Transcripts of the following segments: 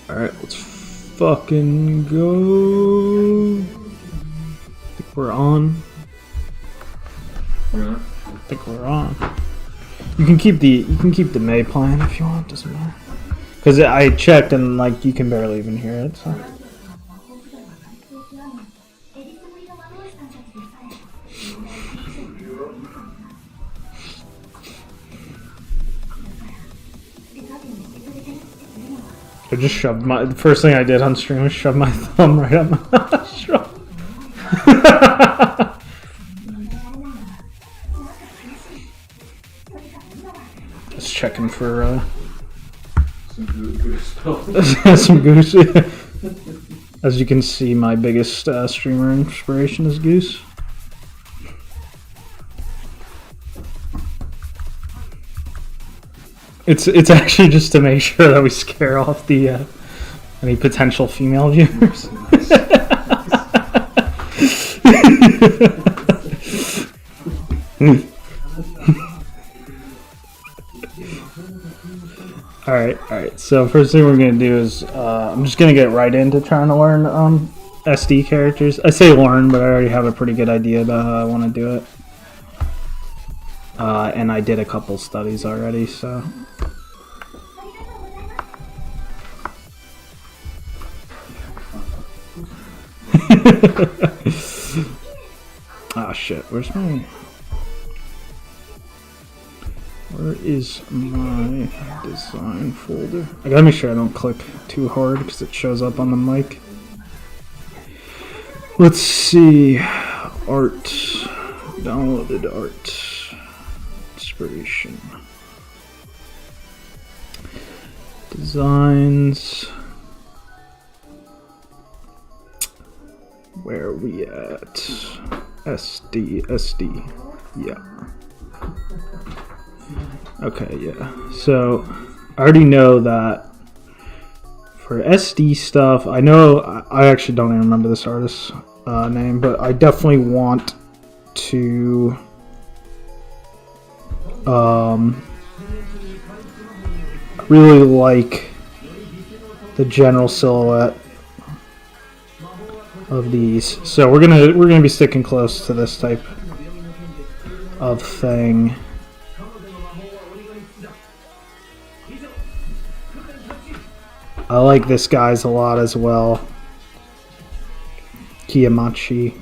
Alright, let's fucking go. I think we're on. We're on. I think we're on. You can keep the May playing if you want, doesn't matter. Cause I checked and like you can barely even hear it, so. I just shoved the first thing I did on stream was shove my thumb right up my nostril. Just checking for Some goose. some goose. As you can see, my biggest streamer inspiration is Goose. It's actually just to make sure that we scare off the any potential female viewers. All right. So first thing we're gonna do is I'm just gonna get right into trying to learn SD characters. I say learn, but I already have a pretty good idea about how I want to do it. And I did a couple studies already, so. Ah, shit. Where is my design folder? I gotta make sure I don't click too hard because it shows up on the mic. Let's see. Art. Downloaded art. Inspiration. Designs. Where are we at? SD. Yeah. Okay, yeah. So, I already know that for SD stuff, I know, I actually don't even remember this artist's name, but I definitely want to really like the general silhouette of these. So we're gonna be sticking close to this type of thing. I like this guy's a lot as well. Kiyamachi.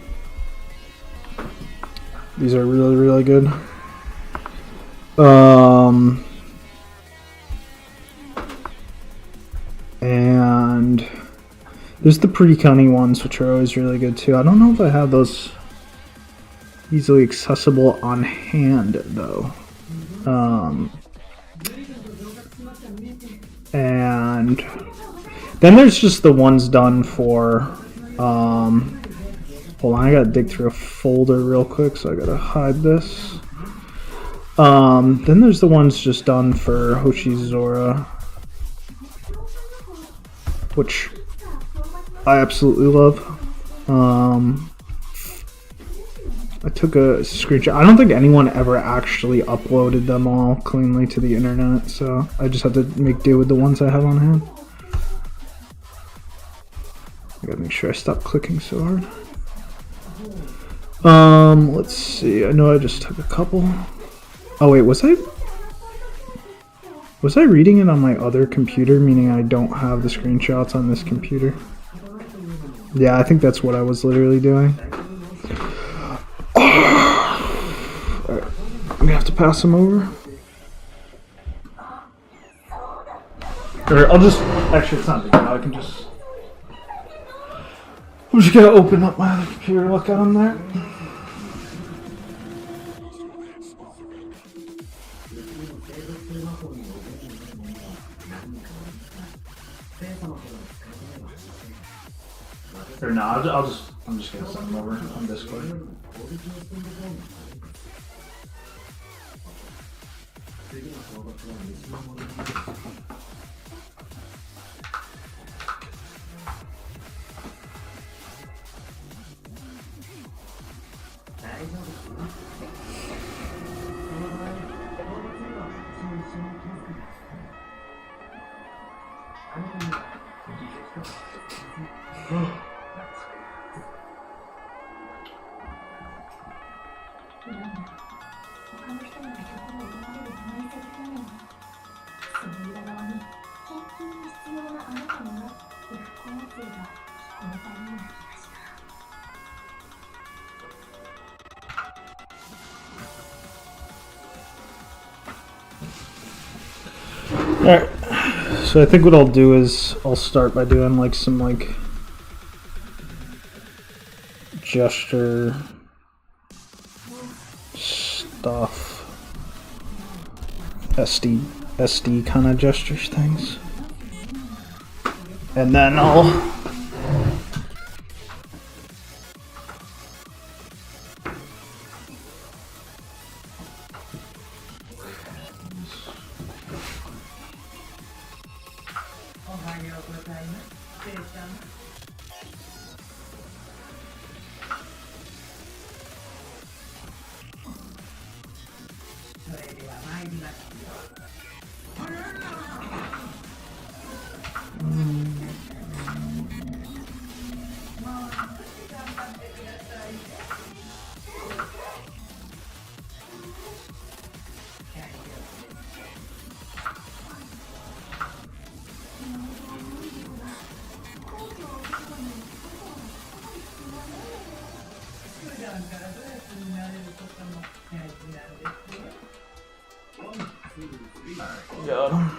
These are really, really good. And there's the pre-cunning ones, which are always really good too. I don't know if I have those easily accessible on hand though. And then there's just the ones done for hold on, I gotta dig through a folder real quick, so I gotta hide this. Then there's the ones just done for Hoshizora, which I absolutely love. I took a screenshot. I don't think anyone ever actually uploaded them all cleanly to the internet, so I just have to make do with the ones I have on hand. I gotta make sure I stop clicking so hard. Let's see. I know I just took a couple. Oh wait, was I reading it on my other computer, meaning I don't have the screenshots on this computer? Yeah, I think that's what I was literally doing. Alright, I'm gonna have to pass them over. Or I'll just, actually it's not big enough, I can just, I'm just gonna open up my other computer, look at them there. Or no, I'm just gonna send them over on Discord. Alright, so I think what I'll do is I'll start by doing like some like gesture stuff, SD kind of gestures things, and then I'll got him.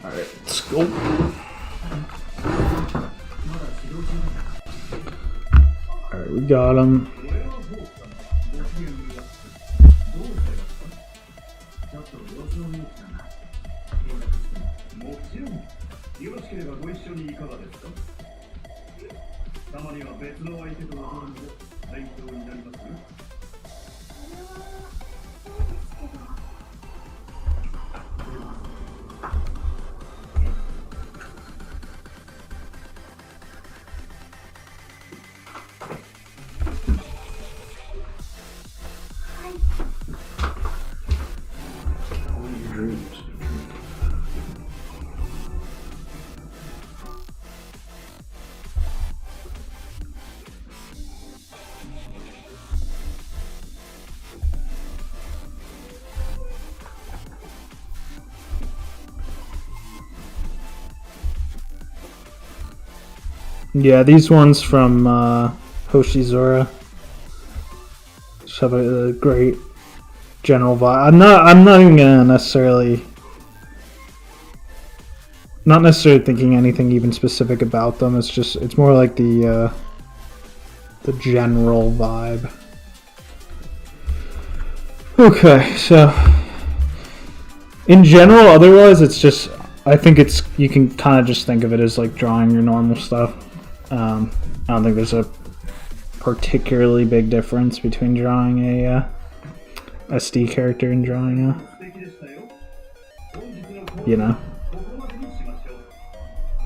Alright, let's go. Alright, we got him. Yeah, these ones from Hoshizora just have a great general vibe. I'm not even gonna necessarily thinking anything even specific about them. It's more like the general vibe. Okay, so in general, otherwise it's just, I think you can kind of just think of it as like drawing your normal stuff. I don't think there's a particularly big difference between drawing a SD character and drawing a,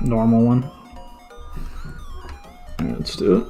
normal one. Alright, let's do it.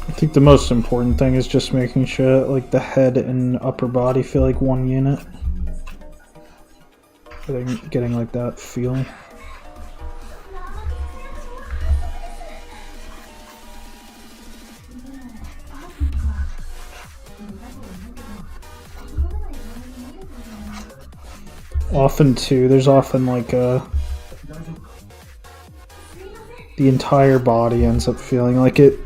I think the most important thing is just making sure like the head and upper body feel like one unit. Getting like that feel. Often too, there's often like the entire body ends up feeling like it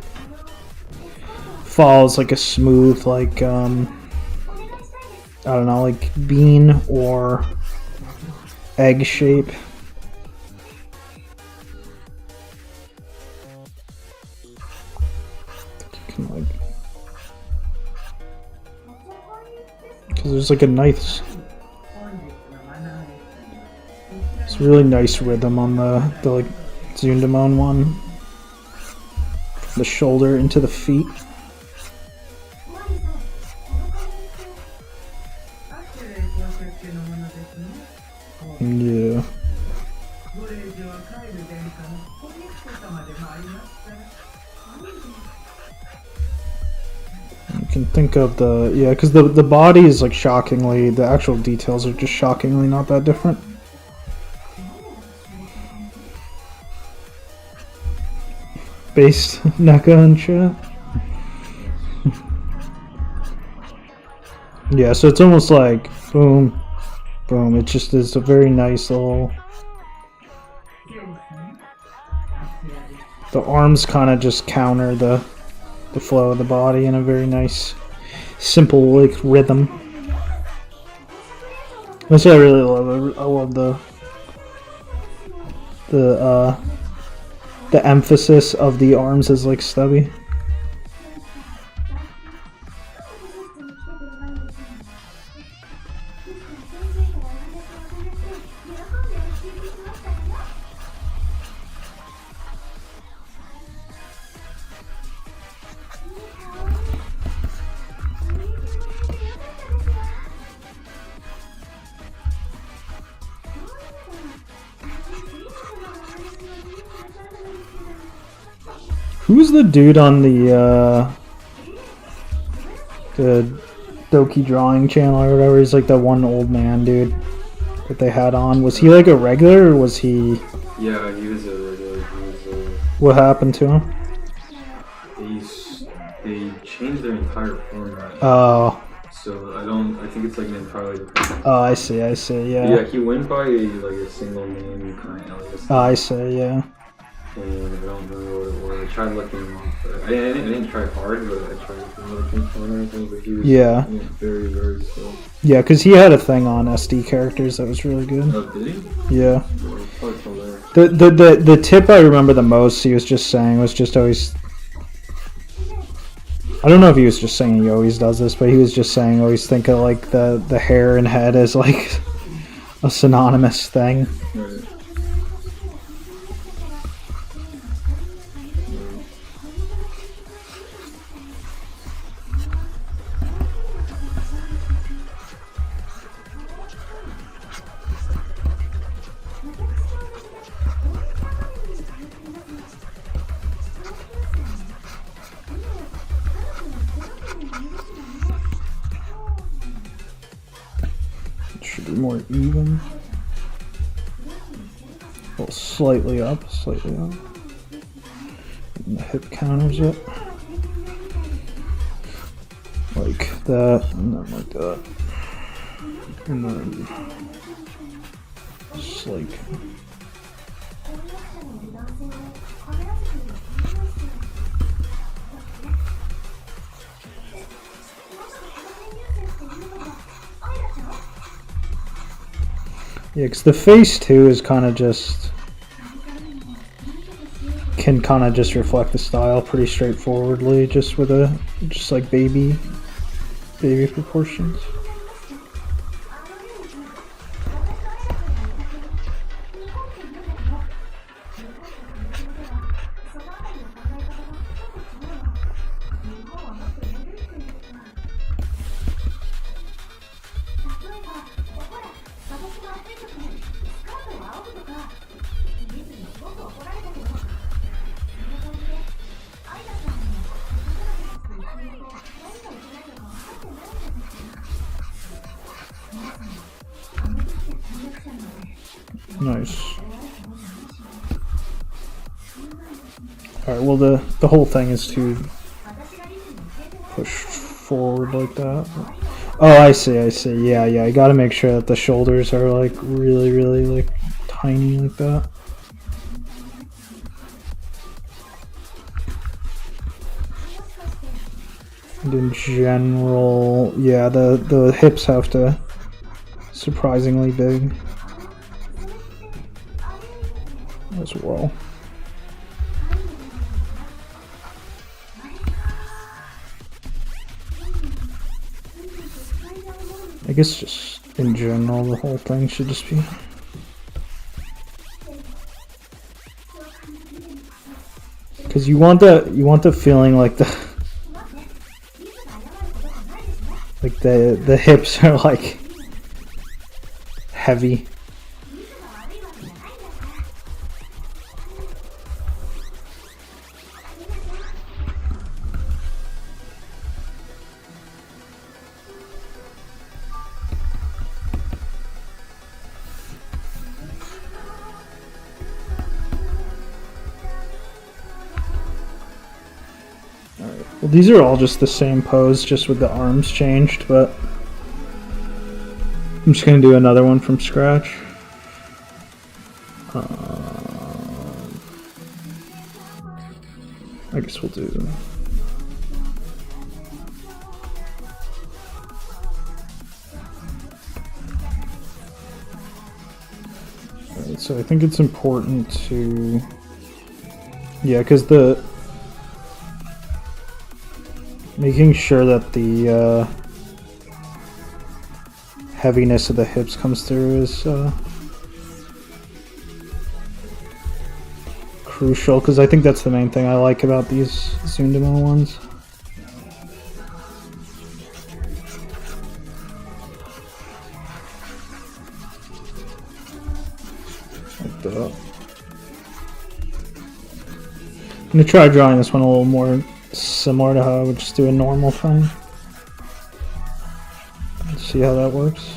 follows like a smooth, like I don't know, like bean or egg shape. Because there's like a nice, it's a really nice rhythm on the like Zundamon one. From the shoulder into the feet. Yeah. You can think of the, yeah, because the body is like shockingly, the actual details are just shockingly not that different. Based NECA and shit. Yeah, so it's almost like boom, boom. It just is a very nice little. The arms kind of just counter the flow of the body in a very nice, simple like rhythm. That's what I really love. I love the emphasis of the arms as like stubby. Who's the dude on the Doki drawing channel or whatever? He's like that one old man dude that they had on. Was he like a regular or was he? Yeah, he was a regular. He was What happened to him? They changed their entire format. Oh. So I think it's like an entirely different. Oh, I see, yeah. Yeah, he went by a single name kind of alias. Oh, I see, yeah. And I don't remember what it was. I tried looking him up. I didn't try hard, but I tried looking for him and everything. But he was very, very slow. Yeah, because he had a thing on SD characters that was really good. Oh, did he? Yeah. Probably still there. The tip I remember the most he was just saying was just always. I don't know if he was just saying he always does this, but he was just saying always think of like the hair and head as like a synonymous thing. Right. Should be more even. Well, slightly up. And the hip counters it. Like that, and then like that. And then just like. Yeah, because the face too is kind of just can kind of just reflect the style pretty straightforwardly, just with just like baby proportions. Nice. Alright, well the whole thing is to push forward like that. Oh, I see. Yeah, I gotta make sure that the shoulders are like really like tiny like that. And in general, yeah, the hips have to surprisingly big as well. I guess just in general, the whole thing should just be. Because you want the feeling like the hips are like heavy. Well, these are all just the same pose, just with the arms changed, but I'm just going to do another one from scratch. I guess we'll do... Alright, so I think it's important to... Yeah, because making sure that the heaviness of the hips comes through is crucial, because I think that's the main thing I like about these zoomed in ones. Like that. I'm going to try drawing this one a little more similar to how I would just do a normal thing. Let's see how that works.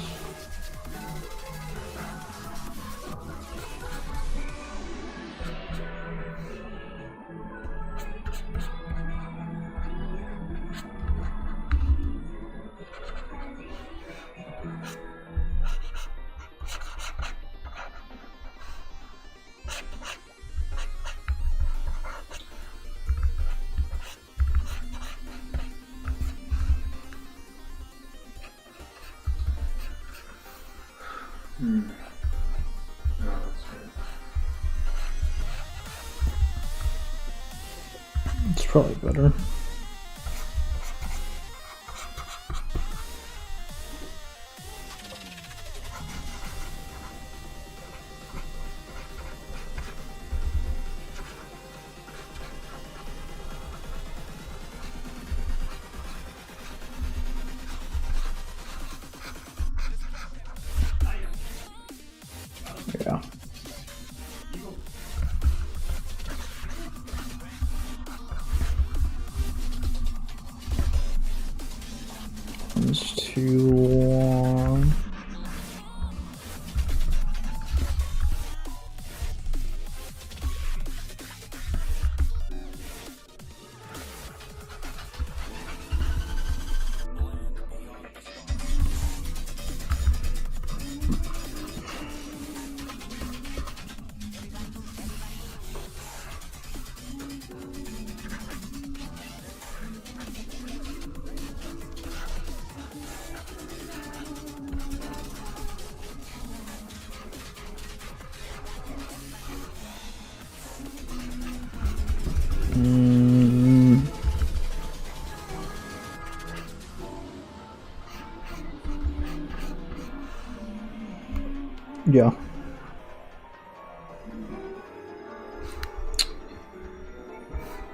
It's probably better. Yeah. It's too long. Yeah.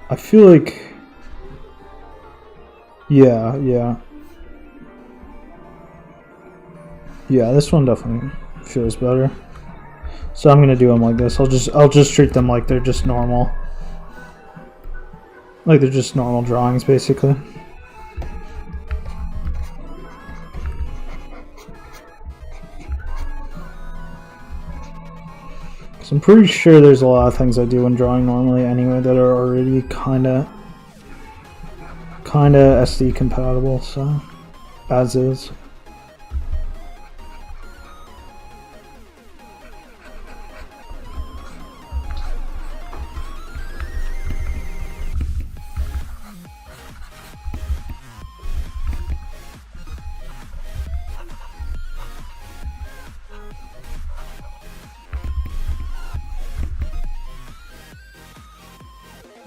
I feel like... Yeah. Yeah, this one definitely feels better. So I'm gonna do them like this. I'll just treat them like they're just normal. Like they're just normal drawings, basically. So I'm pretty sure there's a lot of things I do when drawing normally anyway that are already kinda SD compatible, so as is.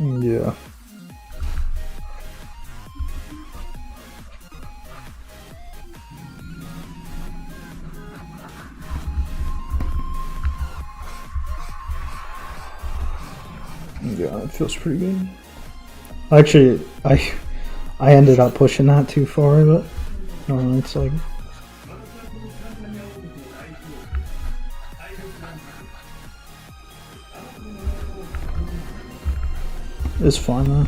Yeah. Yeah, it feels pretty good. Actually, I ended up pushing that too far, but it's like it's fine though.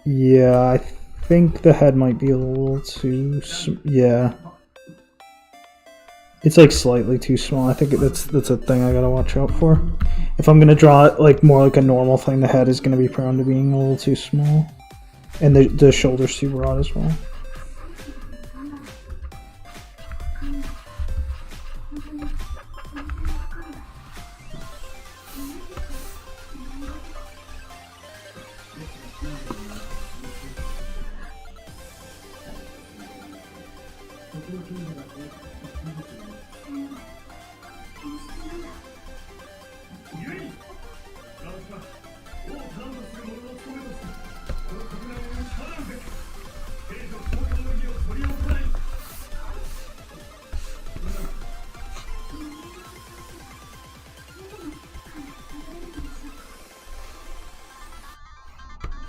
Yeah, I think the head might be a little too. Yeah, it's like slightly too small. I think that's a thing I gotta watch out for. If I'm gonna draw it like more like a normal thing, the head is gonna be prone to being a little too small, and the shoulders too broad as well.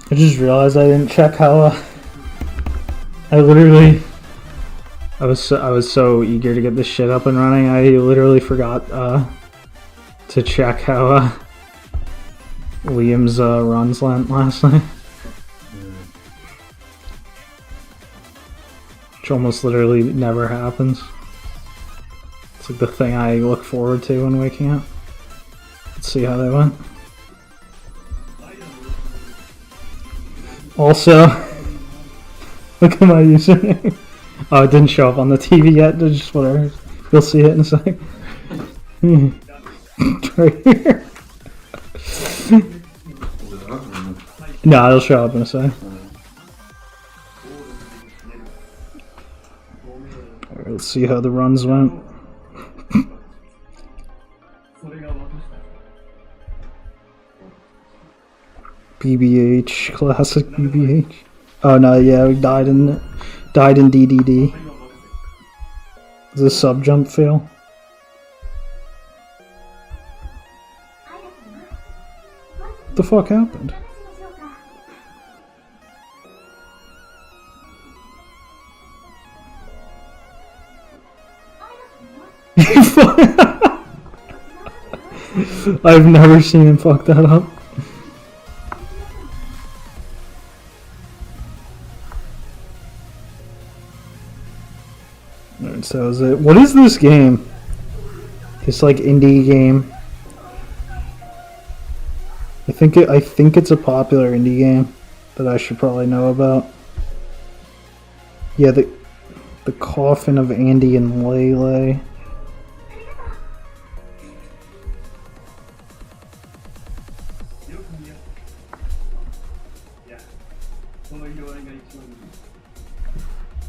I just realized I didn't check how. I was so eager to get this shit up and running. I literally forgot to check how Liam's runs went last night. Which almost literally never happens. It's like the thing I look forward to when waking up. Let's see how they went. Also, look at my username. Oh, it didn't show up on the TV yet. Just whatever. You'll see it in a sec. Right here. No, it'll show up in a sec. Alright, let's see how the runs went. BBH, classic BBH. Oh no, yeah, we died in DDD. Does the sub jump fail? What the fuck happened? I've never seen him fuck that up. Alright, so is it? What is this game? This like indie game. I think it's a popular indie game that I should probably know about. Yeah, the Coffin of Andy and Lele.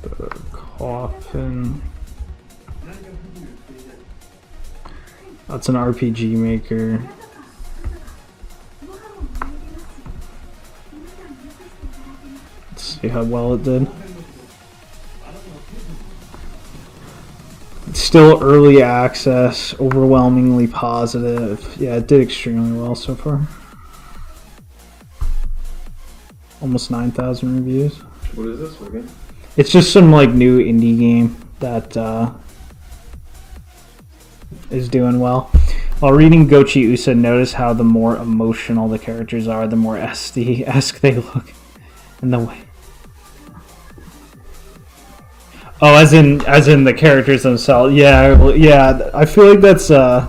The Coffin. That's an RPG maker. Let's see how well it did. It's still early access, overwhelmingly positive. Yeah, it did extremely well so far. Almost 9,000 reviews. What is this again? It's just some like new indie game that is doing well. While reading Gochi Usa, notice how the more emotional the characters are, the more SD-esque they look. And the way. Oh, as in the characters themselves. Yeah, yeah. I feel like that's I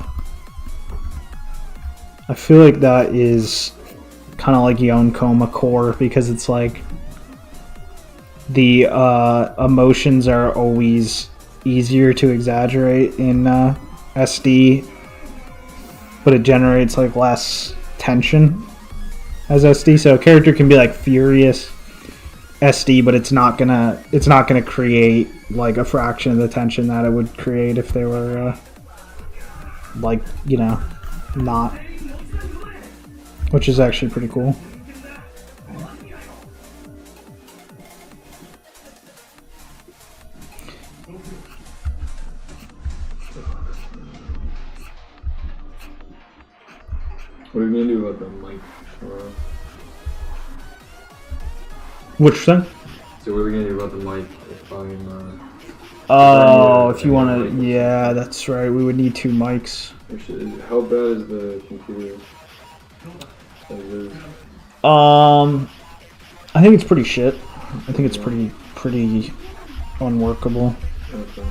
feel like that is kind of like Yonkoma Core, because it's like the emotions are always easier to exaggerate in SD, but it generates like less tension. as SD. So a character can be like furious SD, but it's not gonna create like a fraction of the tension that it would create if they were like, you know, not, which is actually pretty cool. What are you gonna do about the mic? Which thing? So what are we gonna do about the mic if I'm Oh, if you want to, yeah, that's right. We would need 2 mics. How bad is the computer? I think it's pretty shit. I think it's pretty unworkable. Okay.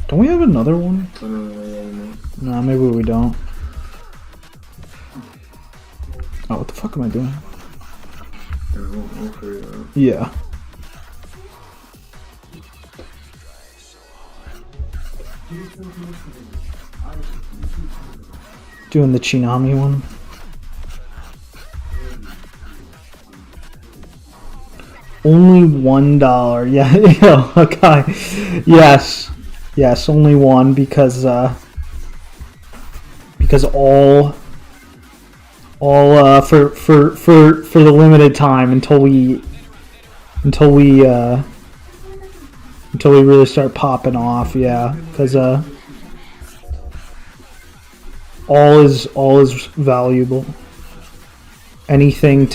Don't we have another one? I don't know. No, maybe we don't. Oh, what the fuck am I doing? We'll figure it out. Yeah. Doing the Chinami one. Only $1. Yeah, okay. Yes, only one because all for the limited time until we really start popping off. Yeah, because all is valuable. Anything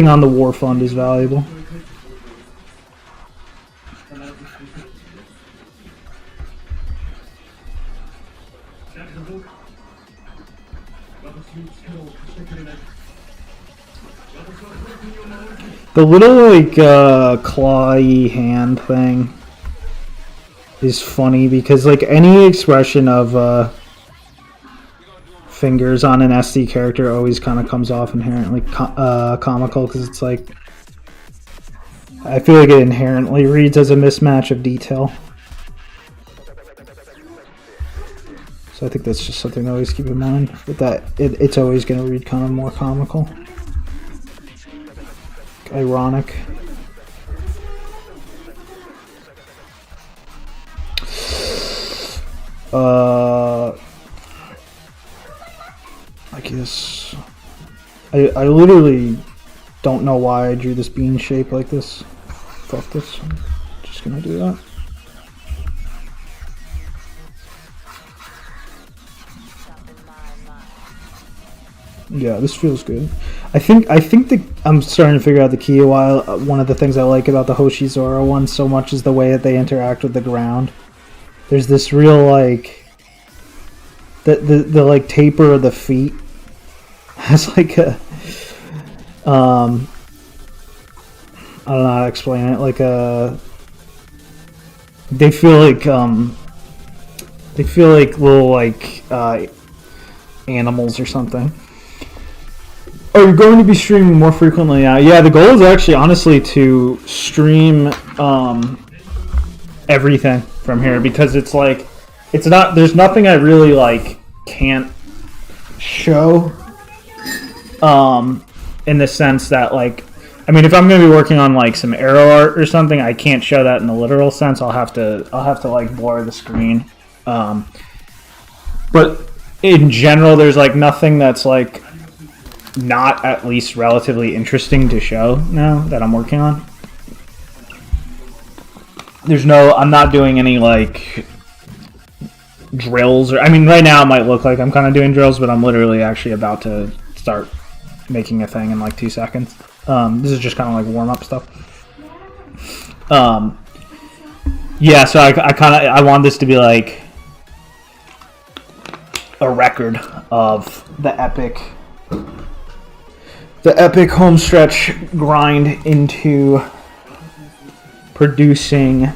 on the war fund is valuable. The little like clawy hand thing is funny because like any expression of fingers on an SD character always kind of comes off inherently comical because it's like I feel like it inherently reads as a mismatch of detail. So I think that's just something to always keep in mind. But that it's always going to read kind of more comical. Ironic. I guess I literally don't know why I drew this bean shape like this. Fuck this. I'm just gonna do that. Yeah, this feels good. I think that I'm starting to figure out the key. While one of the things I like about the Hoshizora one so much is the way that they interact with the ground. There's this real like the like taper of the feet has like a I don't know how to explain it. Like they feel like little like animals or something. Are you going to be streaming more frequently now? Yeah, the goal is actually, honestly, to stream everything from here because it's like, it's not, there's nothing I really like can't show in the sense that like, I mean, if I'm going to be working on like some arrow art or something, I can't show that in the literal sense. I'll have to like blur the screen. But in general, there's like nothing that's like not at least relatively interesting to show now that I'm working on. I'm not doing any like drills or, I mean, right now it might look like I'm kind of doing drills, but I'm literally actually about to start making a thing in like 2 seconds. This is just kind of like warm up stuff. Yeah, so I want this to be like a record of the epic homestretch grind into producing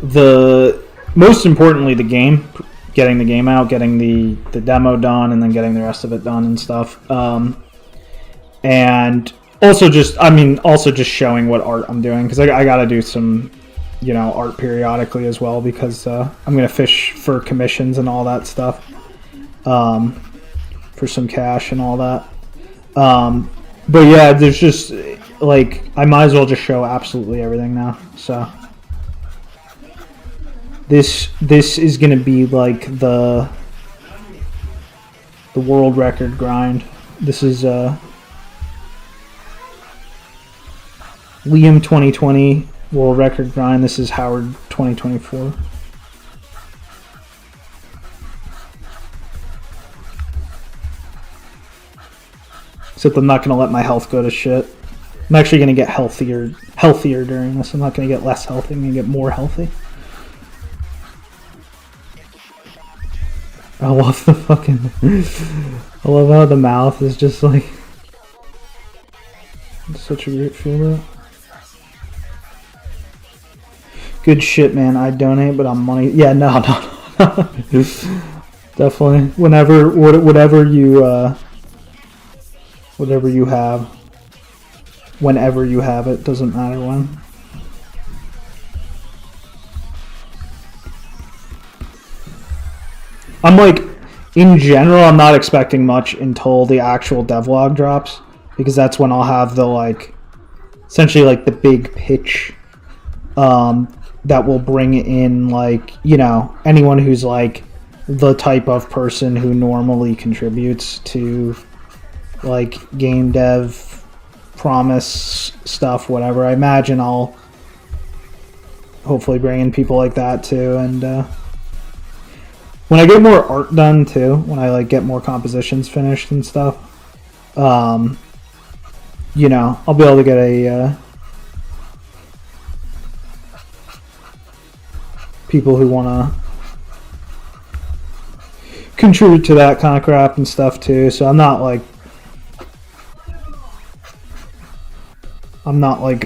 the most importantly the game, getting the game out, getting the demo done, and then getting the rest of it done and stuff. And also just showing what art I'm doing because I gotta do some art periodically as well, because I'm going to fish for commissions and all that stuff, for some cash and all that. But yeah, there's just I might as well just show absolutely everything now. So this is going to be like the world record grind. This is Liam 2020 world record grind. This is Howard 2024. Except I'm not going to let my health go to shit. I'm actually going to get healthier during this. I'm not going to get less healthy. I'm going to get more healthy. I love the fucking... I love how the mouth is just like... It's such a great feeling. Good shit, man. I donate, but I'm money... Yeah, no. Definitely. Whatever you have. Whenever you have it. Doesn't matter when. I'm in general, I'm not expecting much until the actual devlog drops, because that's when I'll have the essentially the big pitch that will bring in anyone who's the type of person who normally contributes to game dev, promise stuff, whatever. I imagine I'll hopefully bring in people like that too, and when I get more art done too, when I get more compositions finished and stuff, I'll be able to get a people who want to contribute to that kind of crap and stuff too. So I'm not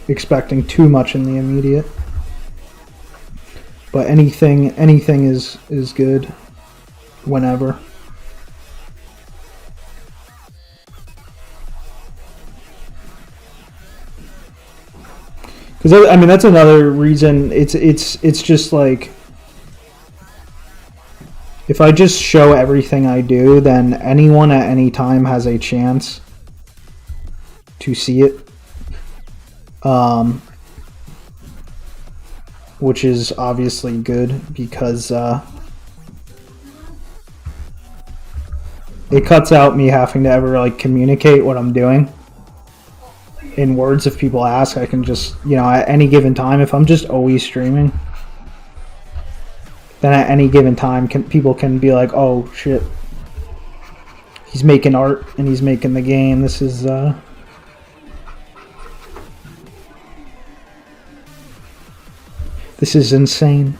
expecting too much in the immediate. But anything is good whenever. Because that's another reason. It's just if I just show everything I do, then anyone at any time has a chance to see it. Which is obviously good, because it cuts out me having to ever communicate what I'm doing in words. If people ask, I can just at any given time, if I'm just always streaming, then at any given time people can be like, oh shit, he's making art and he's making the game. This is insane.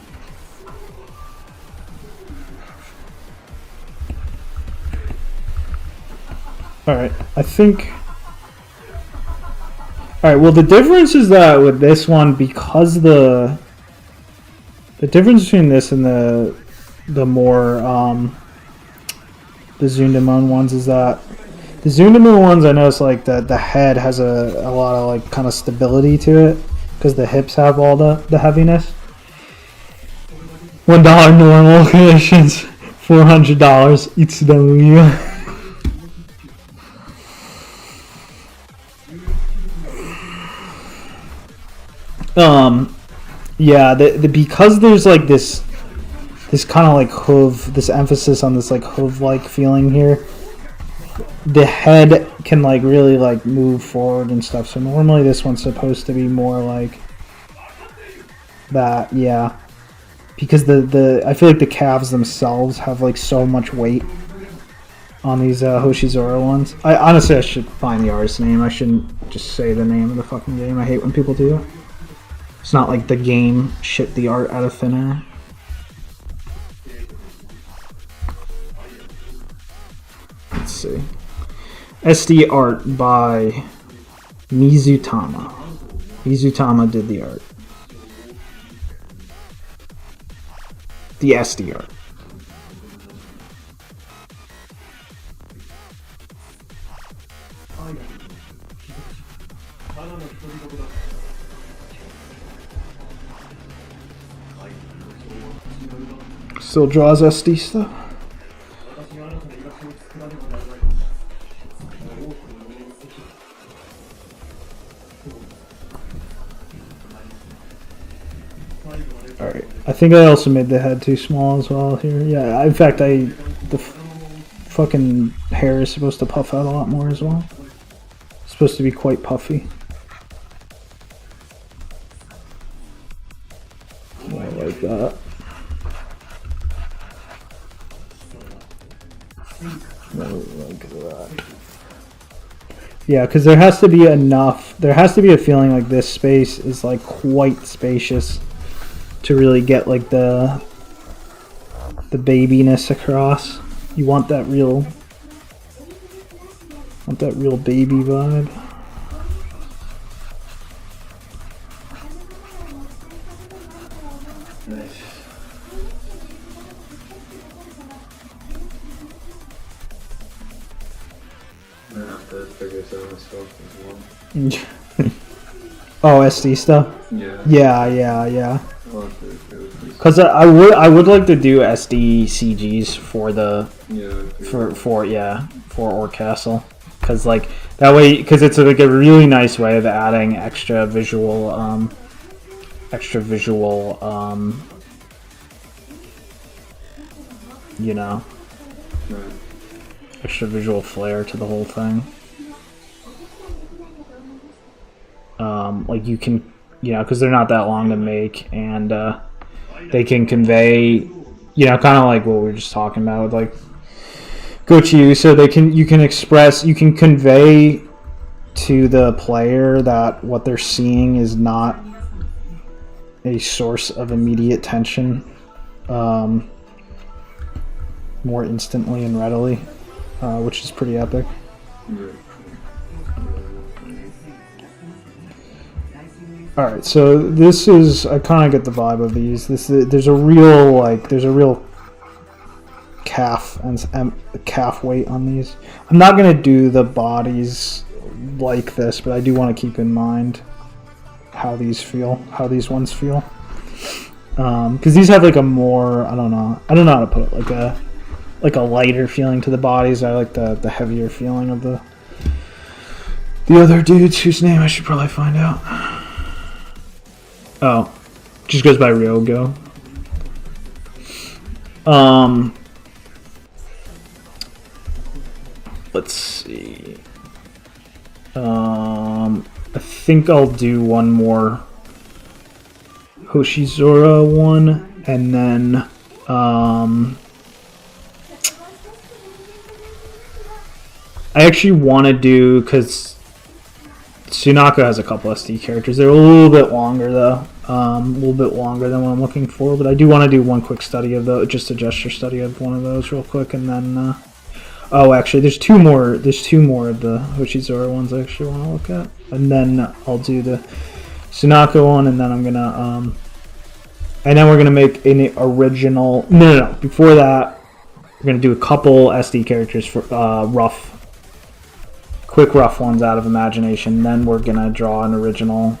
Alright, I think... Alright, well the difference is that with this one, because the difference between this and the more, the Zundemon ones is that the Zundemon ones, I noticed the head has a lot of kind of stability to it, because the hips have all the heaviness. $1 normal commissions, $400 each W. Yeah, because there's this kind of hoof, this emphasis on this hoof feeling here. The head can really move forward and stuff. So normally this one's supposed to be more that, yeah. Because I feel the calves themselves have so much weight on these Hoshizora ones. I should find the artist's name. I shouldn't just say the name of the fucking game. I hate when people do it. It's not the game shit the art out of thin air. Let's see. SD art by Mizutama. Mizutama did the art. The SD art. Still draws SD stuff. Alright, I think I also made the head too small as well here. Yeah, in fact, the fucking hair is supposed to puff out a lot more as well. It's supposed to be quite puffy. I like that. Yeah, because there has to be enough. There has to be a feeling like this space is like quite spacious to really get like the babiness across. You want that real baby vibe. Nice. I have to figure some of this stuff as well. Oh, SD stuff. Yeah. Because I would like to do SD CGs for the for Orc Castle, because like that way, because it's like a really nice way of adding extra visual you know, Right. extra visual flair to the whole thing. Like you can, you know, because they're not that long to make, and they can convey, you know, kind of like what we were just talking about with like Gochu. So you can convey to the player that what they're seeing is not a source of immediate tension more instantly and readily, which is pretty epic. Right. Alright, so this is, I kind of get the vibe of these. There's a real calf and calf weight on these. I'm not going to do the bodies like this, but I do want to keep in mind how these ones feel. Because these have like a more, I don't know how to put it, like a lighter feeling to the bodies. I like the heavier feeling of the other dudes whose name I should probably find out. Oh, just goes by Ryogo. Let's see. I think I'll do one more Hoshizora one, and then I actually want to do, because Tsunako has a couple SD characters. They're a little bit longer though, a little bit longer than what I'm looking for. But I do want to do one quick study of just a gesture study of one of those real quick, and then oh, actually, there's two more of the Hoshizora ones I actually want to look at, and then I'll do the Tsunako one, and then I'm gonna we're gonna make an original. No. Before that, we're gonna do a couple SD characters for quick rough ones out of imagination. Then we're gonna draw an original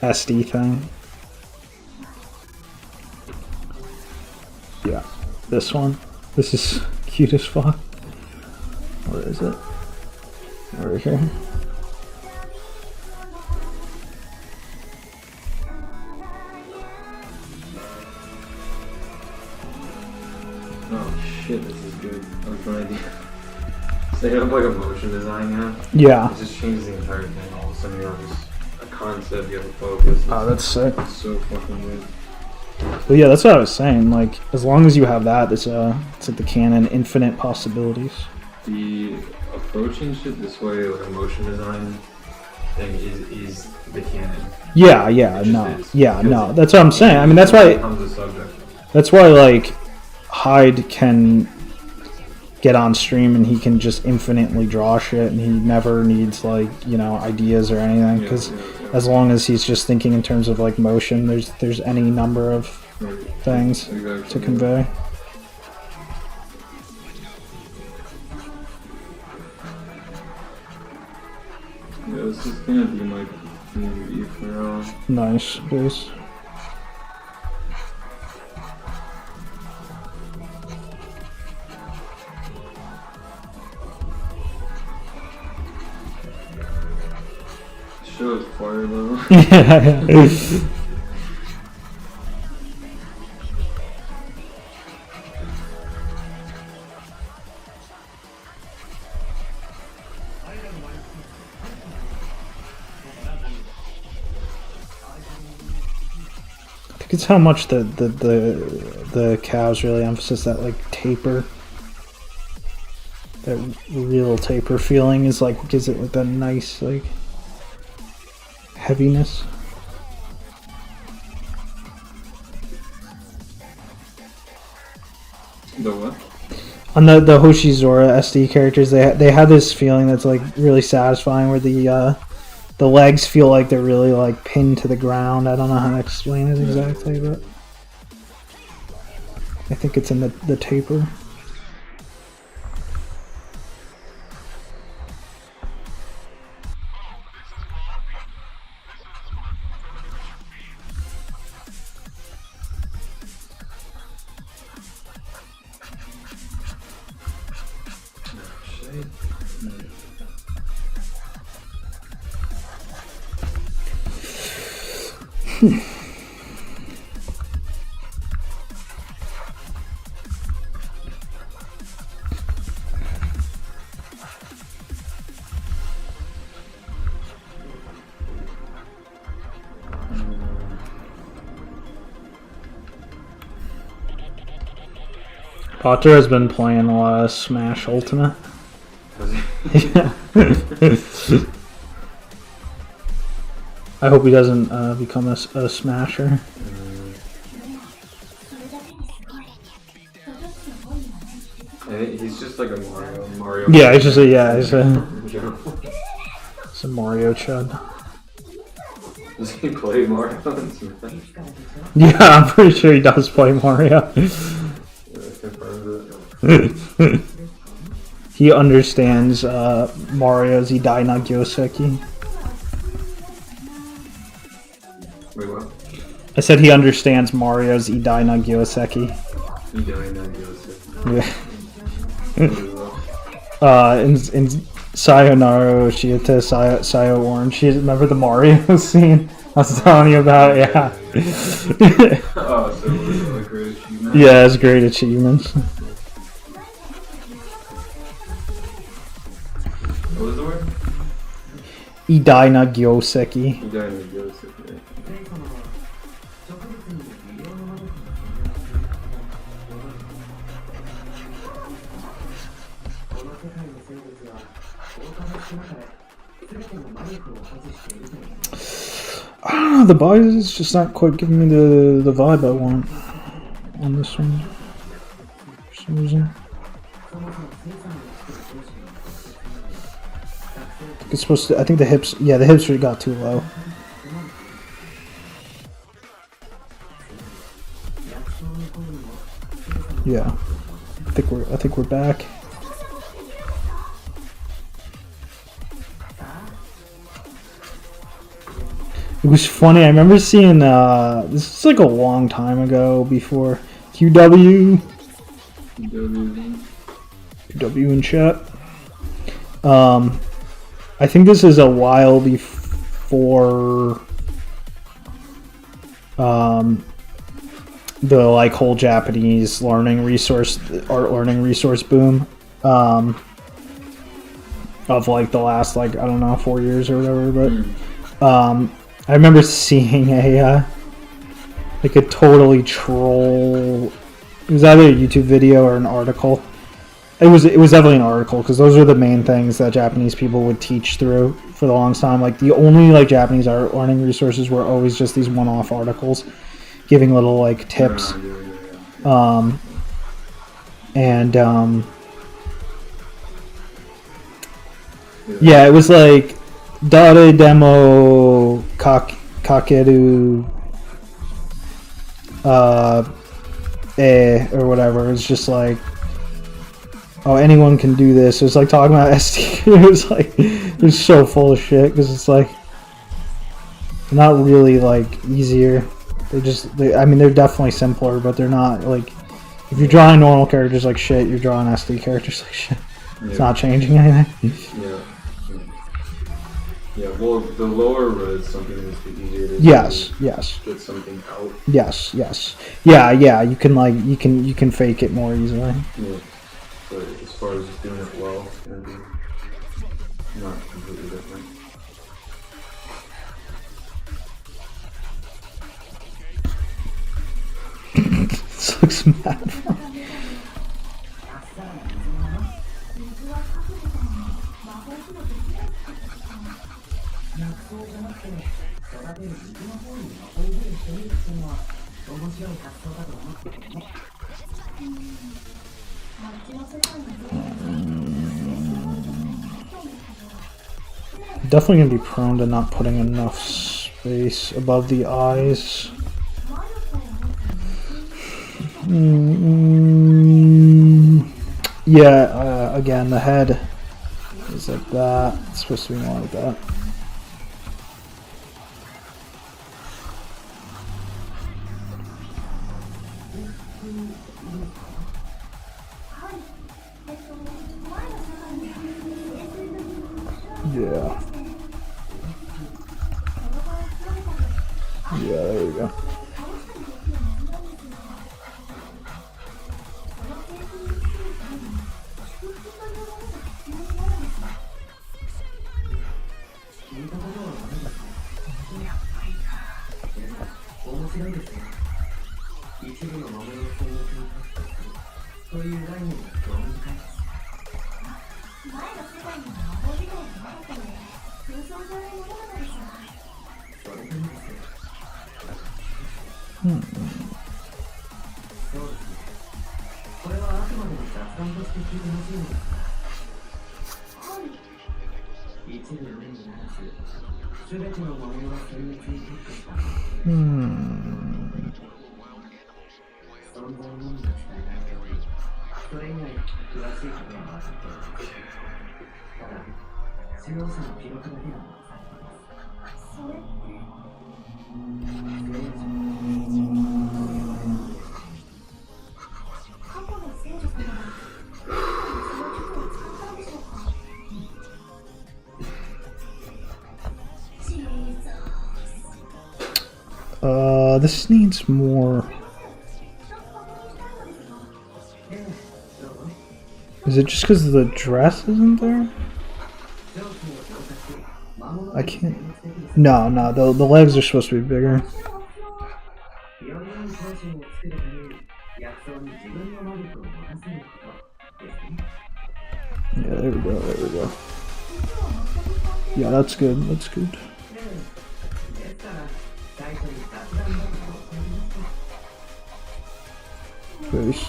SD thing. Yeah, this one. This is cute as fuck. Where is it? Over here. Oh shit, this is good. I was trying to set up like a motion design now. Yeah. It just changes the entire thing. All of a sudden you have a concept, you have a focus. Oh, that's sick. It's so fucking good. But yeah, that's what I was saying. Like, as long as you have that, it's like the canon, infinite possibilities. The approaching shit this way, like a motion design thing, is the canon. Yeah, no. That's what I'm saying. I mean, that's why. That's why, like, Hyde can get on stream and he can just infinitely draw shit, and he never needs, like, you know, ideas or anything, because as long as he's just thinking in terms of like motion, there's any number of things to convey. Yeah, this is gonna be my community for now. Nice, please. It was fire though. Yeah. I think it's how much the cows really emphasize that like taper. That real taper feeling is like gives it like that nice like heaviness. The what? On the Hoshizora SD characters, they have this feeling that's like really satisfying, where the legs feel like they're really like pinned to the ground. I don't know how to explain it exactly, but I think it's in the taper. Potter has been playing a lot of Smash Ultimate. Yeah. I hope he doesn't become a smasher. He's just like a Mario. Yeah, he's just a it's a Mario chud. Does he play Mario in Smash? Yeah, I'm pretty sure he does play Mario. He understands Mario's Idai na Gyoseki. Wait, what? I said he understands Mario's Idai na Gyoseki. Idai na Gyoseki. Yeah. In Sayonara Shiete Sayo Orange. Remember the Mario scene I was telling you about? Yeah. Oh, so it was like great achievement? Yeah, it's great achievements. What was the word? Idai na Gyoseki. Idai na Gyoseki. I don't know, the boys is just not quite giving me the vibe I want on this one for some reason. It's supposed to. I think the hips. Yeah, the hips got too low. Yeah, I think we're back. It was funny. I remember seeing this is like a long time ago before QW in chat. I think this is a while before the like whole Japanese art learning resource boom of like the last like I don't know 4 years or whatever, but I remember seeing a totally troll. It was either a YouTube video or an article. It was definitely an article because those are the main things that Japanese people would teach through for the longest time. Like the only like Japanese art learning resources were always just these one-off articles, giving little like tips. Yeah, it was like Dare demo kakeru or whatever. It's just like, oh, anyone can do this. It was like talking about SD. It was like, it was so full of shit because it's like not really like easier. I mean, they're definitely simpler, but they're not like, if you're drawing normal characters like shit, you're drawing SD characters like shit. It's not changing anything. Yeah. Yeah, well, the lower res something is easier to yes. get something out. Yes. Yeah. You can like you can fake it more easily. Yeah, but as far as doing it well, it's gonna be not completely different. This looks mad. Definitely gonna be prone to not putting enough space above the eyes. Yeah, again, the head is like that. It's supposed to be more like that. Yeah. Yeah, there we go. This needs more. Is it just because the dress isn't there? I can't. No, the legs are supposed to be bigger. Yeah, there we go. Yeah, that's good. Face.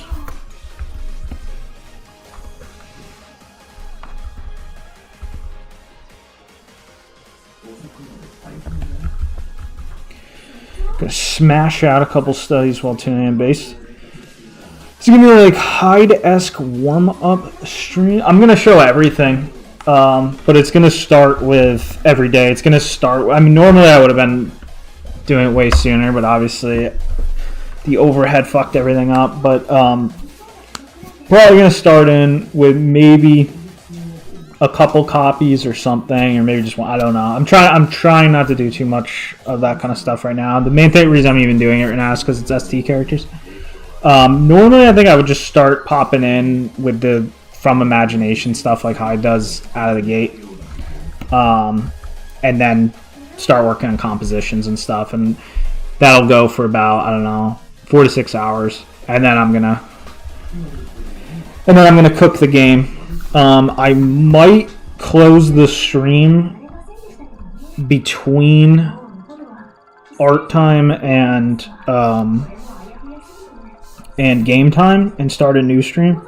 Gonna smash out a couple studies while tuning in bass. It's gonna be like Hyde-esque warm-up stream. I'm gonna show everything, but it's gonna start with every day. It's gonna start. I mean, normally I would have been doing it way sooner, but obviously the overhead fucked everything up. But probably gonna start in with maybe a couple copies or something, or maybe just one. I don't know. I'm trying not to do too much of that kind of stuff right now. The main reason I'm even doing it right now is because it's ST characters. Normally, I think I would just start popping in with the from imagination stuff like Hyde does out of the gate, and then start working on compositions and stuff, and that'll go for about, I don't know, 4 to 6 hours, and then I'm gonna cook the game. I might close the stream between art time and game time and start a new stream.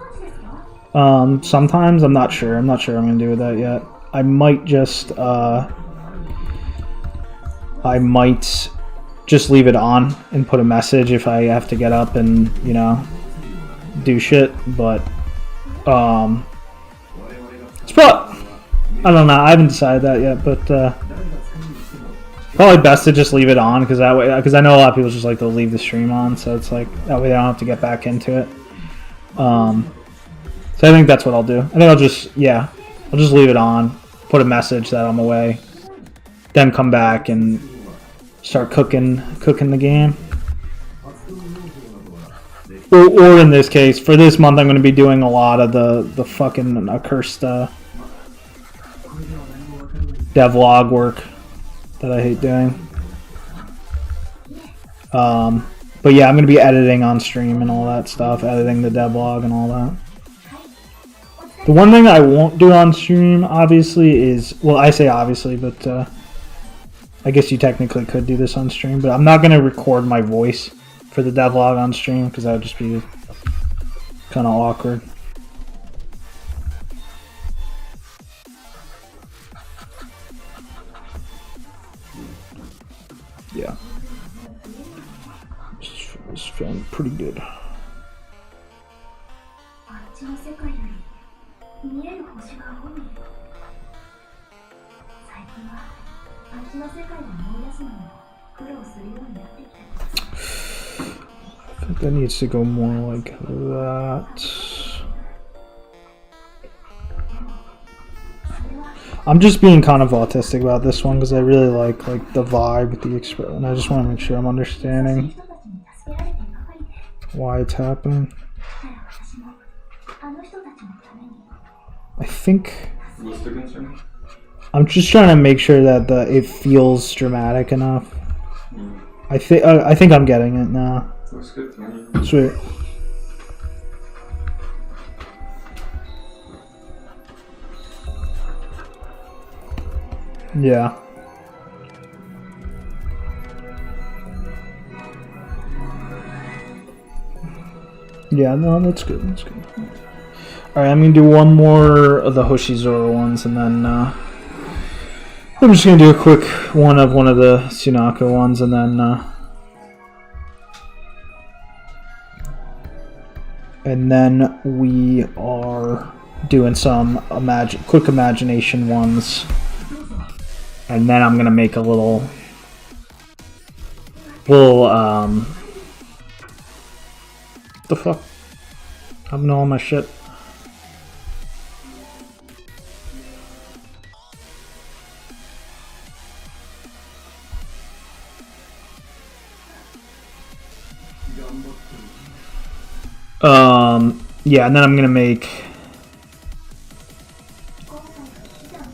Sometimes I'm not sure I'm gonna do with that yet. I might just leave it on and put a message if I have to get up and, do shit, but it's probably, I don't know, I haven't decided that yet, but probably best to just leave it on, because I know a lot of people just like to leave the stream on, so it's like that way I don't have to get back into it. So I think that's what I'll do. I think I'll just leave it on, put a message that I'm away, then come back and start cooking the game. Or in this case, for this month, I'm going to be doing a lot of the fucking accursed devlog work that I hate doing. But yeah, I'm going to be editing on stream and all that stuff, editing the devlog and all that. The one thing I won't do on stream, obviously, is, well, I say obviously, but I guess you technically could do this on stream, but I'm not going to record my voice for the devlog on stream because that would just be kind of awkward. Yeah. It's feeling pretty good. I think that needs to go more like that. I'm just being kind of autistic about this one because I really like the vibe, the expression, and I just want to make sure I'm understanding why it's happening. I think I'm just trying to make sure that it feels dramatic enough. I think I'm getting it now. Looks good to me. Sweet. Yeah. Yeah, no, that's good. That's good. Alright, I'm gonna do one more of the Hoshizora ones, and then I'm just gonna do a quick one of the Tsunaka ones, and then we are doing some quick imagination ones, and then I'm gonna make a little what the fuck? I don't know all my shit. Yeah, and then I'm gonna make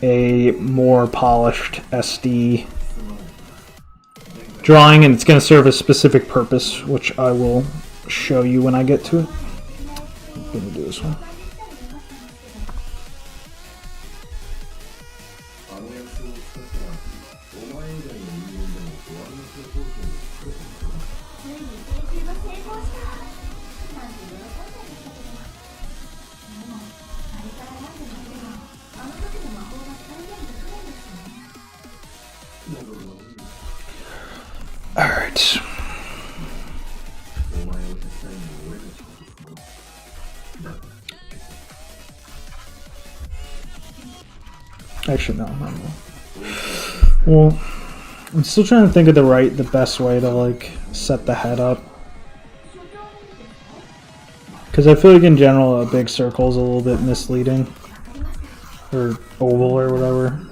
a more polished SD drawing, and it's gonna serve a specific purpose, which I will show you when I get to it. I'm gonna do this one. Alright. Actually, no. Well, I'm still trying to think of the best way to set the head up. Because I feel like in general a big circle is a little bit misleading. Or oval or whatever.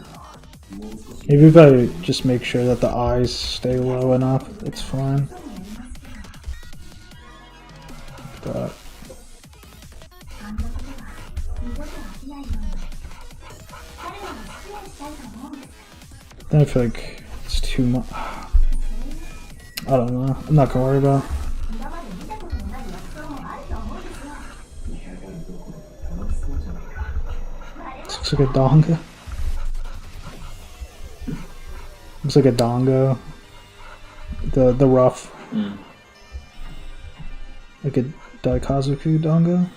Maybe if I just make sure that the eyes stay low enough, it's fine. Like that. Then I feel like it's too much. I don't know. I'm not gonna worry about it. This looks like a donga. Looks like a dongo. The rough. Like a Daikazuku dongo.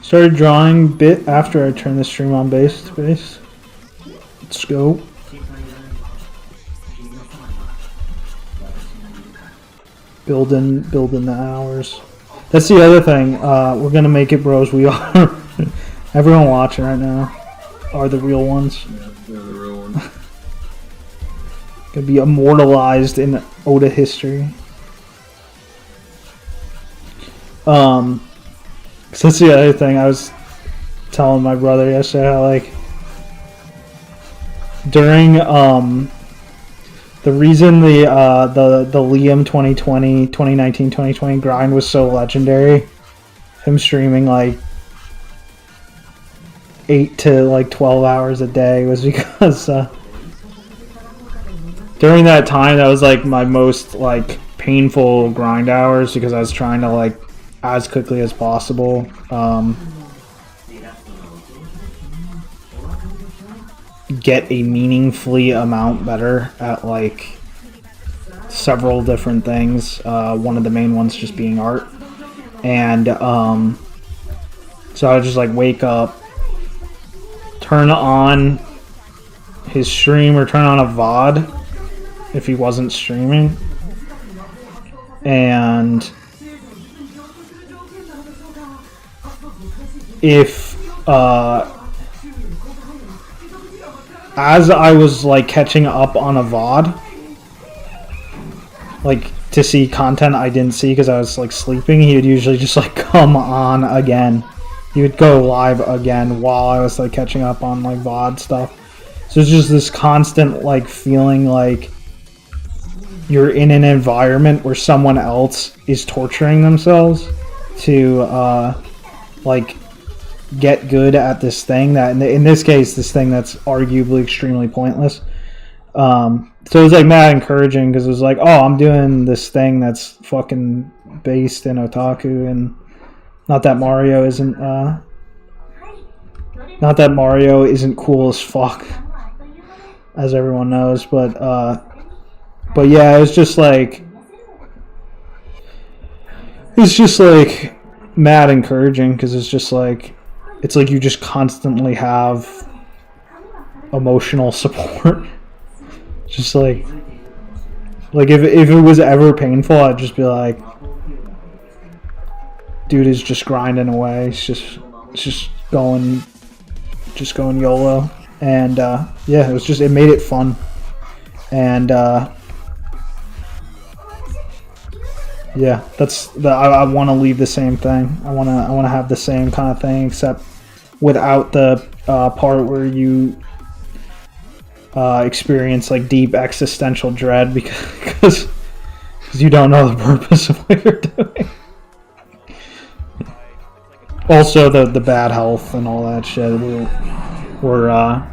Started drawing a bit after I turned the stream on base to base. Let's go. building the hours. That's the other thing. We're gonna make it, bros. We are. Everyone watching right now are the real ones. Yeah, the real ones. Gonna be immortalized in Ota history. So that's the other thing. I was telling my brother yesterday how, like, during the reason the Liam 2019-2020 grind was so legendary, him streaming like 8 to like 12 hours a day, was because during that time that was like my most like painful grind hours, because I was trying to, like, as quickly as possible get a meaningfully amount better at like several different things. One of the main ones just being art. And so I would just like wake up, turn on his stream or turn on a VOD if he wasn't streaming, and if as I was like catching up on a VOD, like to see content I didn't see because I was like sleeping, he would usually just like come on again. He would go live again while I was like catching up on like VOD stuff. So it's just this constant like feeling like you're in an environment where someone else is torturing themselves to like get good at this thing that, in this case, this thing that's arguably extremely pointless. So it was like mad encouraging, because it was like, oh, I'm doing this thing that's fucking based in otaku, and not that Mario isn't cool as fuck, as everyone knows, but yeah, it's just like mad encouraging, because it's like you just constantly have emotional support. Just like if it was ever painful, I'd just be like, dude is just grinding away. It's just going YOLO. And yeah, it made it fun. And yeah, I want to leave the same thing. I want to have the same kind of thing, except without the part where you experience like deep existential dread because you don't know the purpose of what you're doing. Also, the bad health and all that shit. We're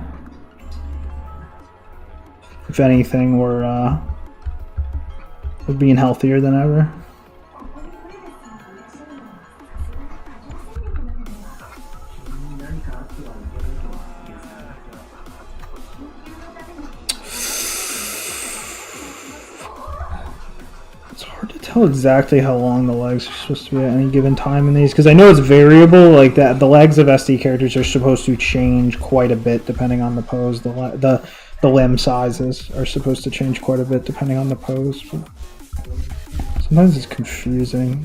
if anything, we're being healthier than ever. Tell exactly how long the legs are supposed to be at any given time in these, because I know it's variable. Like that, the legs of SD characters are supposed to change quite a bit depending on the pose. The limb sizes are supposed to change quite a bit depending on the pose. But sometimes it's confusing.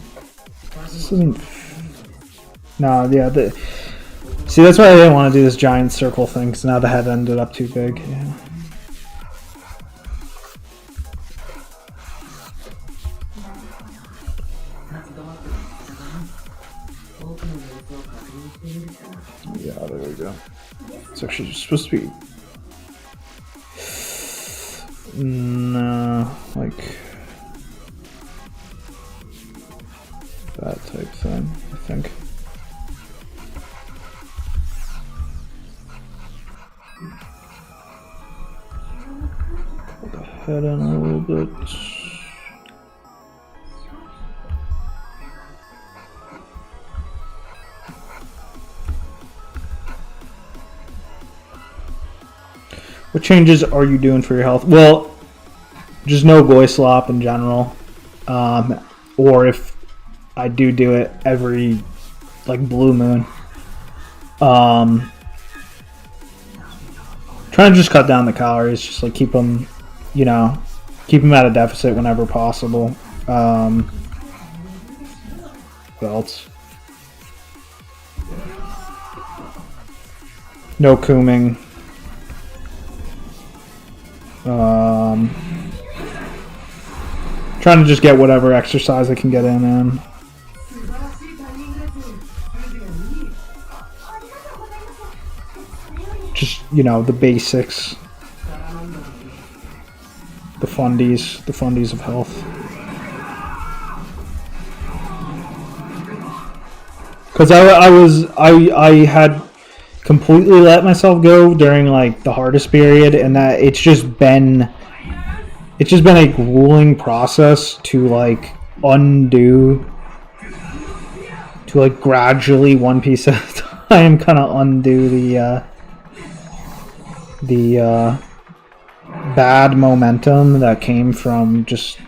This isn't. No, yeah. See, that's why I didn't want to do this giant circle thing, because now the head ended up too big. Yeah. Yeah, there we go. It's actually supposed to be like that type thing, I think. Pull the head in a little bit. What changes are you doing for your health? Well, just no goy slop in general. Or if I do it every, like, blue moon. Trying to just cut down the calories. Just, like, keep them at a deficit whenever possible. What else? No cooming. Trying to just get whatever exercise I can get in. Just, you know, the basics. The fundies of health. Because I had completely let myself go during like the hardest period, and that it's just been a grueling process to like undo, to like gradually one piece at a time kind of undo the bad momentum that came from just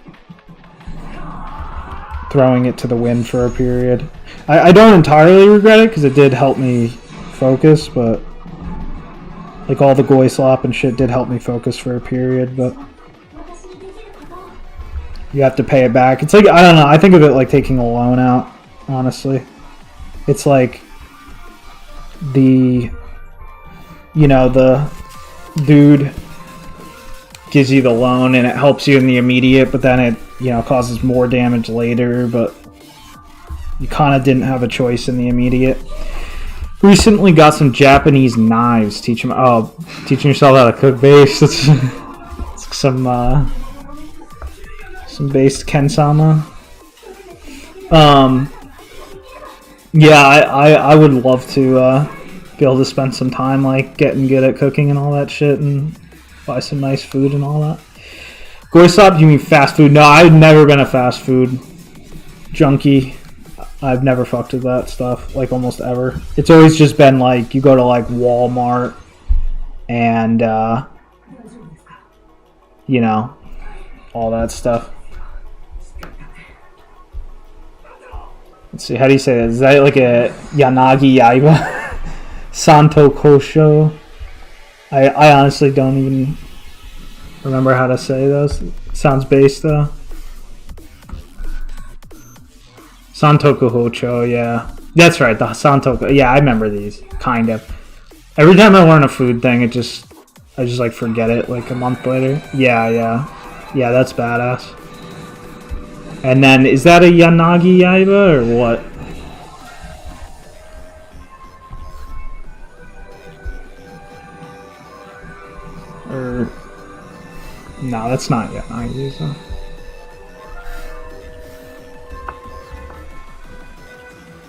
throwing it to the wind for a period. I don't entirely regret it because it did help me focus, but like all the goy slop and shit did help me focus for a period, but you have to pay it back. It's like, I don't know, I think of it like taking a loan out, honestly. It's like the dude gives you the loan and it helps you in the immediate, but then it, causes more damage later, but you kind of didn't have a choice in the immediate. Recently got some Japanese knives. Teaching yourself how to cook base. It's some based Kensama. Yeah, I would love to be able to spend some time like getting good at cooking and all that shit and buy some nice food and all that. Goy slop, you mean fast food? No, I've never been a fast food junkie. I've never fucked with that stuff, like almost ever. It's always just been like you go to like Walmart and all that stuff. Let's see, how do you say that? Is that like a Yanagi Yaiba? Santo Kosho? I honestly don't even remember how to say those. Sounds based though. Santoku Hocho, yeah. That's right, the Santoku. Yeah, I remember these, kind of. Every time I learn a food thing, I just like forget it like a month later. Yeah, that's badass. And then, is that a Yanagi Yaiba or what? Or no, that's not Yanagi, so.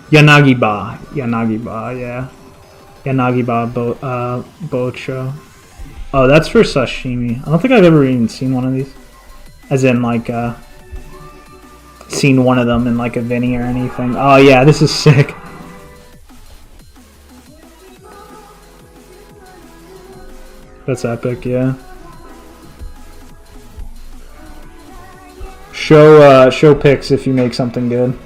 Yanagiba, yeah. Yanagiba Bocho. Oh, that's for sashimi. I don't think I've ever even seen one of these. As in, like, seen one of them in, like, a Vinny or anything. Oh, yeah, this is sick. That's epic, yeah. Show pics if you make something good.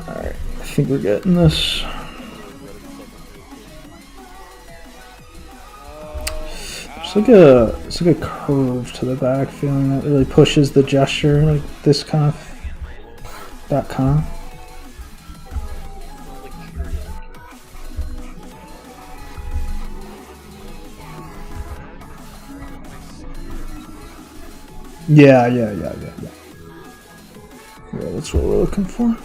Alright, I think we're getting this. It's like a curve to the back feeling that really pushes the gesture, like this kind of, that kind of. Yeah. Yeah, that's what we're looking for.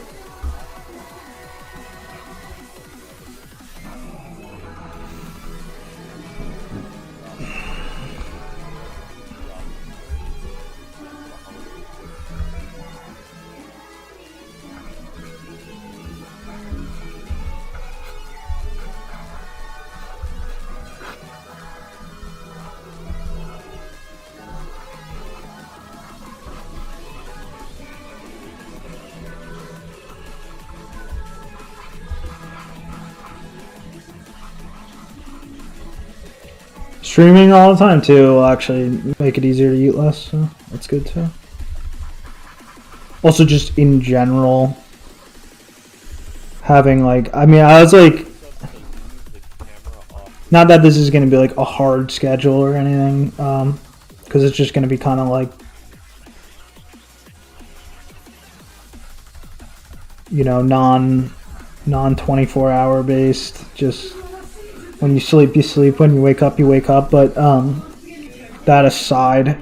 Streaming all the time too will actually make it easier to eat less, so that's good too. Also, just in general, having like, I mean, I was like, Not that this is going to be like a hard schedule or anything, because it's just going to be kind of like, you know, non 24-hour based. Just when you sleep, you sleep. When you wake up, you wake up. But that aside,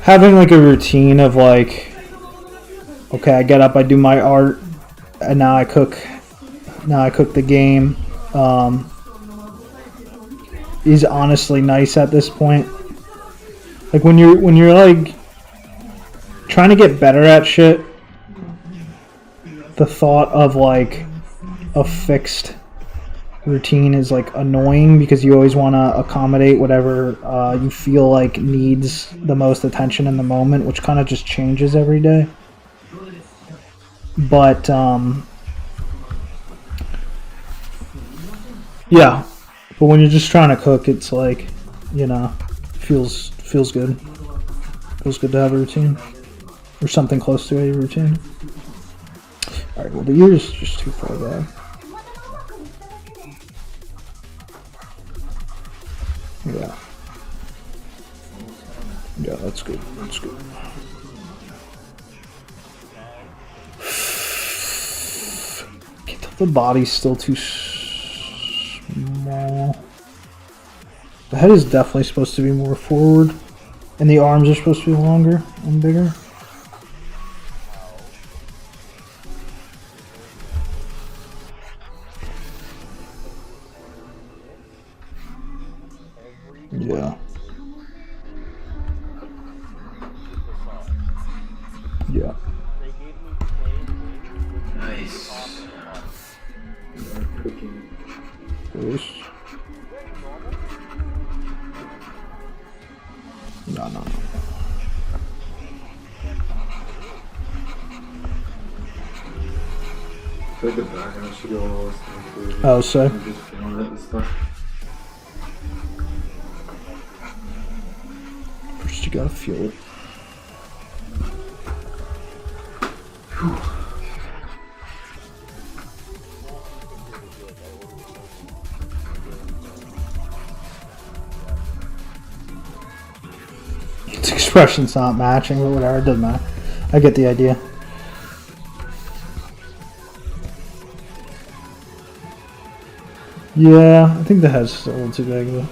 having like a routine of like, okay, I get up, I do my art, and now I cook. Now I cook the game. Is honestly nice at this point. Like when you're like trying to get better at shit, the thought of like a fixed routine is like annoying because you always want to accommodate whatever you feel like needs the most attention in the moment, which kind of just changes every day. But yeah, but when you're just trying to cook, it's like, you know, feels good. Feels good to have a routine or something close to a routine. All right, well, the ear is just too far back. Yeah. Yeah, that's good. That's good. The body's still too small. The head is definitely supposed to be more forward, and the arms are supposed to be longer and bigger. Yeah. Yeah. Nice. Cooking. Fish. No. I feel like the background should go all this time. Oh, so? I'm just feeling it and stuff. First, you gotta feel it. Its expression's not matching, but whatever, it doesn't matter. I get the idea. Yeah, I think the head's a little too big though.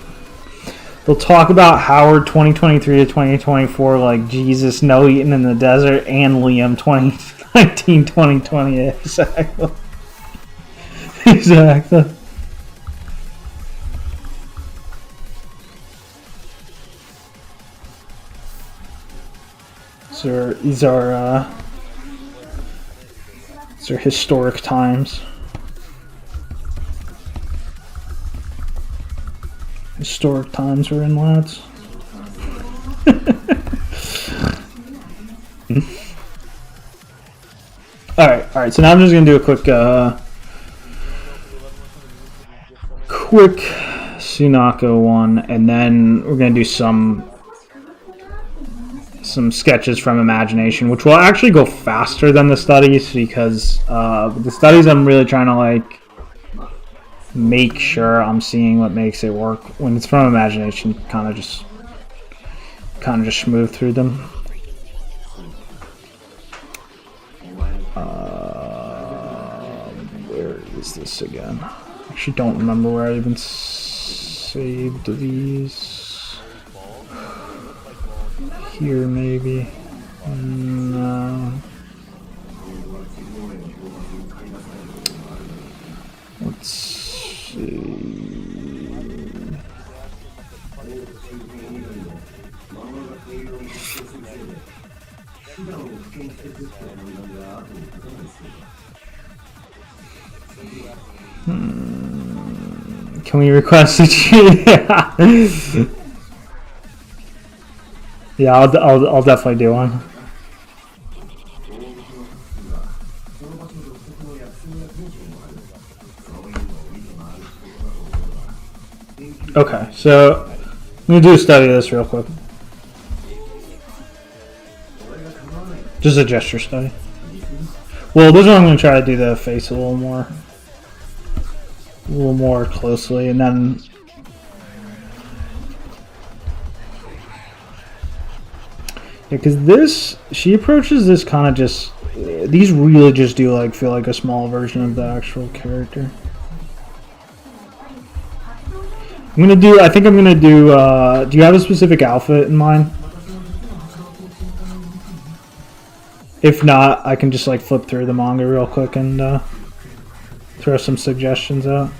They'll talk about Howard 2023 to 2024 like Jesus, no eating in the desert, and Liam 2019 2020. Exactly. Exactly. So these are historic times. Historic times we're in, lads. Alright, so now I'm just gonna do a quick Sunako one, and then we're gonna do some sketches from imagination, which will actually go faster than the studies, because with the studies I'm really trying to like make sure I'm seeing what makes it work. When it's from imagination, kind of just smooth through them. Where is this again? I actually don't remember where I even saved these. Here maybe. No. Let's see. Can we request a cheat? Yeah, I'll definitely do one. Okay, so I'm gonna do a study of this real quick. Just a gesture study. Well, this one I'm gonna try to do the face a little more. a little more closely, and then because she approaches this kind of just these really just do like feel like a small version of the actual character. I think I'm gonna do do you have a specific outfit in mind? If not, I can just like flip through the manga real quick and throw some suggestions out.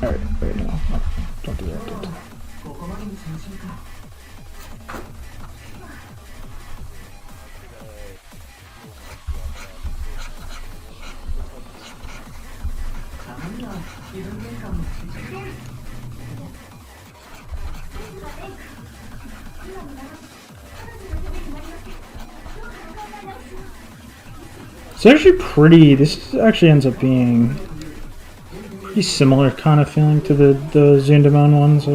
Alright, wait, no. Don't do that. Don't do that. It's actually pretty. This actually ends up being pretty similar kind of feeling to the Zundamon ones.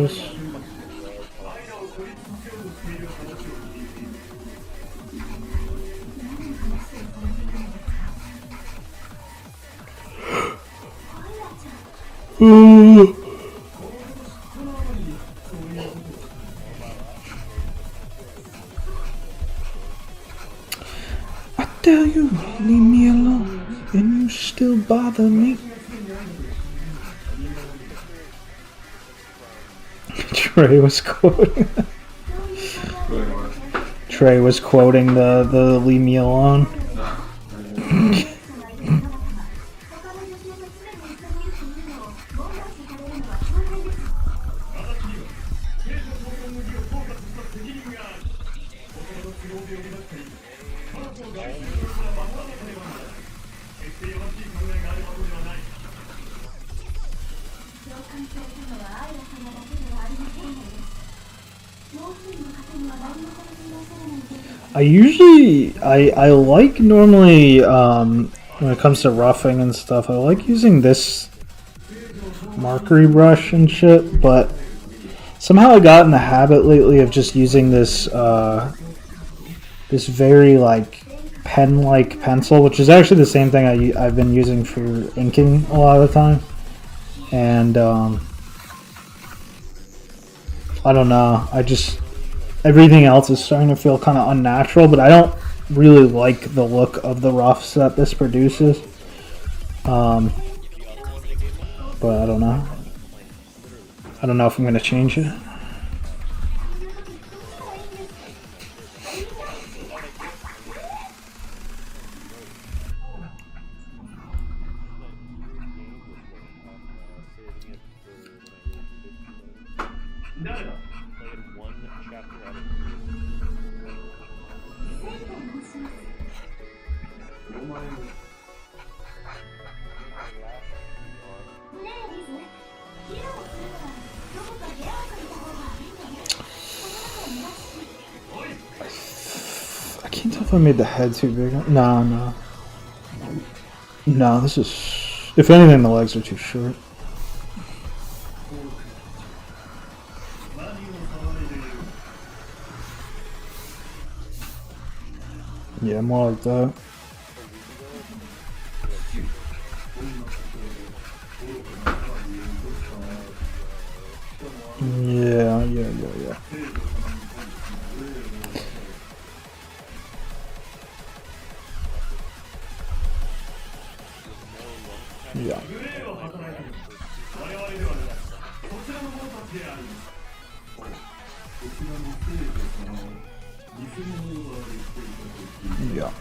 I tell you, leave me alone, and you still bother me. Trey was quoting. Trey was quoting the "Leave me alone." I like normally when it comes to roughing and stuff, I like using this markery brush and shit, but somehow I got in the habit lately of just using this this very like pen-like pencil, which is actually the same thing I've been using for inking a lot of the time, and I don't know, everything else is starting to feel kind of unnatural, but I don't really like the look of the roughs that this produces. But I don't know. I don't know if I'm going to change it. I can't tell if I made the head too big. No, this is... If anything, the legs are too short. Yeah, more like that. Yeah. Yeah. Yeah.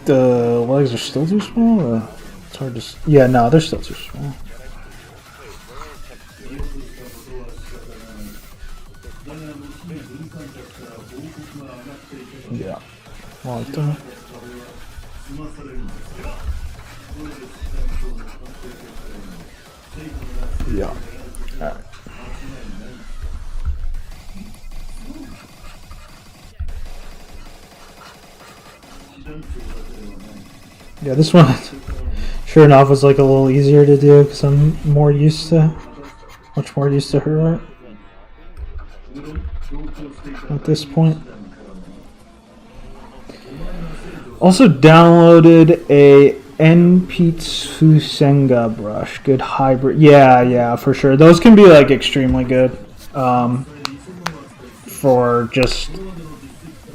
The legs are still too small? It's hard to... Yeah, no, they're still too small. Yeah. Like that. Yeah. Alright. Yeah, this one, sure enough, was like a little easier to do because I'm much more used to her art at this point. Also downloaded a Enpitsu Senga brush. Good hybrid. Yeah, for sure. Those can be like extremely good for just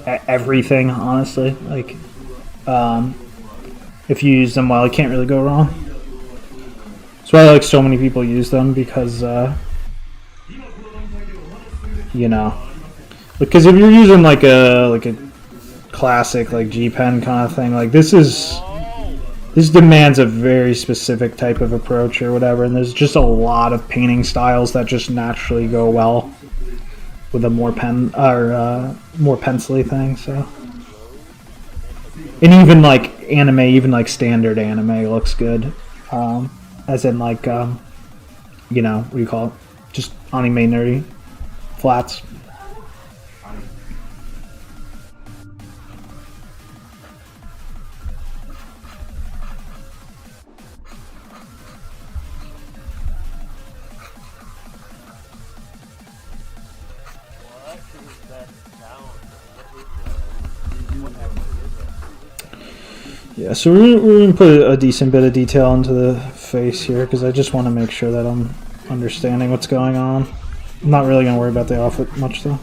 everything, honestly. Like, if you use them well, you can't really go wrong. That's why like so many people use them because, you know, because if you're using like a classic like G pen kind of thing, like this demands a very specific type of approach or whatever, and there's just a lot of painting styles that just naturally go well with a more more pencily thing. So, and even like anime, even like standard anime looks good, as in like you know, what do you call it? Just anime nerdy flats. Yeah, so we're going to put a decent bit of detail into the face here because I just want to make sure that I'm understanding what's going on. I'm not really going to worry about the outfit much though.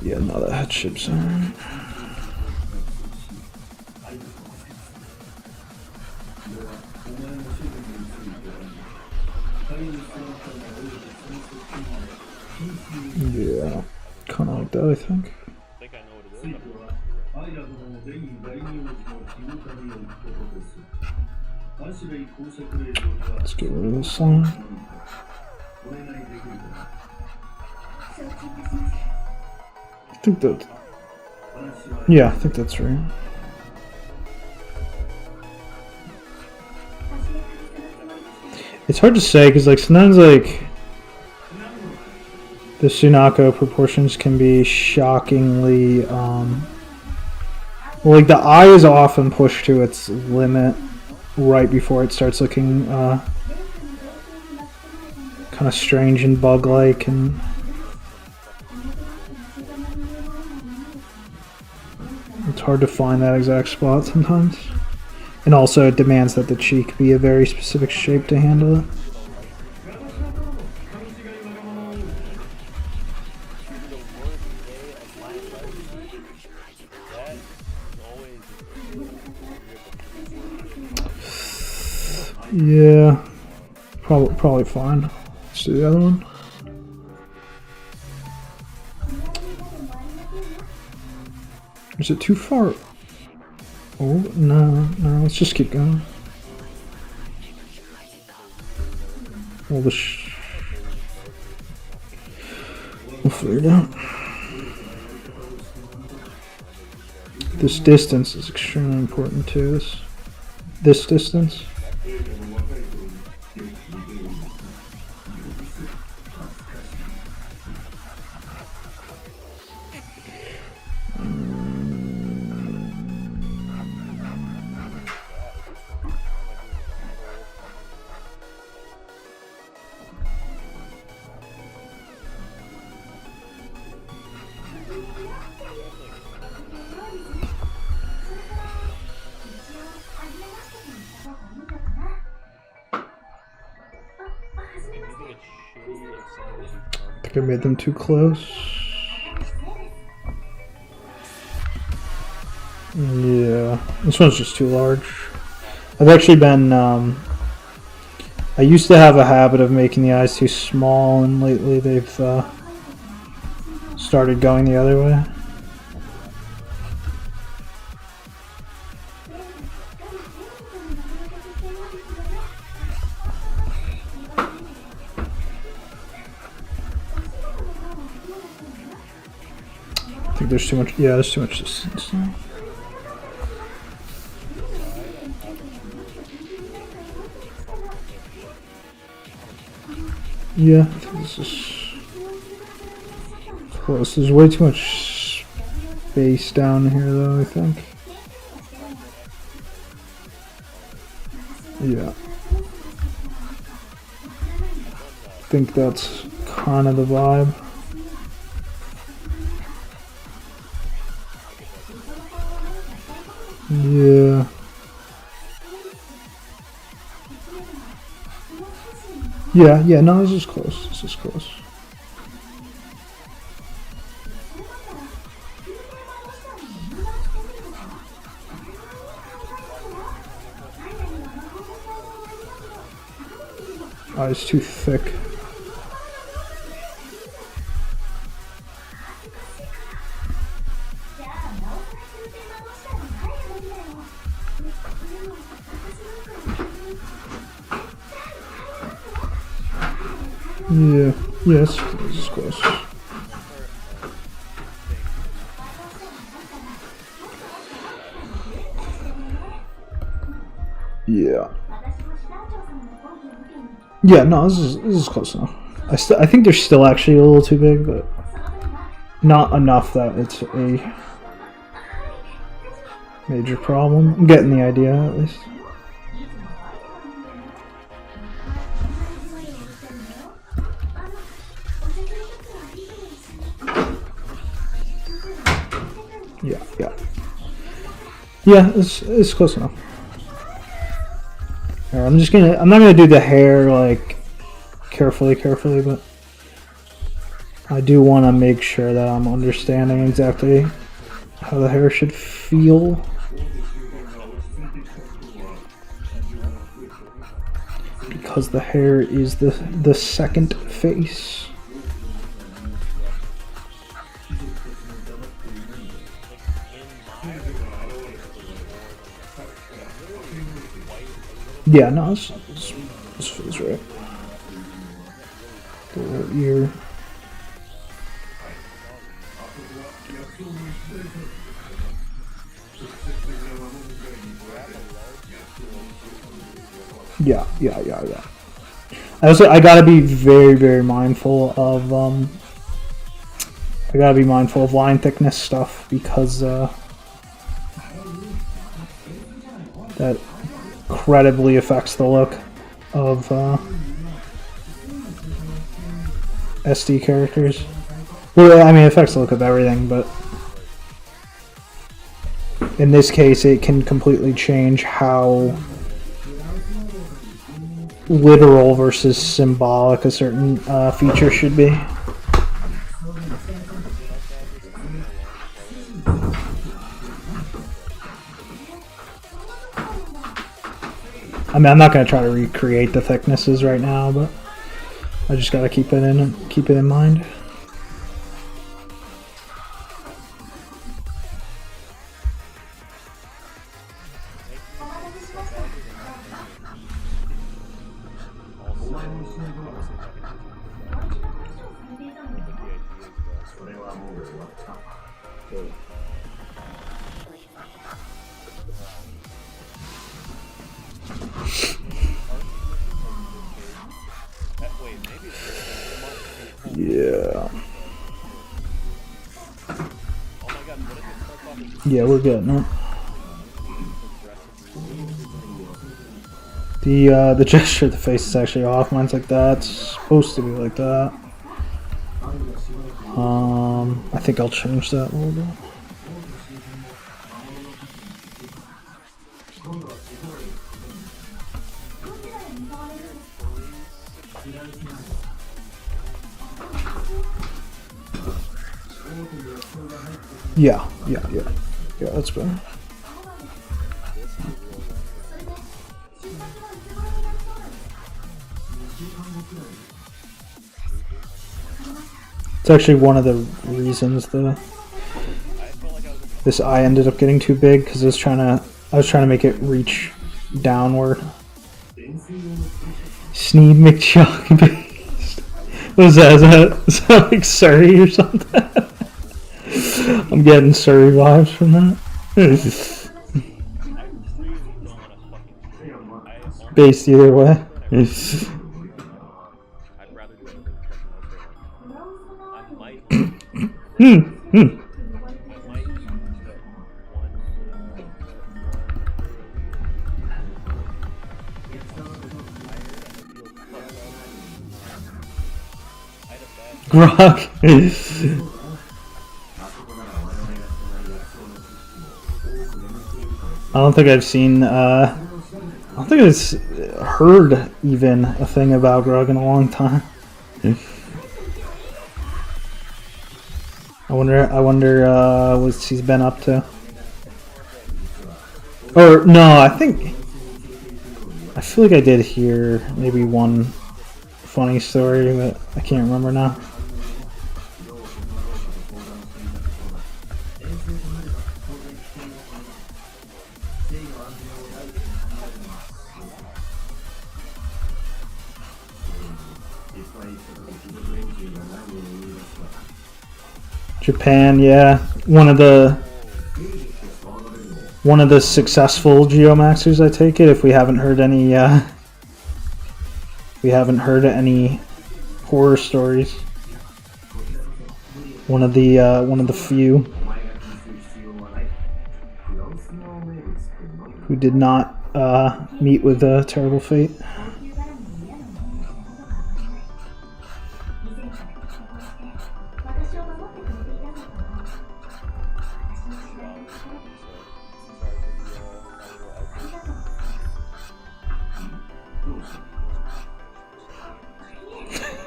Yeah, no, that head ship's on. Yeah, kind of like that, I think. Let's get rid of this line. I think that. Yeah, I think that's right. It's hard to say because, like, sometimes, like, the Sunako proportions can be shockingly. Well, like, the eye is often pushed to its limit right before it starts looking kind of strange and bug-like, and it's hard to find that exact spot sometimes. And also it demands that the cheek be a very specific shape to handle it. Yeah, probably fine. Let's do the other one. Is it too far? Oh, no, let's just keep going. We'll figure it out. This distance is extremely important too. This distance. I think I made them too close. Yeah, this one's just too large. I've actually been, I used to have a habit of making the eyes too small, and lately they've started going the other way. think there's too much. Yeah, there's too much distance. Yeah, I think this is close. There's way too much space down here, though, I think. Yeah. I think that's kind of the vibe. Yeah. Yeah, no, this is close. This is close. Oh, it's too thick. Yeah, yes, this is close. Yeah. Yeah, no, this is close enough. I think they're still actually a little too big, but not enough that it's a major problem. I'm getting the idea at least. Yeah, it's close enough. Here, I'm not gonna do the hair like carefully, but I do want to make sure that I'm understanding exactly how the hair should feel. Because the hair is the second face. Yeah, no, this feels right. The little ear. Yeah. I gotta be very mindful of line thickness stuff because that incredibly affects the look of SD characters. Well, I mean, it affects the look of everything, but in this case, it can completely change how literal versus symbolic a certain feature should be. I mean, I'm not going to try to recreate the thicknesses right now, but I just got to keep it in mind. Yeah, we're good, no? The gesture of the face is actually off. Mine's like that. It's supposed to be like that. I think I'll change that a little bit. Yeah, that's better. It's actually one of the reasons this eye ended up getting too big because I was trying to make it reach downward. Sneed McChuck based. What is that? Is that like Surrey or something? I'm getting Surrey vibes from that. Based either way. Rock. I don't think I've seen. I don't think I've heard even a thing about Grug in a long time. I wonder what she's been up to. Or no, I feel like I did hear maybe one funny story, but I can't remember now. Japan, yeah, one of the successful Geomaxers, I take it. If we haven't heard any, horror stories. One of the few who did not meet with a terrible fate.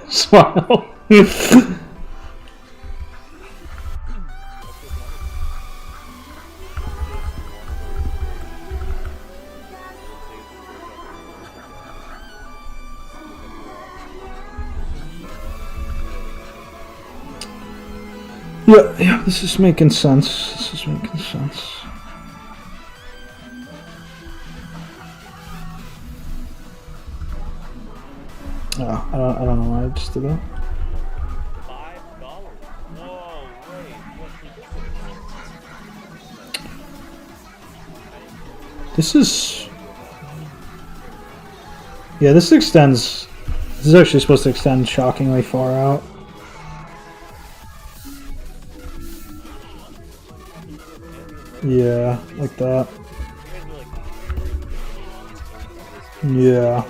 Smile. Yeah, this is making sense. Oh, I don't know why I just did that. $5? No way. This is... Yeah, this extends... This is actually supposed to extend shockingly far out. Yeah, like that. Yeah.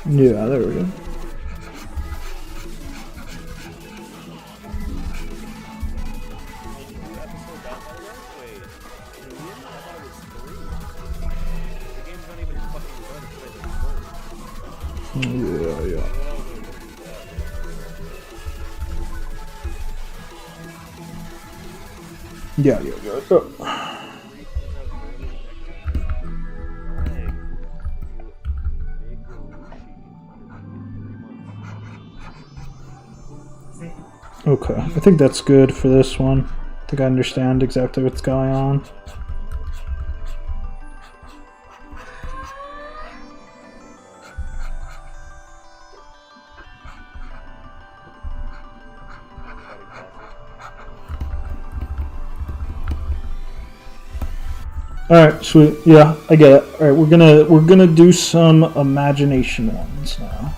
Yeah, there we go. Yeah. Okay, I think that's good for this one. I think I understand exactly what's going on. Alright, sweet. Yeah, I get it. Alright, we're gonna do some imagination ones now.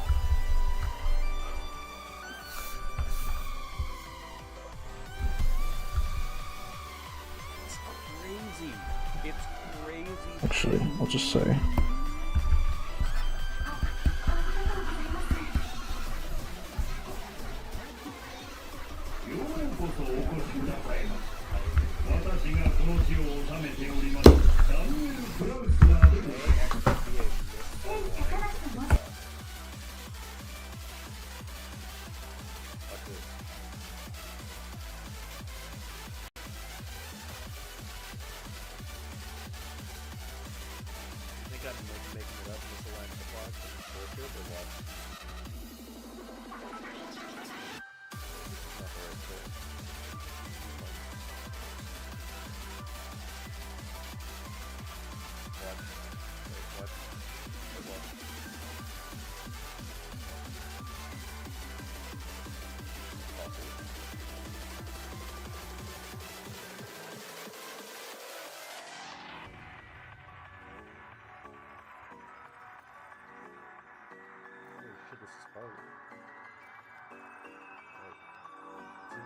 Actually, I'll just say.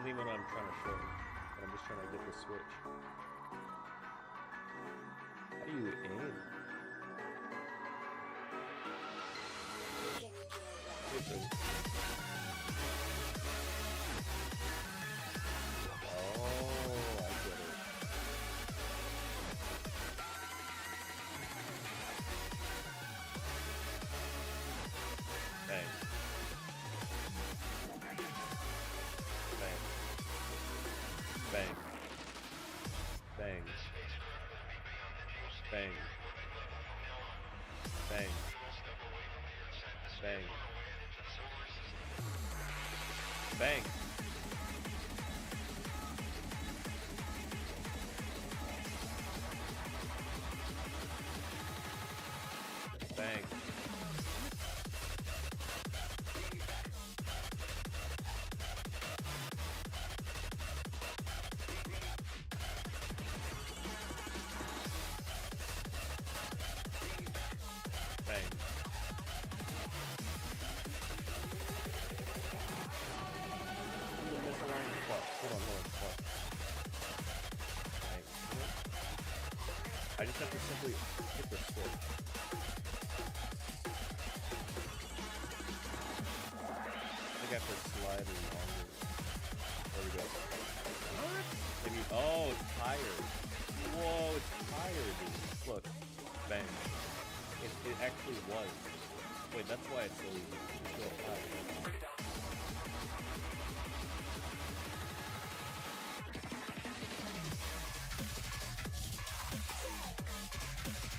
isn't even what I'm trying to show. But I'm just trying to get the switch. How do you aim? Oh, I get it. Bang. Bang. Bang. Bang. Bang. Bang. Bang. Bang. Bang. Bang. Misaligned plus. Hold on, plus. Bang. I just have to simply hit the switch. I think I have to slide it longer. There we go. Maybe. Oh, it's higher. Whoa, it's higher, dude. Look. Bang. It actually was. Wait, that's why it's so easy. It's so high.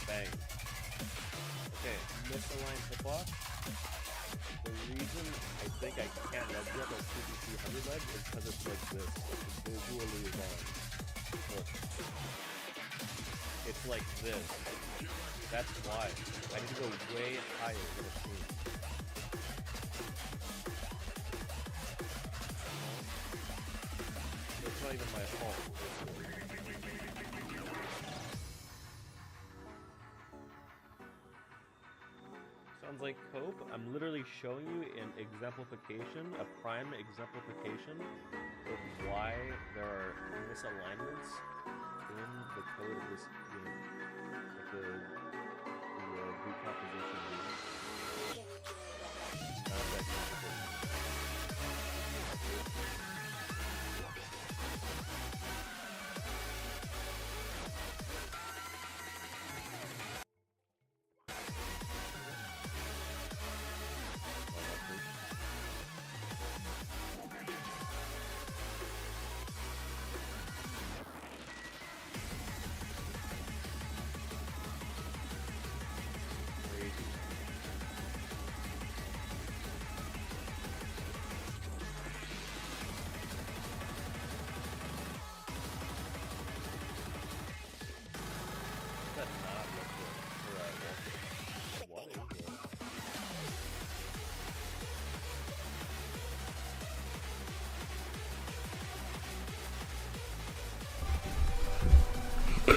Bang. Okay, misaligned hip lock. The reason I think I can't ledge up at 2D300 ledge is because it's like this. It's visually wrong. Look. It's like this. That's why. I need to go way higher than it seems. It's not even my fault. Sounds like cope. I'm literally showing you an exemplification, a prime exemplification of why there are misalignments in the code of this game. Like the decomposition game. Not that complicated.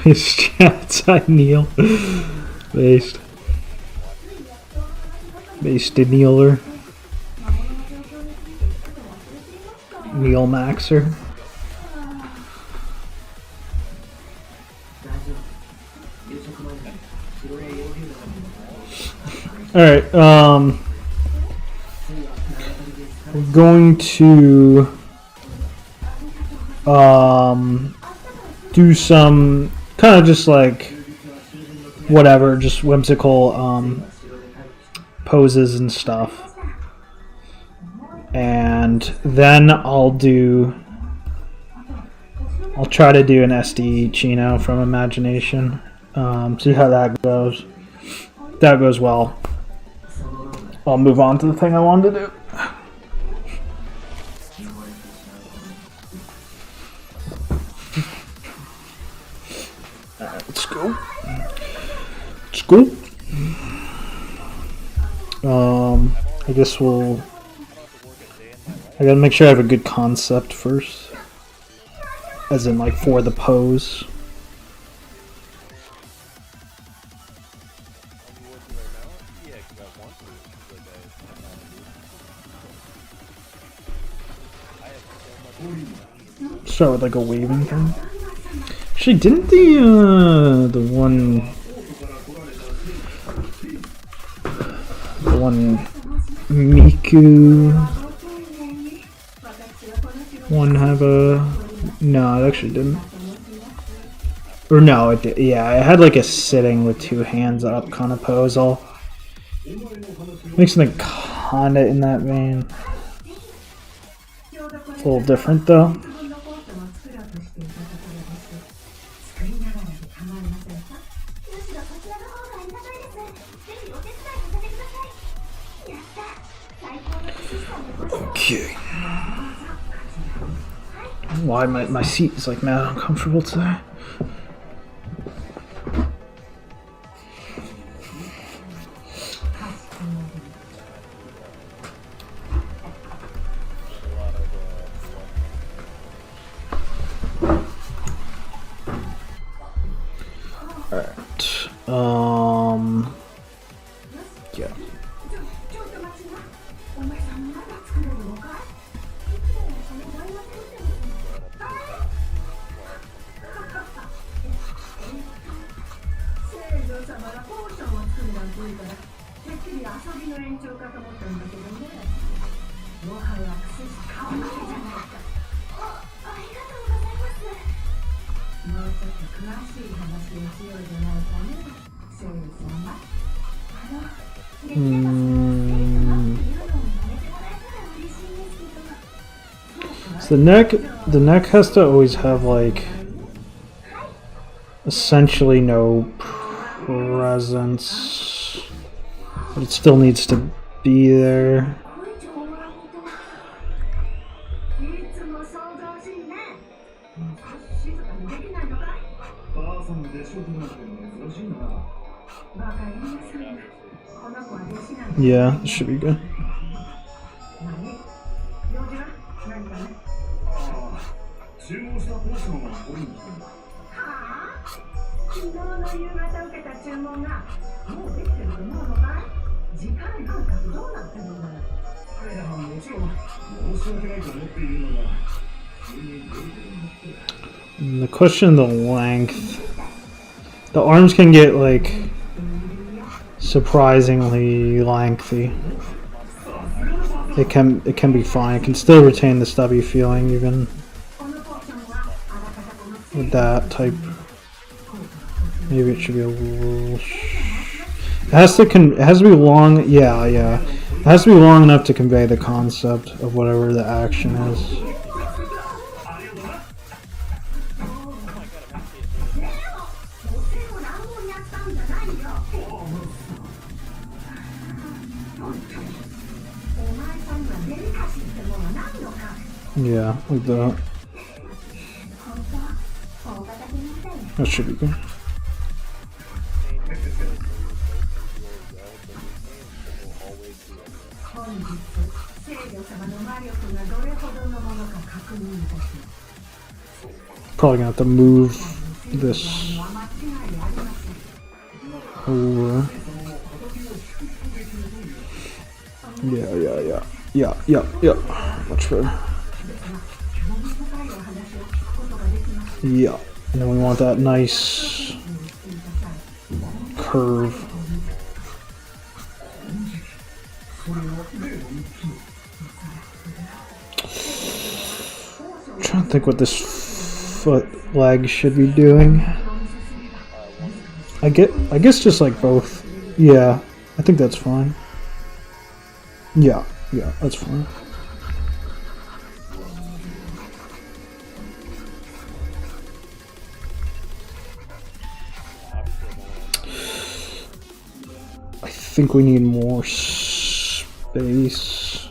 Based chats, I kneel. Based. Based kneeler. Neil Maxer. Alright, we're going to do some kind of just like whatever, just whimsical poses and stuff. And then I'll try to do an SD Chino from Imagination. See how that goes. If that goes well, I'll move on to the thing I wanted to do. Alright, let's go. Let's go. I guess I gotta make sure I have a good concept first. As in, like, for the pose. I have so much Start with like a waving thing. Actually, didn't the one Miku one have a no? It actually didn't. Or no, it did. Yeah, it had like a sitting with two hands up kind of pose. I'll make something kind of in that vein. It's a little different though. Okay. Why my seat is like mad uncomfortable today. Alright. Yeah. So the neck has to always have like essentially no presence, but it still needs to be there. Yeah, it should be good. And the question of the length. The arms can get like surprisingly lengthy. It can be fine. It can still retain the stubby feeling even with that type. Maybe it should be a little. It has to be long. Yeah. It has to be long enough to convey the concept of whatever the action is. Yeah, like that. That should be good. Probably gonna have to move this over. Yeah. Much better. Yeah, and then we want that nice curve. I'm trying to think what this foot leg should be doing. I guess just like both. Yeah, I think that's fine. Yeah, that's fine. I think we need more space.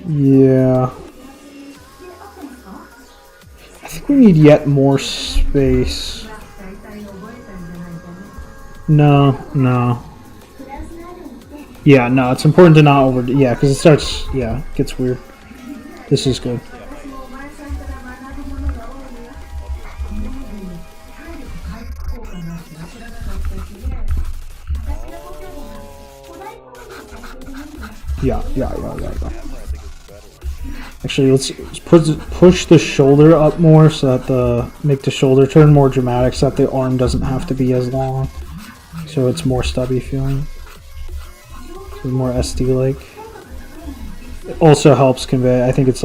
Yeah. I think we need yet more space. No. Yeah, no, it's important to not over... Yeah, because it starts... Yeah, it gets weird. This is good. Yeah. Camera, I think is better. Actually, let's push the shoulder up more so that make the shoulder turn more dramatic, so that the arm doesn't have to be as long, so it's more stubby feeling, so more SD like. It also helps convey. I think it's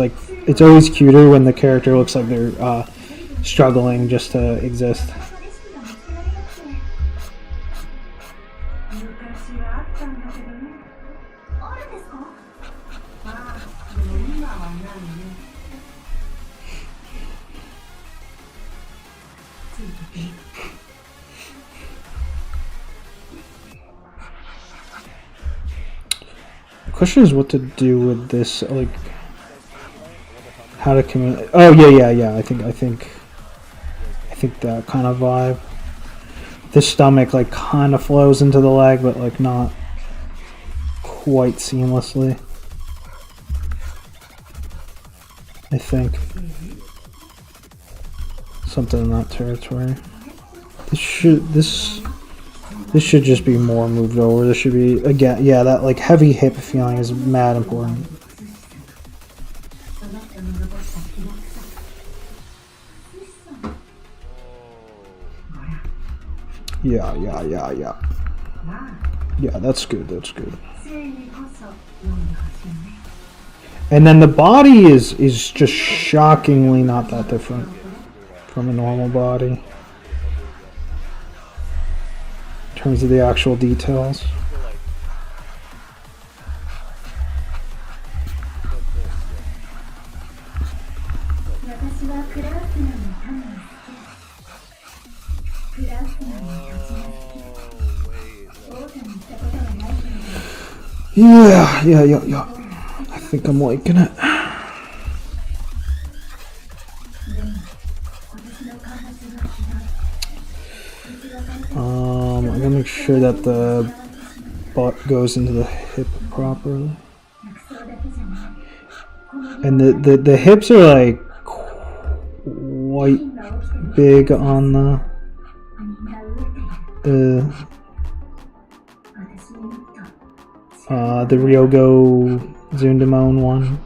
always cuter when the character looks like they're struggling just to exist. The question is what to do with this, like how to communicate. Oh yeah. I think that kind of vibe. The stomach like kind of flows into the leg, but like not quite seamlessly. I think something in that territory. This should just be more moved over. This should be, again, yeah, that like heavy hip feeling is mad important. Yeah. Yeah, that's good. And then the body is just shockingly not that different from a normal body in terms of the actual details. Yeah. I think I'm liking it. I'm gonna make sure that the butt goes into the hip properly. And the hips are like quite big on the Ryogo Zundamon one.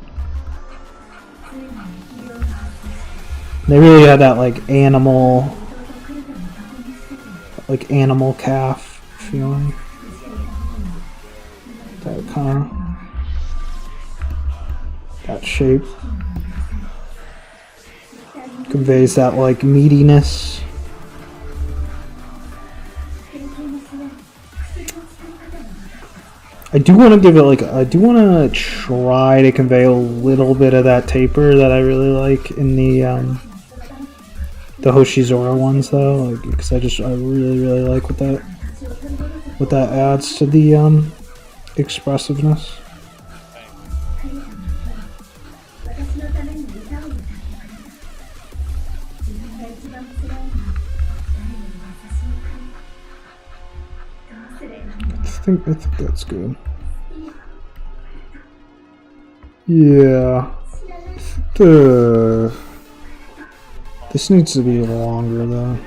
They really had that like animal calf feeling. That kind of that shape conveys that like meatiness. I do want to give it I do want to try to convey a little bit of that taper that I really like in the Hoshizora ones though, because I really like what that adds to the expressiveness. I think that's good. Yeah. This needs to be longer though.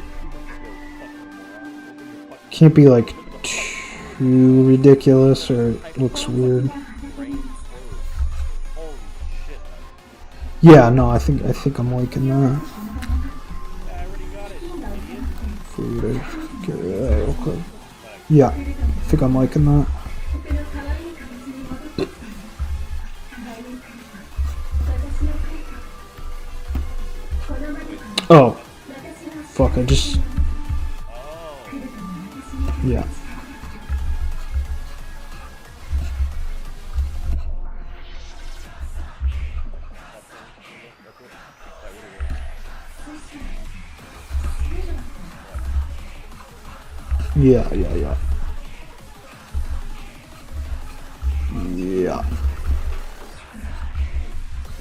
Can't be like too ridiculous or it looks weird. Yeah, no, I think I'm liking that. Get rid of that real quick. Yeah, I think I'm liking that. Oh, fuck! I just yeah. Yeah.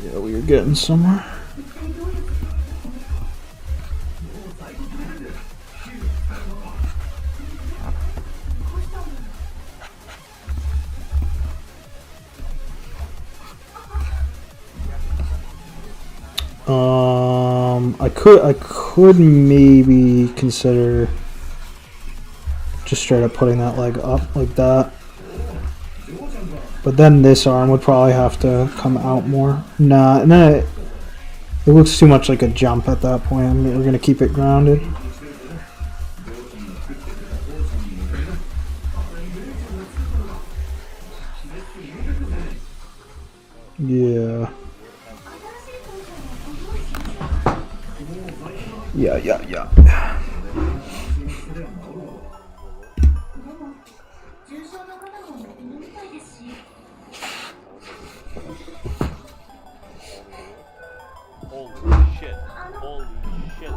Yeah, we are getting somewhere. I could maybe consider just straight up putting that leg up like that. But then this arm would probably have to come out more. Nah, and then it looks too much like a jump at that point. I mean, we're going to keep it grounded. Yeah. Yeah. Holy shit. Holy shit.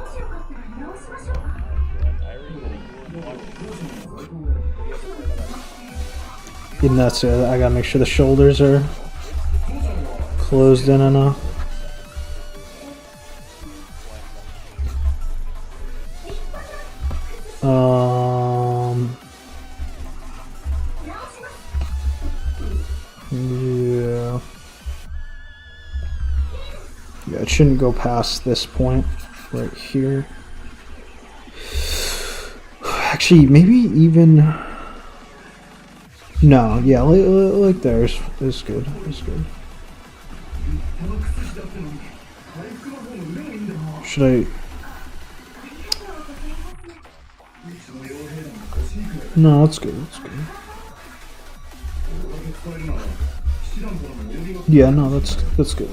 I already And that's it. I gotta make sure the shoulders are closed in enough. Yeah. Yeah, it shouldn't go past this point right here. Actually, maybe even. No, yeah, like there is good. Is good. Should I? No, that's good. That's good. Yeah, no, that's good. That's good.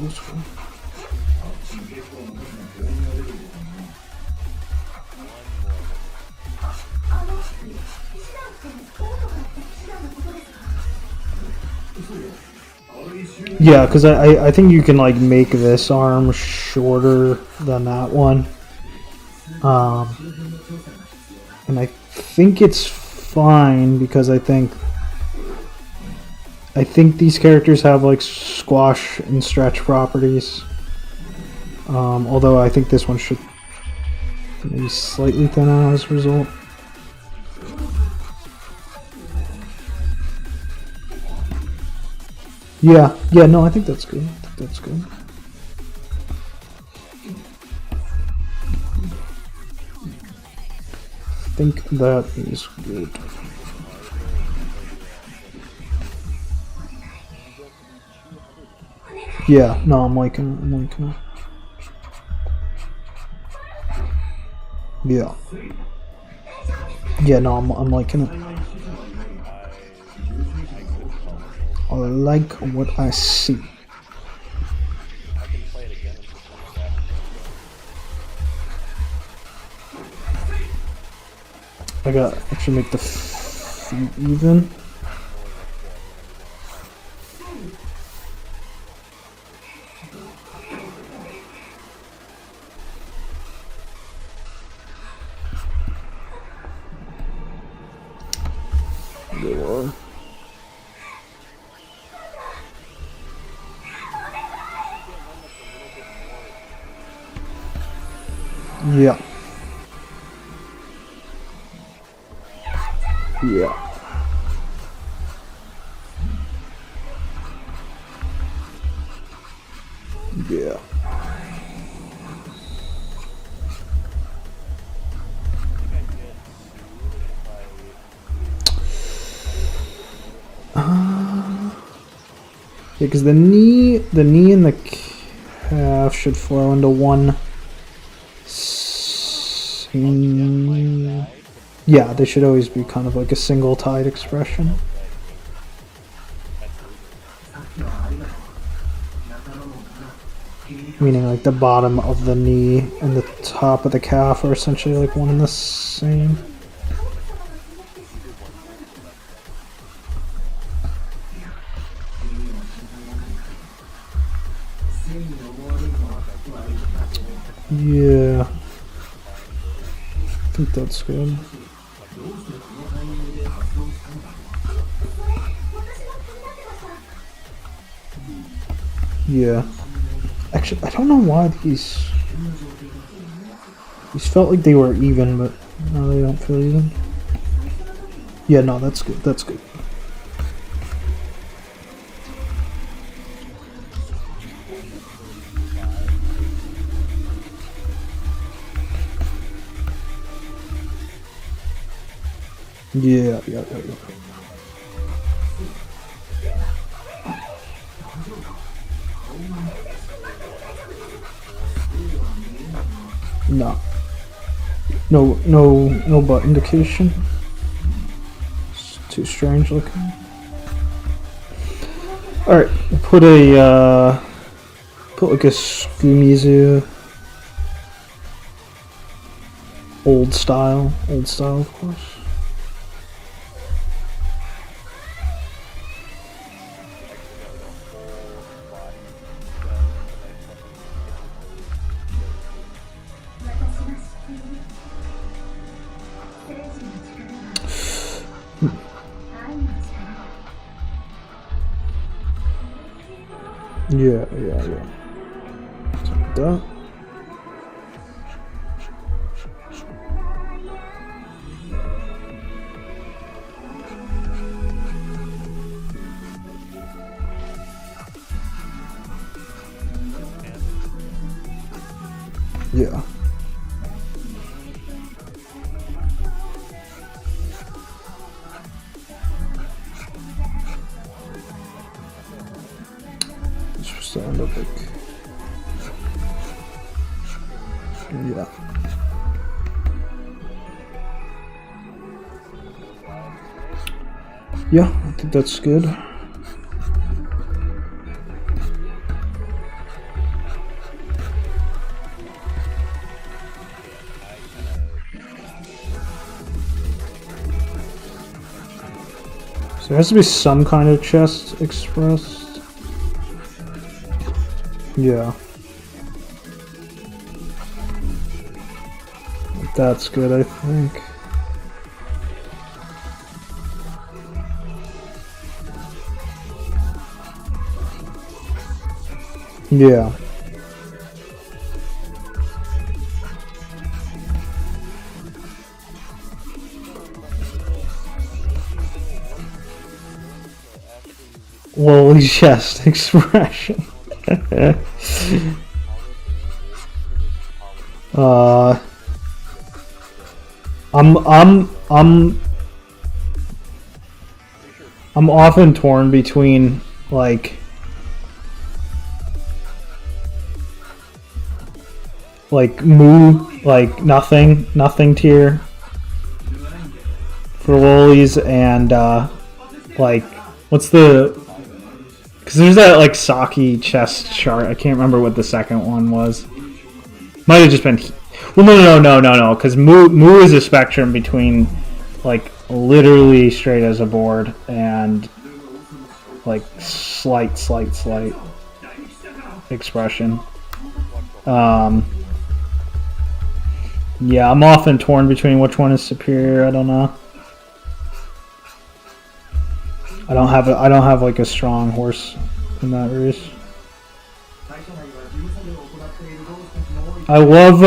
Yeah, because I think you can like make this arm shorter than that one, and I think it's fine because I think these characters have like squash and stretch properties. Although I think this one should maybe slightly thin out as a result. Yeah, no, I think that's good. I think that is good. Yeah, no, I'm liking it. Yeah. Yeah, no, I'm liking it. I like what I see. I should make the feet even. There. Yeah. Yeah. Yeah. Because the knee and the calf should flow into one. Yeah, they should always be kind of like a single tied expression. Meaning like the bottom of the knee and the top of the calf are essentially like one and the same. Yeah. I think that's good. Yeah. Actually, I don't know why these felt like they were even, but now they don't feel even. Yeah, no, that's good. That's good. Yeah. No. No butt indication. It's too strange looking. Alright, put like a Skumizu. Old style of course. Yeah. Something like that. Yeah. It's supposed to end up like. Yeah. Yeah, I think that's good. So there has to be some kind of chest expressed. Yeah. That's good, I think. Yeah. Lowly chest expression. I'm often torn between like moo, like nothing tier for lollies, and like what's the, because there's that like Saki chest chart. I can't remember what the second one was. Might have just been. Well, no. Because moo is a spectrum between like literally straight as a board and like slight expression. Yeah, I'm often torn between which one is superior. I don't know. I don't have like a strong horse in that race. I love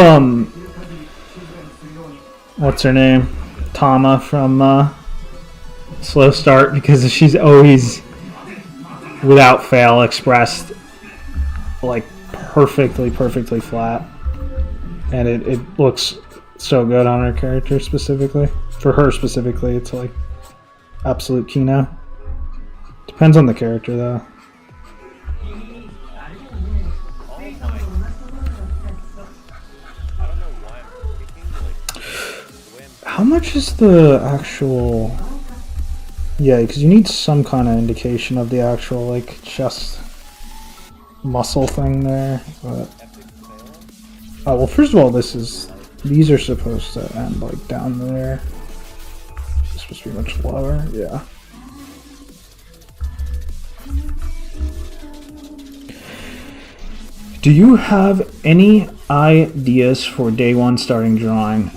what's her name? Tama from Slow Start, because she's always without fail expressed like perfectly flat. And it looks so good on her character specifically. For her specifically, it's like absolute Kino. Depends on the character though. How much is the actual... Yeah, because you need some kind of indication of the actual like chest muscle thing there. But... Oh, well, first of all, these are supposed to end like down there. It's supposed to be much lower, yeah. Do you have any ideas for day one starting drawing?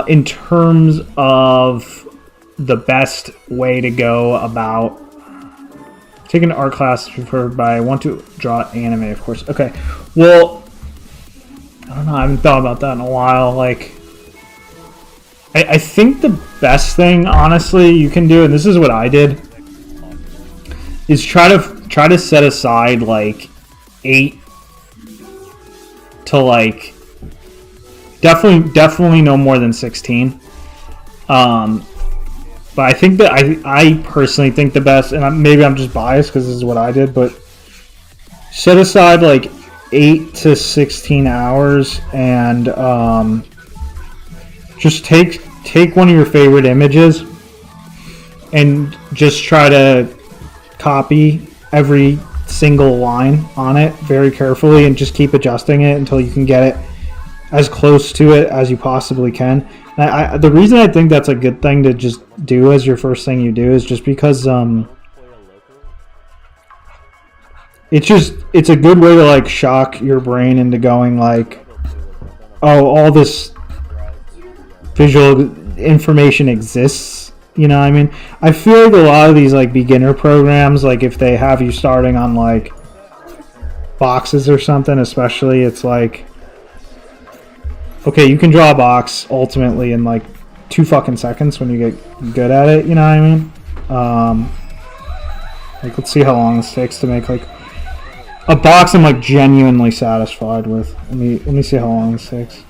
In terms of the best way to go about taking an art class preferred by I want to draw anime, of course. Okay, well, I don't know. I haven't thought about that in a while. Like, I think the best thing, honestly, you can do, and this is what I did, is try to set aside like 8 to like definitely no more than 16. But I think that I personally think the best, and maybe I'm just biased because this is what I did, but set aside like 8 to 16 hours, and just take one of your favorite images and just try to copy every single line on it very carefully, and just keep adjusting it until you can get it as close to it as you possibly can. The reason I think that's a good thing to just do as your first thing you do is just because it's a good way to like shock your brain into going like, oh, all this visual information exists. You know what I mean? I feel like a lot of these like beginner programs, like if they have you starting on like boxes or something, especially, it's like, okay, you can draw a box ultimately in like 2 fucking seconds when you get good at it. You know what I mean? Like, let's see how long this takes to make like a box I'm like genuinely satisfied with. Let me see how long this takes.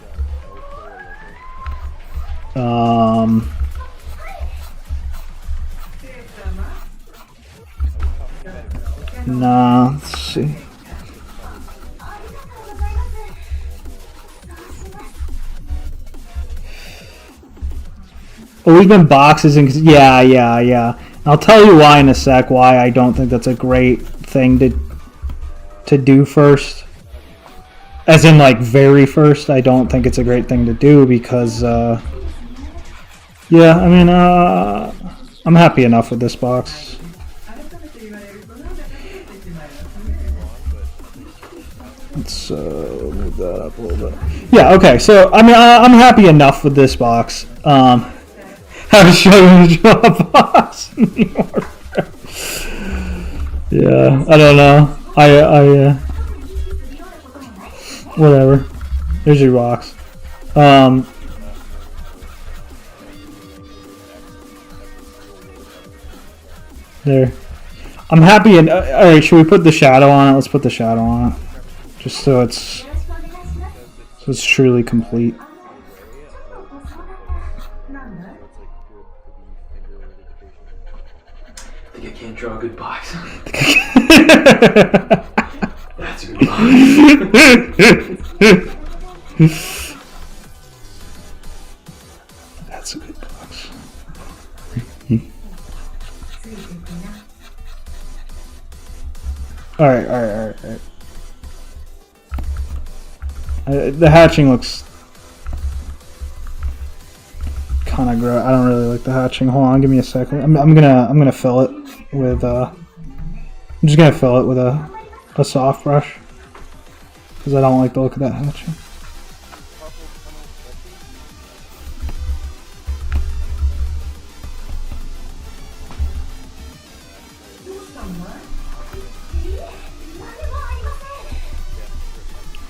Let's see. Oh, we've been boxes and yeah. I'll tell you why in a sec. Why I don't think that's a great thing to do first. As in, like, very first. I don't think it's a great thing to do because, yeah. I mean, I'm happy enough with this box. Let's move that up a little bit. Yeah. Okay. So I mean, I'm happy enough with this box. I was struggling to draw a box anymore. Yeah, I don't know. I whatever. There's your box. There. I'm happy. And all right, should we put the shadow on it? Let's put the shadow on it, just so it's truly complete. I think I can't draw a good box. That's a good box. That's a good box. All right. The hatching looks kind of gross. I don't really like the hatching. Hold on, give me a second. I'm gonna fill it with I'm just gonna fill it with a soft brush because I don't like the look of that hatching.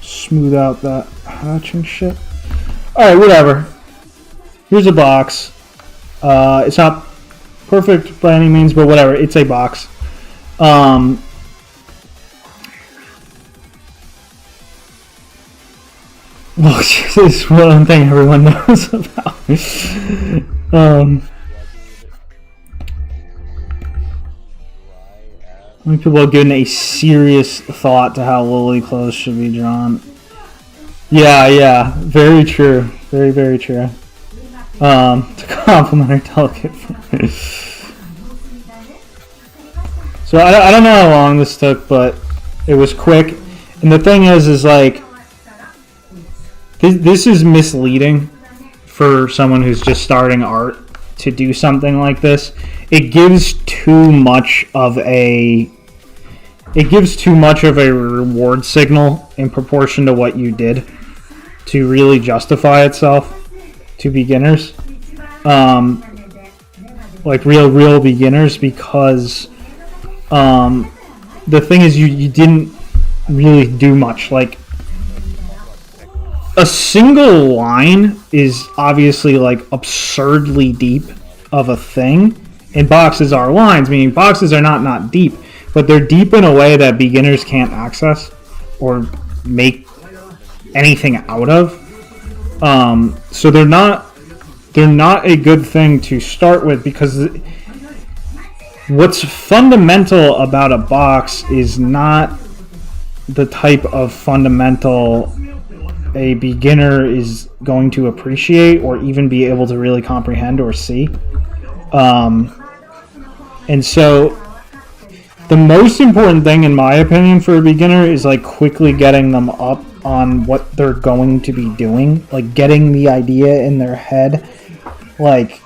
Smooth out that hatching shit. Alright, whatever. Here's a box. It's not perfect by any means, but whatever. It's a box. Well, this is one thing everyone knows about. I think people have given a serious thought to how lily clothes should be drawn. Yeah, very true. Very, very true. To compliment our delicate. So I don't know how long this took, but it was quick. And the thing is like, this is misleading for someone who's just starting art to do something like this. It gives too much of a reward signal in proportion to what you did to really justify itself to beginners, like real beginners, because the thing is you didn't really do much. Like, a single line is obviously like absurdly deep of a thing, and boxes are lines, meaning boxes are not deep, but they're deep in a way that beginners can't access or make anything out of. So they're not a good thing to start with, because what's fundamental about a box is not the type of fundamental a beginner is going to appreciate or even be able to really comprehend or see. And so the most important thing, in my opinion, for a beginner is like quickly getting them up on what they're going to be doing, like getting the idea in their head, like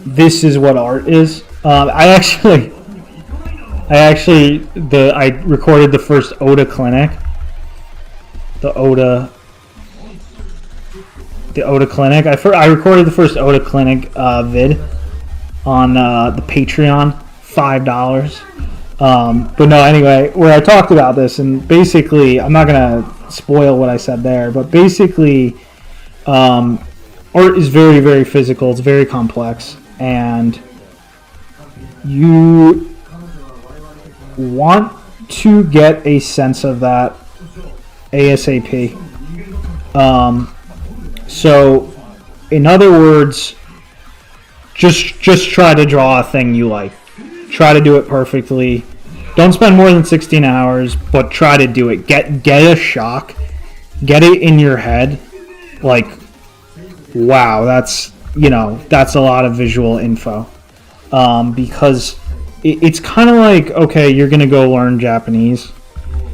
this is what art is. I recorded the first Ota clinic, the Ota clinic. I recorded the first Ota clinic vid on the Patreon, $5. But no, anyway, where I talked about this, and basically, I'm not gonna spoil what I said there, but basically, art is very, very physical. It's very complex, and you want to get a sense of that ASAP. So, in other words, just try to draw a thing you like. Try to do it perfectly. Don't spend more than 16 hours, but try to do it. Get a shock. Get it in your head. Like, wow, that's a lot of visual info. Because it's kind of like, okay, you're going to go learn Japanese.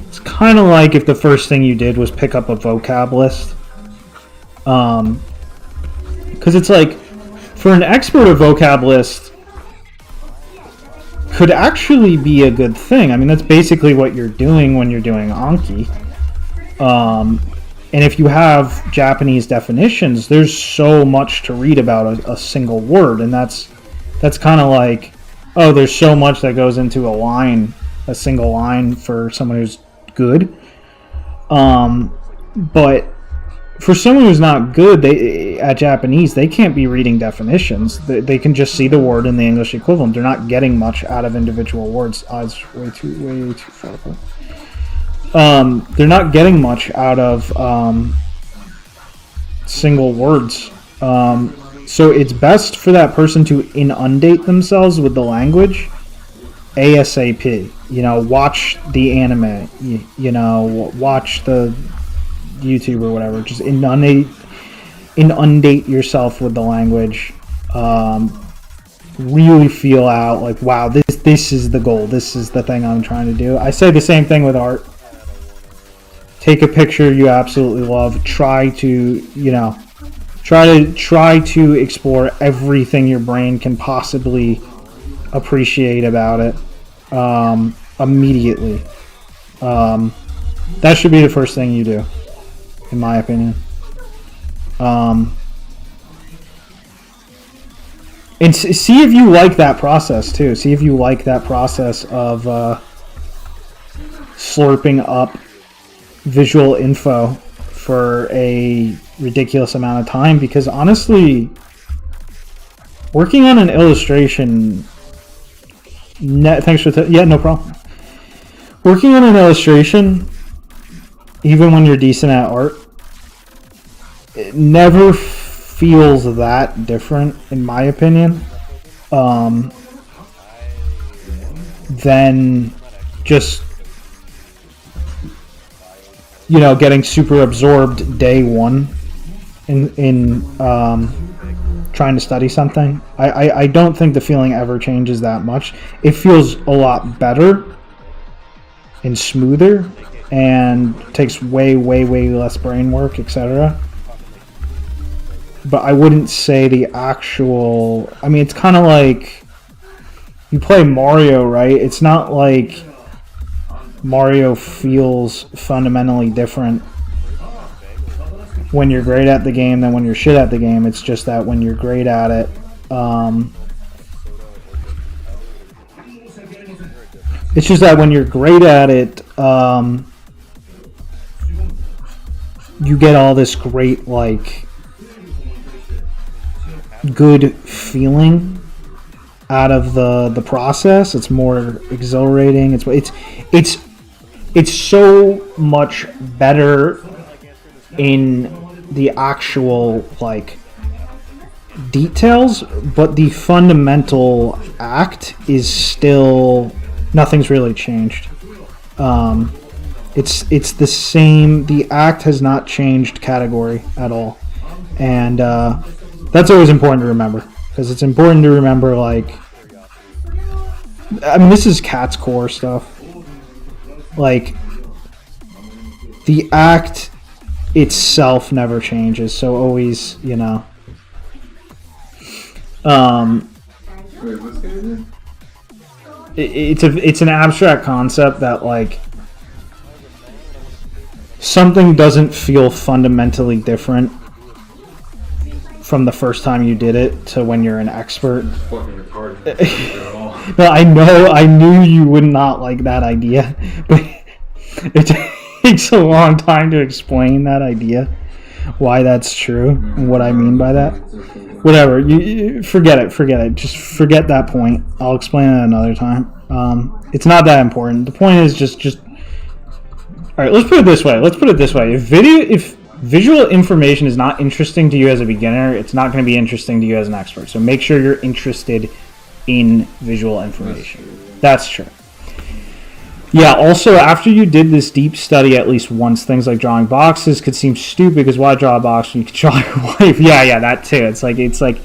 It's kind of like if the first thing you did was pick up a vocab list. Because it's like, for an expert, a vocab list could actually be a good thing. I mean, that's basically what you're doing when you're doing Anki. And if you have Japanese definitions, there's so much to read about a single word, and that's kind of like, oh, there's so much that goes into a single line for someone who's good. But for someone who's not good at Japanese, they can't be reading definitions. They can just see the word in the English equivalent. They're not getting much out of individual words. It's way too far apart. They're not getting much out of single words. So it's best for that person to inundate themselves with the language ASAP. Watch the anime. Watch the YouTube or whatever. Just inundate yourself with the language. Really feel out like, wow, this is the goal. This is the thing I'm trying to do. I say the same thing with art. Take a picture you absolutely love. Try to explore everything your brain can possibly appreciate about it immediately. That should be the first thing you do, in my opinion. And see if you like that process too. See if you like that process of slurping up visual info for a ridiculous amount of time, because honestly, working on an illustration, no problem. Working on an illustration, even when you're decent at art, it never feels that different, in my opinion, than just getting super absorbed day one in trying to study something. I don't think the feeling ever changes that much. It feels a lot better and smoother and takes way less brain work, etc. But I wouldn't say the actual... I mean, it's kind of like you play Mario, right? It's not like Mario feels fundamentally different when you're great at the game than when you're shit at the game. It's just that when you're great at it, you get all this great, like, good feeling out of the process. It's more exhilarating. It's so much better in the actual, like, details, but the fundamental act is still, nothing's really changed. It's the same. The act has not changed category at all, and that's always important to remember, because it's important to remember, like, I mean, this is Cat's core stuff. Like, the act itself never changes, so always, you know. Wait, what's the idea? It's an abstract concept that, like, something doesn't feel fundamentally different from the first time you did it to when you're an expert. Fucking retarded. No, I knew you would not like that idea, but it takes a long time to explain that idea, why that's true, and what I mean by that. Whatever, you forget it. Just forget that point. I'll explain it another time. It's not that important. The point is just. All right, let's put it this way. If visual information is not interesting to you as a beginner, it's not going to be interesting to you as an expert. So make sure you're interested in visual information. That's true. Yeah, also, after you did this deep study at least once, things like drawing boxes could seem stupid, because why draw a box when you could draw your wife? Yeah, that too. It's like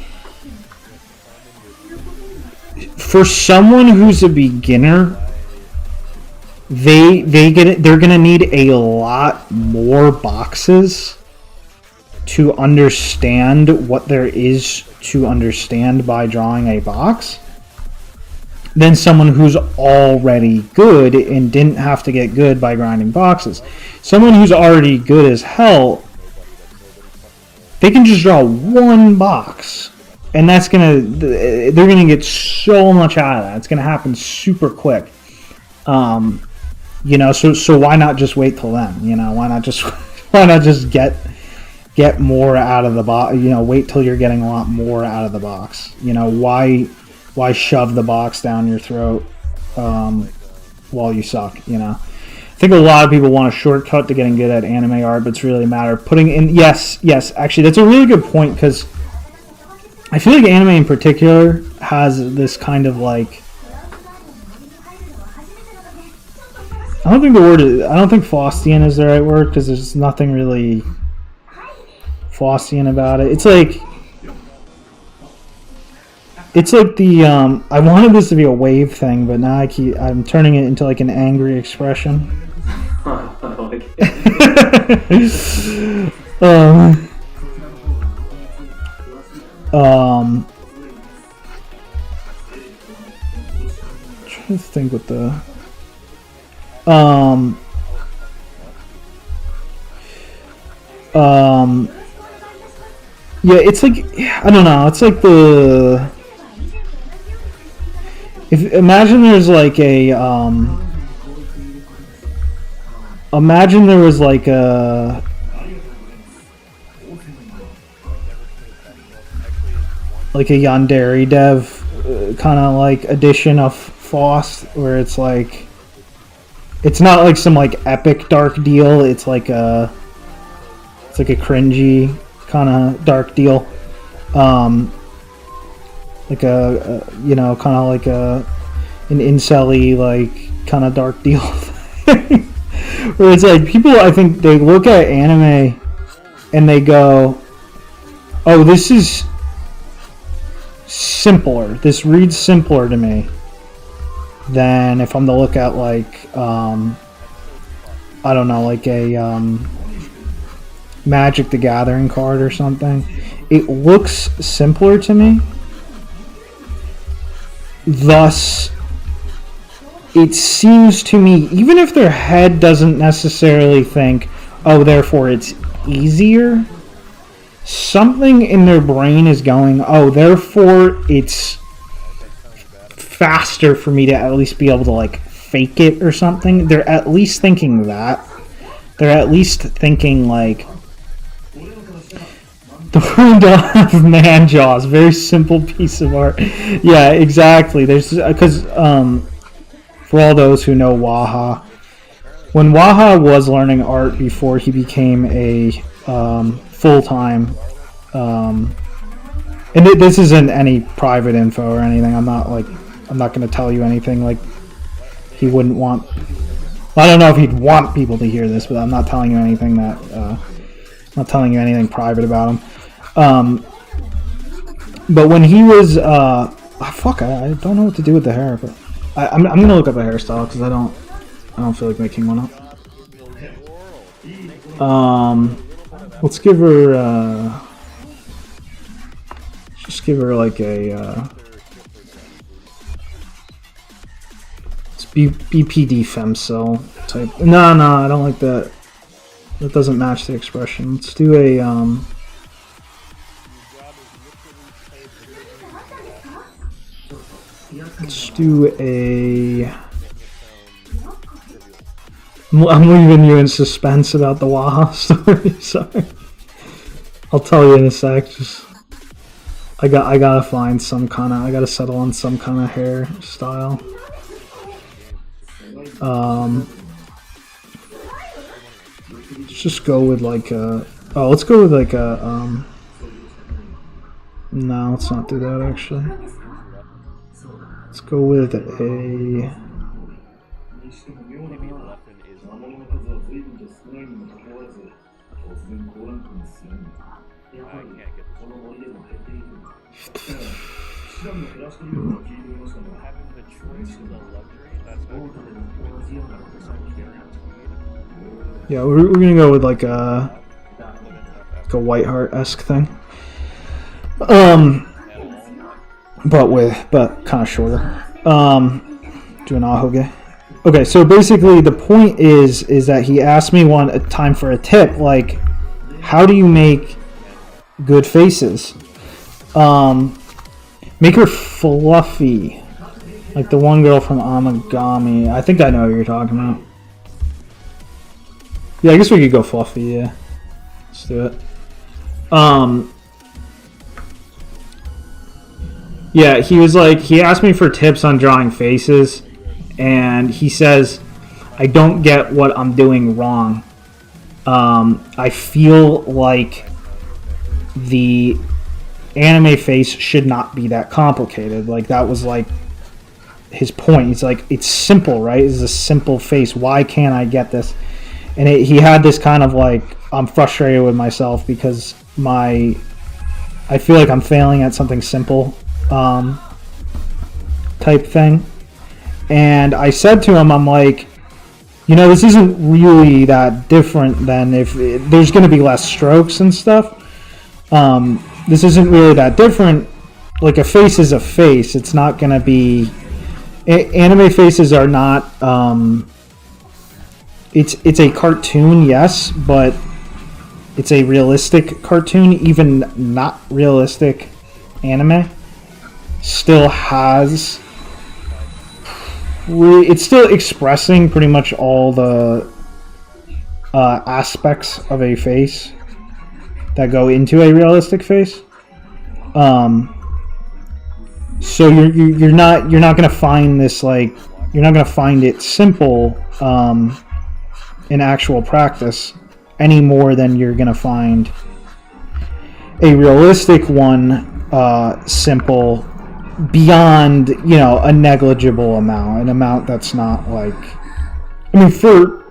for someone who's a beginner, they're gonna need a lot more boxes to understand what there is to understand by drawing a box than someone who's already good and didn't have to get good by grinding boxes. Someone who's already good as hell, they can just draw one box, and they're gonna get so much out of that. It's gonna happen super quick. You know, so why not just wait till then? You know, why not just get more out of the box? You know, wait till you're getting a lot more out of the box. You know, why shove the box down your throat while you suck? You know, I think a lot of people want a shortcut to getting good at anime art, but it's really a matter of putting in. Yes, actually, that's a really good point, because I feel like anime in particular has this kind of, like, I don't think Faustian is the right word, because there's nothing really Faustian about it. It's like the I wanted this to be a wave thing, but now I'm turning it into, like, an angry expression. I like it. Trying to think what the yeah, it's like, I don't know, it's like imagine there's like a imagine there was like a Yandere dev kind of like edition of Faust, where it's like, it's not like some like epic dark deal, it's like a cringy kind of dark deal, like a you know, kind of like an incel-y like kind of dark deal where it's like, people, I think they look at anime and they go, oh, this is simpler, this reads simpler to me than if I'm to look at, like, I don't know, like a Magic the Gathering card or something. It looks simpler to me, thus it seems to me, even if their head doesn't necessarily think, oh, therefore it's easier, something in their brain is going, oh, therefore it's faster for me to at least be able to, like, fake it or something. They're at least thinking that. They're at least thinking, like, the Ruined Dawn of Man Jaws, very simple piece of art. Yeah, exactly. There's, because for all those who know Waha, when Waha was learning art before he became a full-time, and this isn't any private info or anything. I'm not going to tell you anything like he wouldn't want Well, I don't know if he'd want people to hear this, but I'm not telling you anything that I'm not telling you anything private about him. But when he was fuck, I don't know what to do with the hair, but I'm gonna look up a hairstyle because I don't feel like making one up. Let's give her just give her like a it's BPD femcell type. No, I don't like that. That doesn't match the expression. Let's do a let's do a. I'm leaving you in suspense about the Waha story. Sorry, I'll tell you in a sec. Just I gotta find some kind of. I gotta settle on some kind of hairstyle. Let's just go with like a. Oh, let's go with like a. No, let's not do that actually. Let's go with a. Yeah, we're gonna go with like a Whiteheart-esque thing. But kind of shorter. Do an ahoge. Okay, so basically the point is that he asked me a time for a tip, like how do you make good faces? Make her fluffy, like the one girl from Amagami. I think I know what you're talking about. Yeah, I guess we could go fluffy. Yeah, let's do it. Yeah, he asked me for tips on drawing faces, and he says, I don't get what I'm doing wrong. I feel like the anime face should not be that complicated. Like, that was like his point. He's like, it's simple, right? It's a simple face. Why can't I get this? And he had this kind of like, I'm frustrated with myself because I feel like I'm failing at something simple. Type thing. And I said to him, I'm like, this isn't really that different than if there's going to be less strokes and stuff. This isn't really that different. Like, a face is a face. It's not going to be. Anime faces are not. It's a cartoon, yes, but it's a realistic cartoon. Even not realistic anime still has. It's still expressing pretty much all the aspects of a face that go into a realistic face. So you're not gonna find this, like, you're not gonna find it simple in actual practice any more than you're gonna find a realistic one simple beyond, a negligible amount, an amount that's not like, I mean, for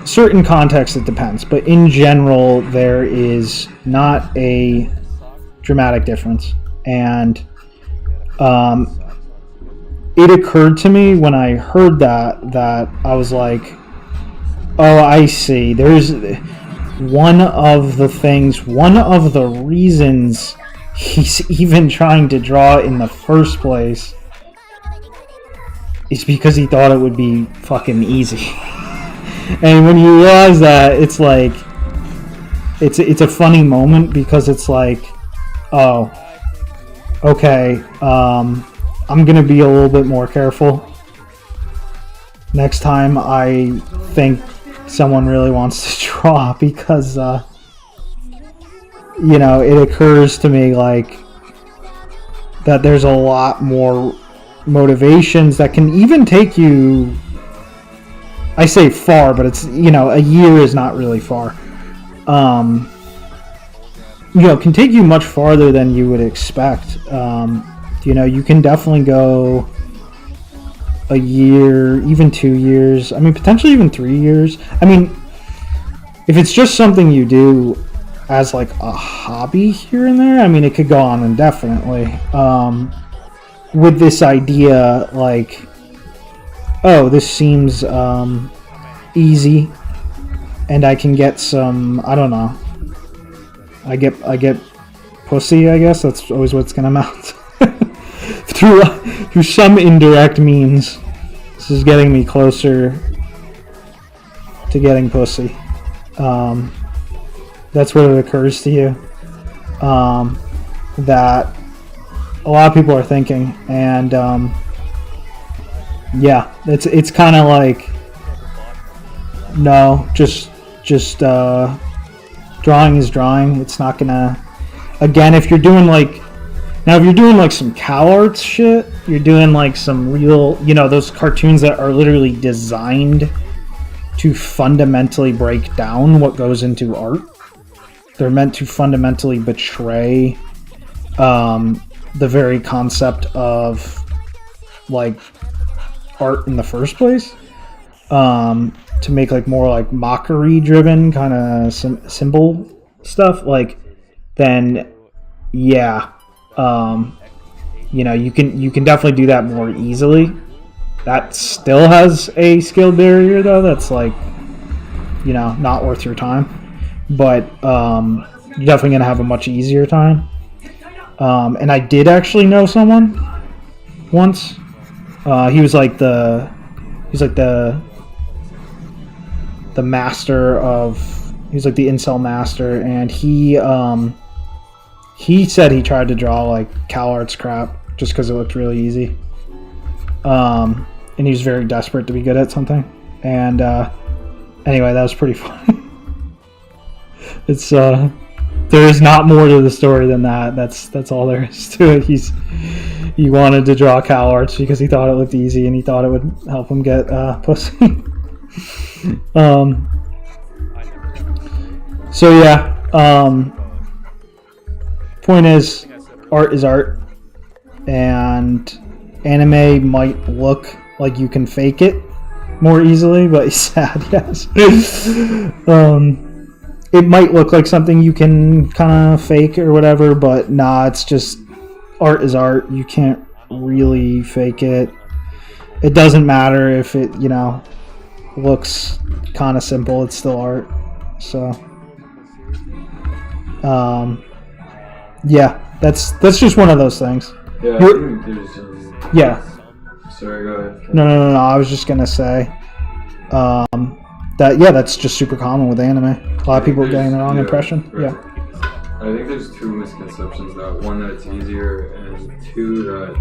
certain contexts it depends, but in general there is not a dramatic difference. And it occurred to me when I heard that I was like, oh, I see, there's one of the reasons he's even trying to draw in the first place is because he thought it would be fucking easy. And when you realize that, it's like, it's a funny moment, because it's like, oh, okay, I'm gonna be a little bit more careful next time I think someone really wants to draw, because it occurs to me like that there's a lot more motivations that can even take you, I say far, but it's, a year is not really far, can take you much farther than you would expect. You can definitely go a year, even 2 years. I mean, potentially even 3 years. I mean, if it's just something you do as like a hobby here and there, I mean, it could go on indefinitely. With this idea, like, oh, this seems easy, and I can get some, I don't know, I get pussy, I guess. That's always what's gonna amount through some indirect means. This is getting me closer to getting pussy. That's what it occurs to you. That a lot of people are thinking, and yeah, it's kind of like, no, just drawing is drawing. It's not gonna, again, if you're doing like, now if you're doing like some Cal Arts shit, you're doing like some real, you know, those cartoons that are literally designed to fundamentally break down what goes into art. They're meant to fundamentally betray the very concept of like art in the first place, to make like more like mockery driven kind of symbol stuff, like, then yeah, you know, you can definitely do that more easily. That still has a skill barrier though, that's like, you know, not worth your time, but you're definitely gonna have a much easier time. And I did actually know someone once. He was like the master of, he's like the incel master, and he said he tried to draw like Cal Arts crap just because it looked really easy. And he was very desperate to be good at something. And anyway, that was pretty funny. It's there is not more to the story than that. That's all there is to it. He wanted to draw Cal Arts because he thought it looked easy and he thought it would help him get pussy. So yeah, point is, art is art, and anime might look like you can fake it more easily, but it's sad, yes. It might look like something you can kind of fake or whatever, but nah, it's just, art is art. You can't really fake it. It doesn't matter if it, you know, looks kind of simple, it's still art. So yeah, that's just one of those things. Yeah, I think there's yeah. Sorry, go ahead. No, I was just gonna say that, yeah, that's just super common with anime. A lot of people getting the wrong impression. Right. Yeah. I think there's two misconceptions. That one, that it's easier, and two, that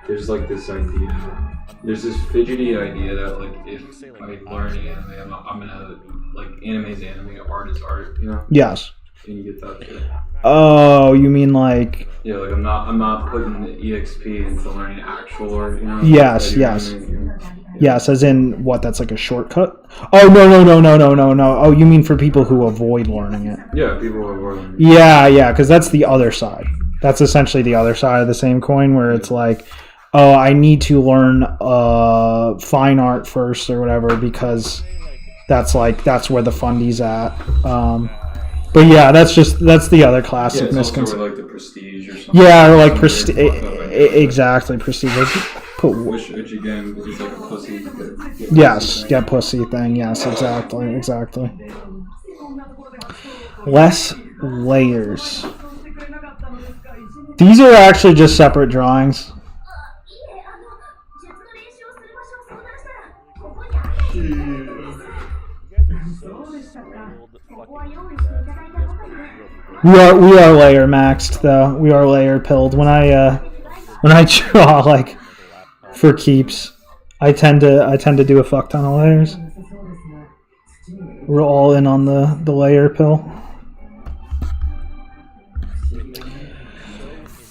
there's like this idea. There's this fidgety idea that like if I learn anime, I'm gonna, like, anime is anime, art is art. You know? Yes. Can you get that too? Oh, you mean like? Yeah, like I'm not putting the EXP into learning actual art. You know? Yes. Yes, as in what? That's like a shortcut. Oh no. Oh, you mean for people who avoid learning it? Yeah, people who avoid learning. Yeah, because that's the other side. That's essentially the other side of the same coin, where it's like, oh, I need to learn fine art first or whatever because that's where the fundy's at. But yeah, that's the other classic misconception. Like the prestige or something. Yeah, or like prestige. Exactly, prestige. Which again is like a pussy. Yes, get pussy thing. Yes, exactly. Less layers. These are actually just separate drawings. We are layer maxed though. We are layer pilled. When I draw, like, for keeps, I tend to do a fuck ton of layers. We're all in on the layer pill.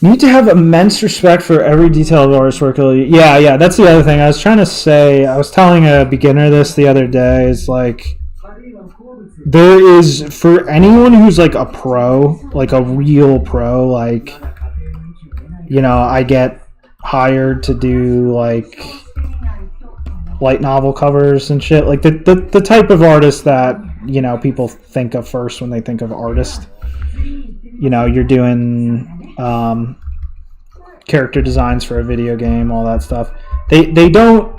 Need to have immense respect for every detail of artist's work. Yeah, that's the other thing. I was trying to say, I was telling a beginner this the other day, is like, there is, for anyone who's like a pro, like a real pro, like, you know, I get hired to do like light novel covers and shit. Like the type of artist that, you know, people think of first when they think of artist. You know, you're doing character designs for a video game, all that stuff. They don't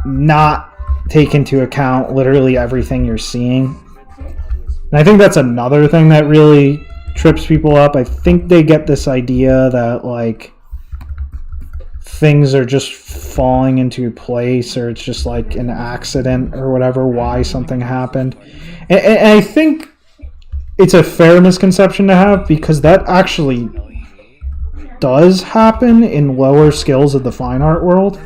not take into account literally everything you're seeing. And I think that's another thing that really trips people up. I think they get this idea that, like, things are just falling into place, or it's just like an accident or whatever, why something happened. And I think it's a fair misconception to have, because that actually does happen in lower skills of the fine art world.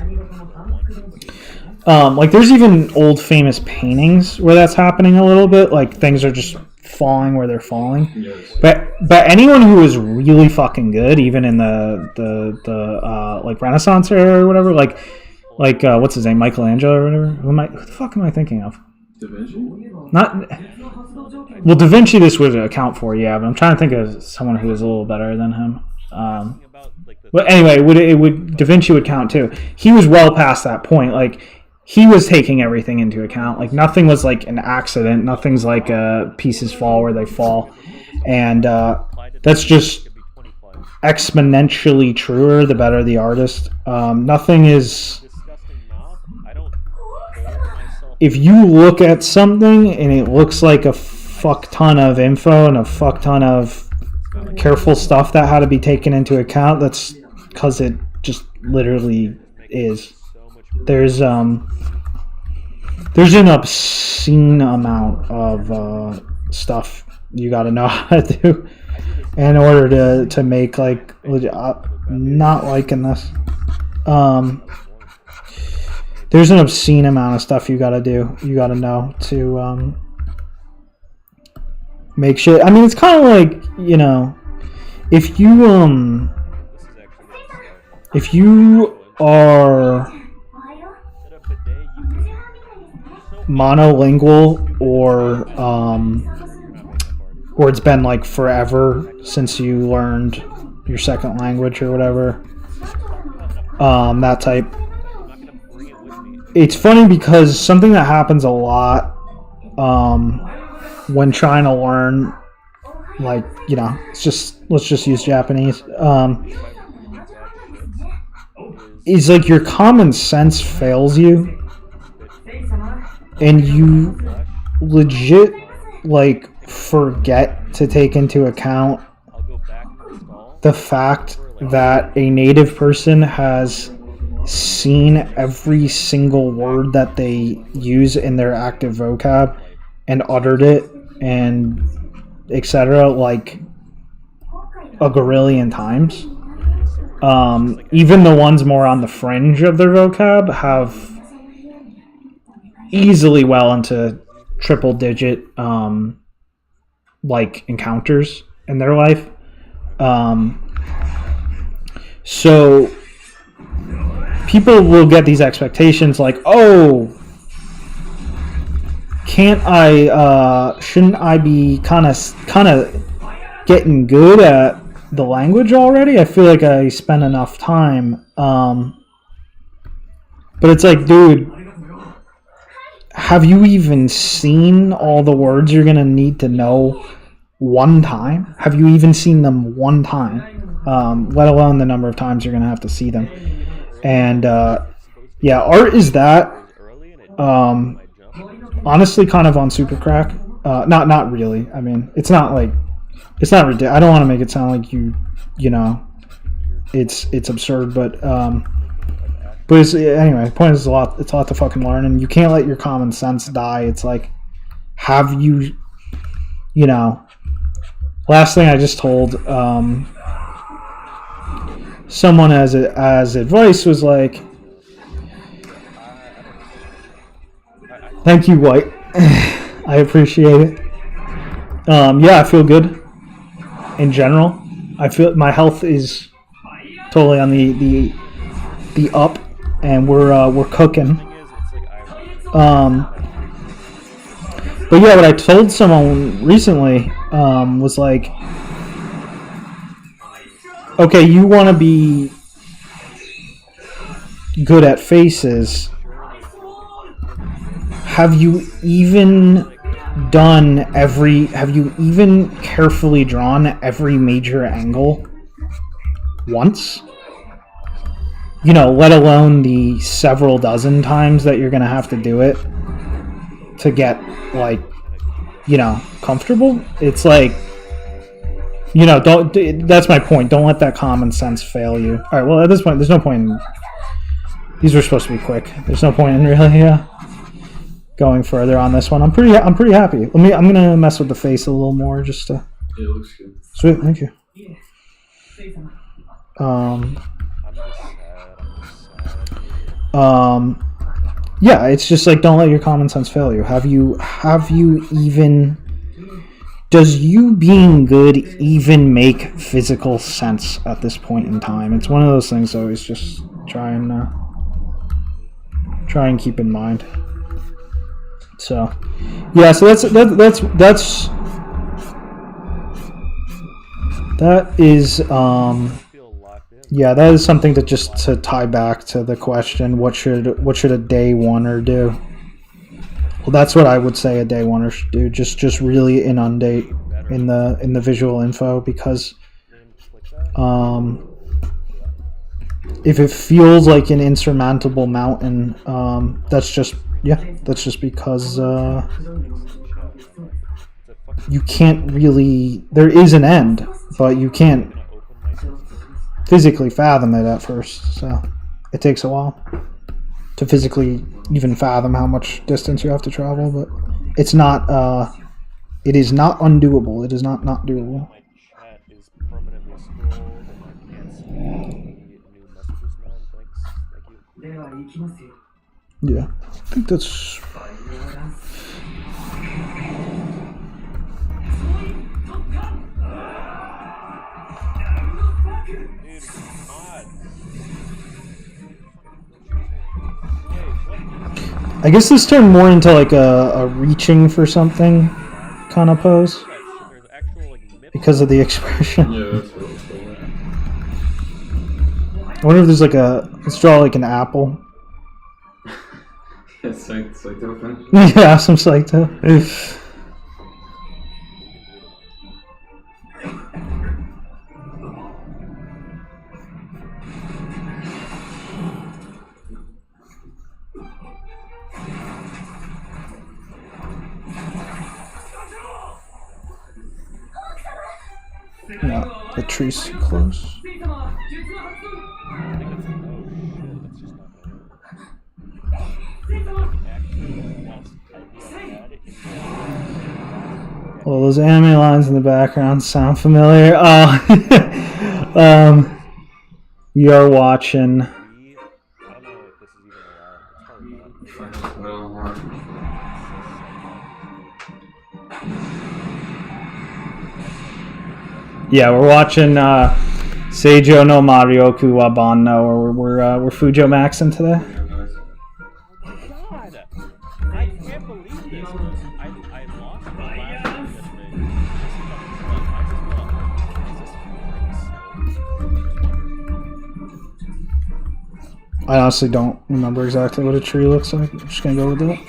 Like, there's even old famous paintings where that's happening a little bit. Like, things are just falling where they're falling. Yes. But anyone who is really fucking good, even in the like Renaissance era or whatever, like what's his name, Michelangelo or whatever. Who the fuck am I thinking of? Da Vinci? Not. Well, Da Vinci this would account for, yeah, but I'm trying to think of someone who is a little better than him. But anyway, Da Vinci would count too. He was well past that point. Like, he was taking everything into account. Like, nothing was like an accident. Nothing's like pieces fall where they fall. And that's just exponentially truer the better the artist. Nothing is... If you look at something and it looks like a fuck ton of info and a fuck ton of careful stuff that had to be taken into account, that's because it just literally is. There's an obscene amount of stuff you got to know how to do in order to make, like, not liking this. There's an obscene amount of stuff you got to do. You got to know to make shit. I mean, it's kind of like, you know, if you are monolingual, or it's been like forever since you learned your second language or whatever, that type. It's funny because something that happens a lot when trying to learn, like, you know, let's just use Japanese, is like your common sense fails you, and you legit, like, forget to take into account the fact that a native person has seen every single word that they use in their active vocab and uttered it and etc. like a gorillion times. Even the ones more on the fringe of their vocab have easily well into triple digit like encounters in their life. So people will get these expectations like, oh, shouldn't I be kind of getting good at the language already? I feel like I spent enough time. But it's like, dude, have you even seen all the words you're going to need to know one time? Have you even seen them one time? Let alone the number of times you're going to have to see them. And yeah, art is that. Honestly, kind of on super crack. Not really. I mean, it's not ridiculous. I don't want to make it sound like you know, it's absurd, but it's, anyway, the point is it's a lot to fucking learn, and you can't let your common sense die. It's like, have you know, last thing I just told someone as advice was like, thank you, White. I appreciate it. Yeah, I feel good in general. I feel my health is totally on the up, and we're cooking. But yeah, what I told someone recently was like, okay, you want to be good at faces, have you even carefully drawn every major angle once? You know, let alone the several dozen times that you're going to have to do it to get, like, you know, comfortable. It's like, you know, that's my point. Don't let that common sense fail you. All right, well, at this point, there's no point in, these were supposed to be quick. There's no point in really going further on this one. I'm pretty happy. I'm going to mess with the face a little more just to... It looks good. Sweet, thank you. Yeah, it's just like, don't let your common sense fail you. Have you even... Does you being good even make physical sense at this point in time? It's one of those things I always just try and keep in mind. So, yeah, so that is yeah, that is something to just to tie back to the question, what should a day oneer do? Well, that's what I would say a day oneer should do. Just really inundate in the visual info, because if it feels like an insurmountable mountain, that's just because you can't really. There is an end, but you can't physically fathom it at first. So it takes a while to physically even fathom how much distance you have to travel, but it's not. It is not undoable. It is not doable. My chat is permanently scrolled and I can't see any new messages now. Thank you. Yeah, I think that's. I guess this turned more into like a reaching for something kind of pose because of the expression. Yeah, that's what it's like. I wonder if there's like let's draw like an apple. It's like open. Yeah, some Psycho. No, the tree's too close. Well, those anime lines in the background sound familiar. We are watching. I don't know if this is even allowed. It's probably not. Yeah, we're watching Seijo no Marioku wa Banno, or we're Fujo Maxing today. God, I can't believe this. I lost the last one yesterday. I honestly don't remember exactly what a tree looks like. I'm just gonna go with that.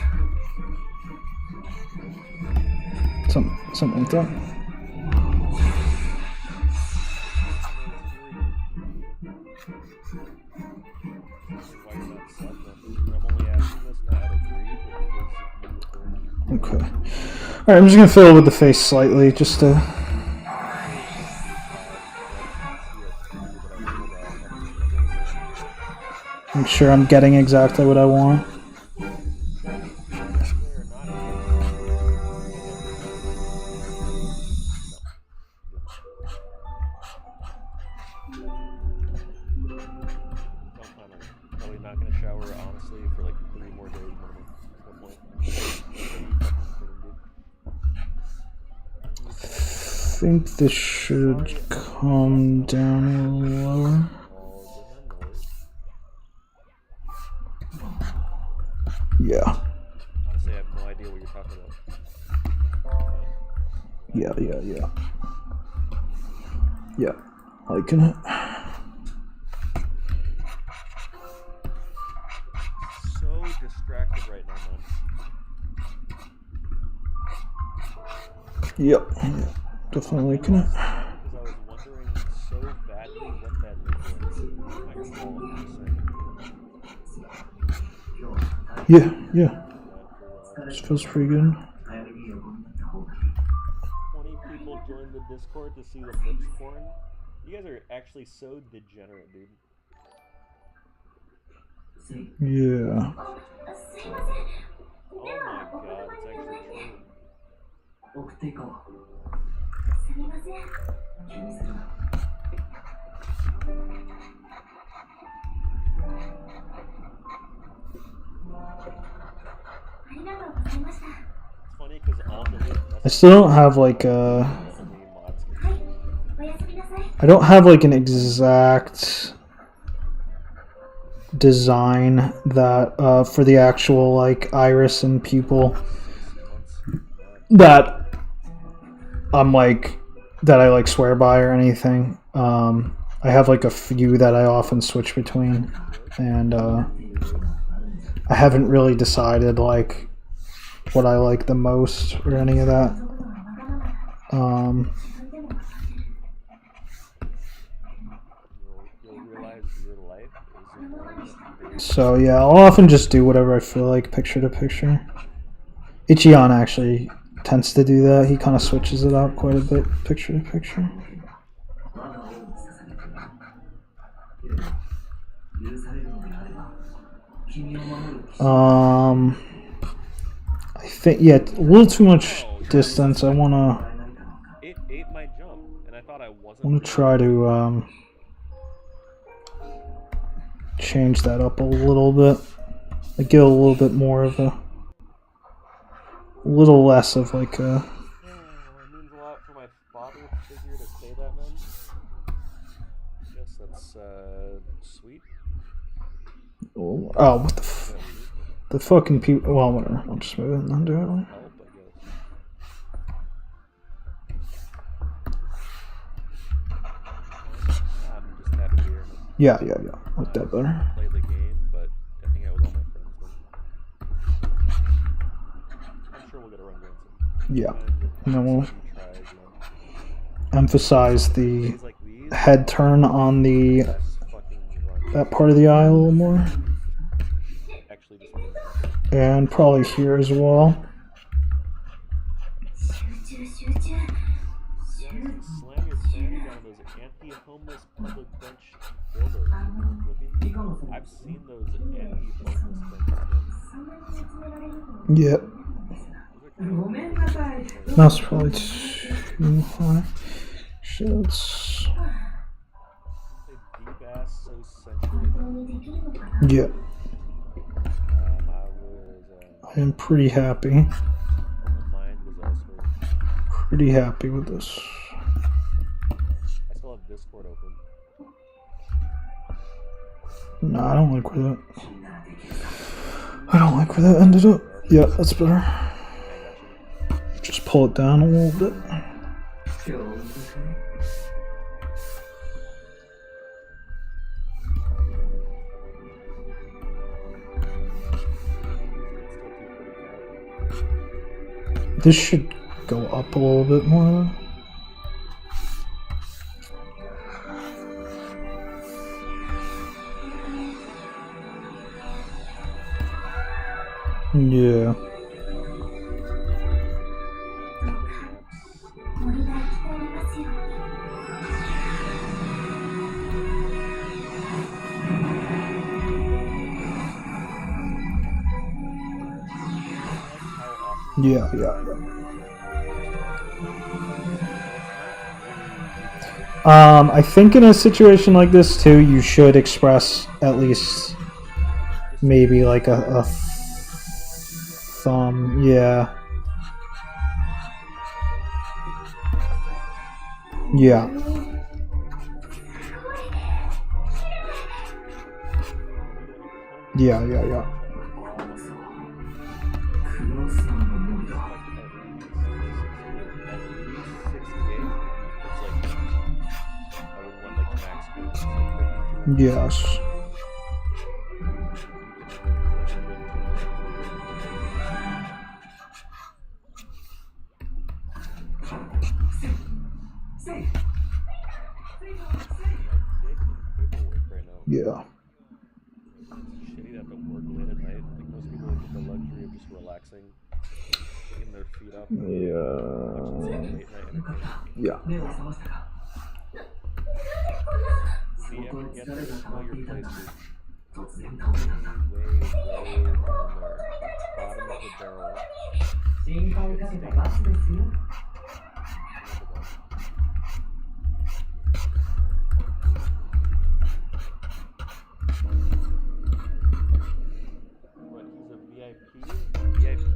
Something like that. Okay. Alright, I'm just gonna fill it with the face slightly, just to... make sure I'm getting exactly what I want. Probably not gonna shower, honestly, for like 3 more days minimum. No point. I think this should come down a little lower. Yeah. Honestly, I have no idea what you're talking about. Yeah. Liking it. Yep. Definitely liking it. Because I was wondering so badly what that Yeah. This feels pretty good. 20 people joined the Discord to see the lips porn. You guys are actually so degenerate, dude. Yeah. Oh my god, it's actually true. It's funny because all the I still don't have like I don't have like an exact design that for the actual like iris and pupil that I'm like that I like swear by or anything. I have like a few that I often switch between, and I haven't really decided like what I like the most or any of that. So yeah, I'll often just do whatever I feel like picture to picture. Ichion actually tends to do that. He kind of switches it up quite a bit, picture to picture. I think a little too much distance. I wanna try to change that up a little bit. I get a little bit more of a little less of like a. It means a lot for my father figure to say that, man. I guess that's sweet. Oh, what the fucking people. Well, whatever. I'll just move it and undo it. Yeah. Like that better. Play the game, but I hang out with all my friends. I'm sure we'll get a run against it. Yeah. And then we'll emphasize the head turn on the that part of the eye a little more. And probably here as well. I've seen those anti-homeless benches. Yep. That's probably too high. Shits. Yep. I am pretty happy. Pretty happy with this. I still have Discord open. No, I don't like where that ended up. Yeah, that's better. Just pull it down a little bit. This should go up a little bit more. Yeah. Yeah. I think in a situation like this too, you should express at least maybe like a thumb. Yeah. Yeah. Yes. the luxury of just relaxing, picking their feet up, Yeah. watching some late night entertainment. Yeah. When you ever get there, know your place is way, way, way down there. Bottom of the barrel. What, he's a VIP? VIP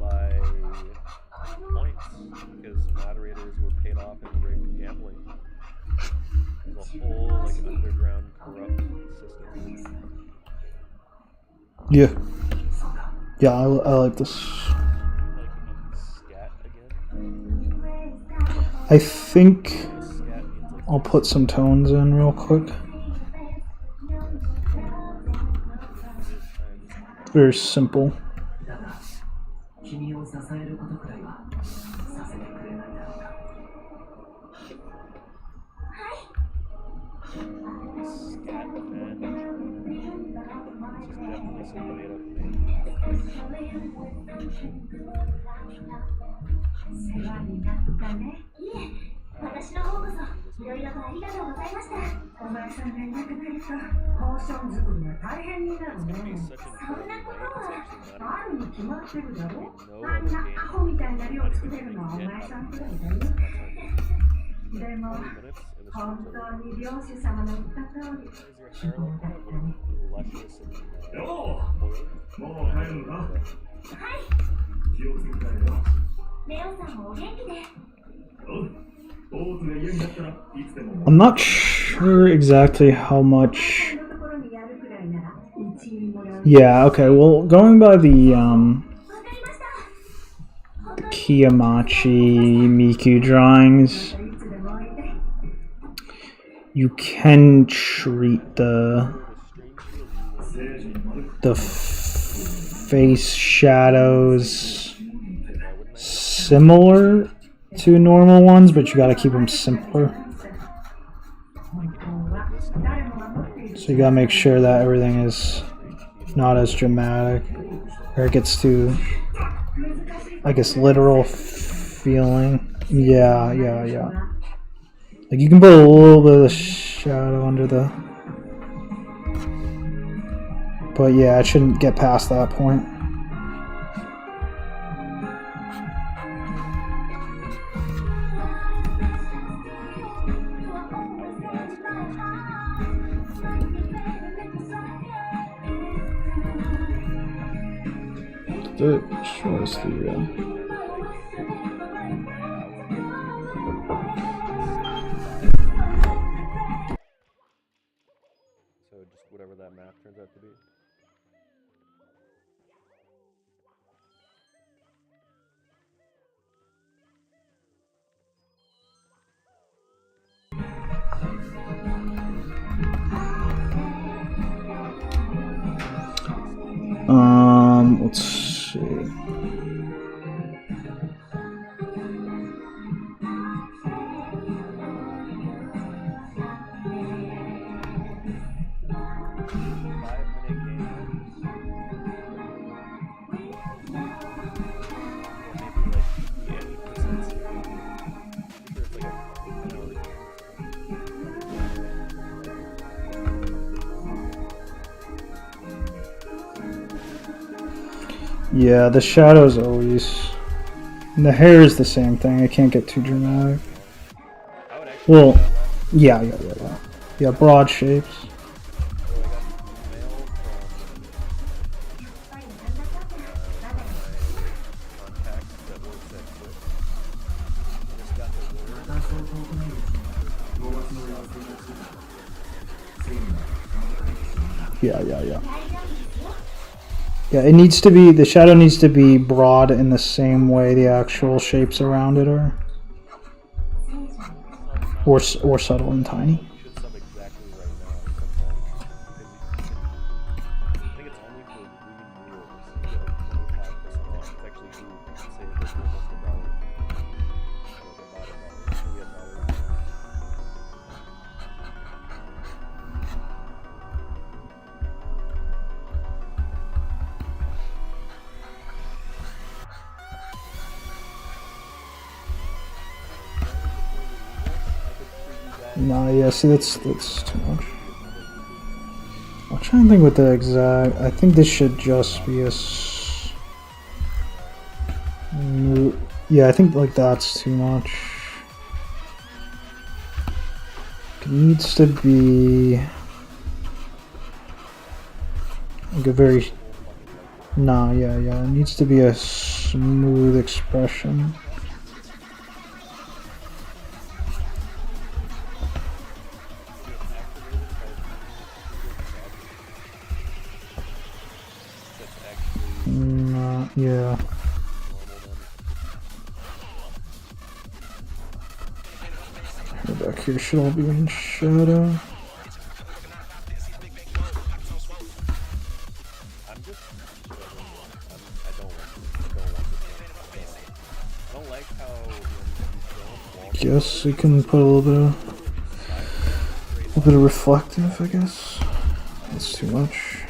by points because moderators were paid off in rigged gambling. There's a whole like underground corrupt system. Yeah. Yeah, I like this. Like scat again. I think Scat means like I'll put some tones in real quick. Very simple. scat man. This is definitely some made up name. 私の方こそいろいろとありがとうございました。お前さんがいなくなるとポーション作りが大変になるね。そんなことはあるに決まってるだろ。あんなアホみたいな量作れるのはお前さんくらいだよ。でも本当に漁師様の言った通り仕事だったね。よう、もう帰るんだ。はい。気をつけてよ。レオさんもお元気で。I'm not sure exactly how much. Yeah, okay, well, going by the Kiyamachi Miku drawings, you can treat the face shadows similar to normal ones, but you gotta keep them simpler. So you gotta make sure that everything is not as dramatic, or it gets too, I guess, literal feeling. Yeah. Like you can put a little bit of the shadow under the, but yeah, it shouldn't get past that point. The shortest through. So just whatever that math turns out to be. Let's see. Yeah, the shadows always. And the hair is the same thing. It can't get too dramatic. Well, yeah. Yeah, broad shapes. Yeah. Yeah, it needs to be, the shadow needs to be broad in the same way the actual shapes around it are. Or subtle and tiny. No, yeah, see, that's too much. I'm trying to think what the exact. I think this should just be a. Yeah, I think like that's too much. It needs to be like a very. Nah, yeah, it needs to be a smooth expression. Yeah. Back here should all be in shadow. I'm just I don't want this. I don't like how when you don't walk. Guess we can put a little bit of reflective, I guess. That's too much.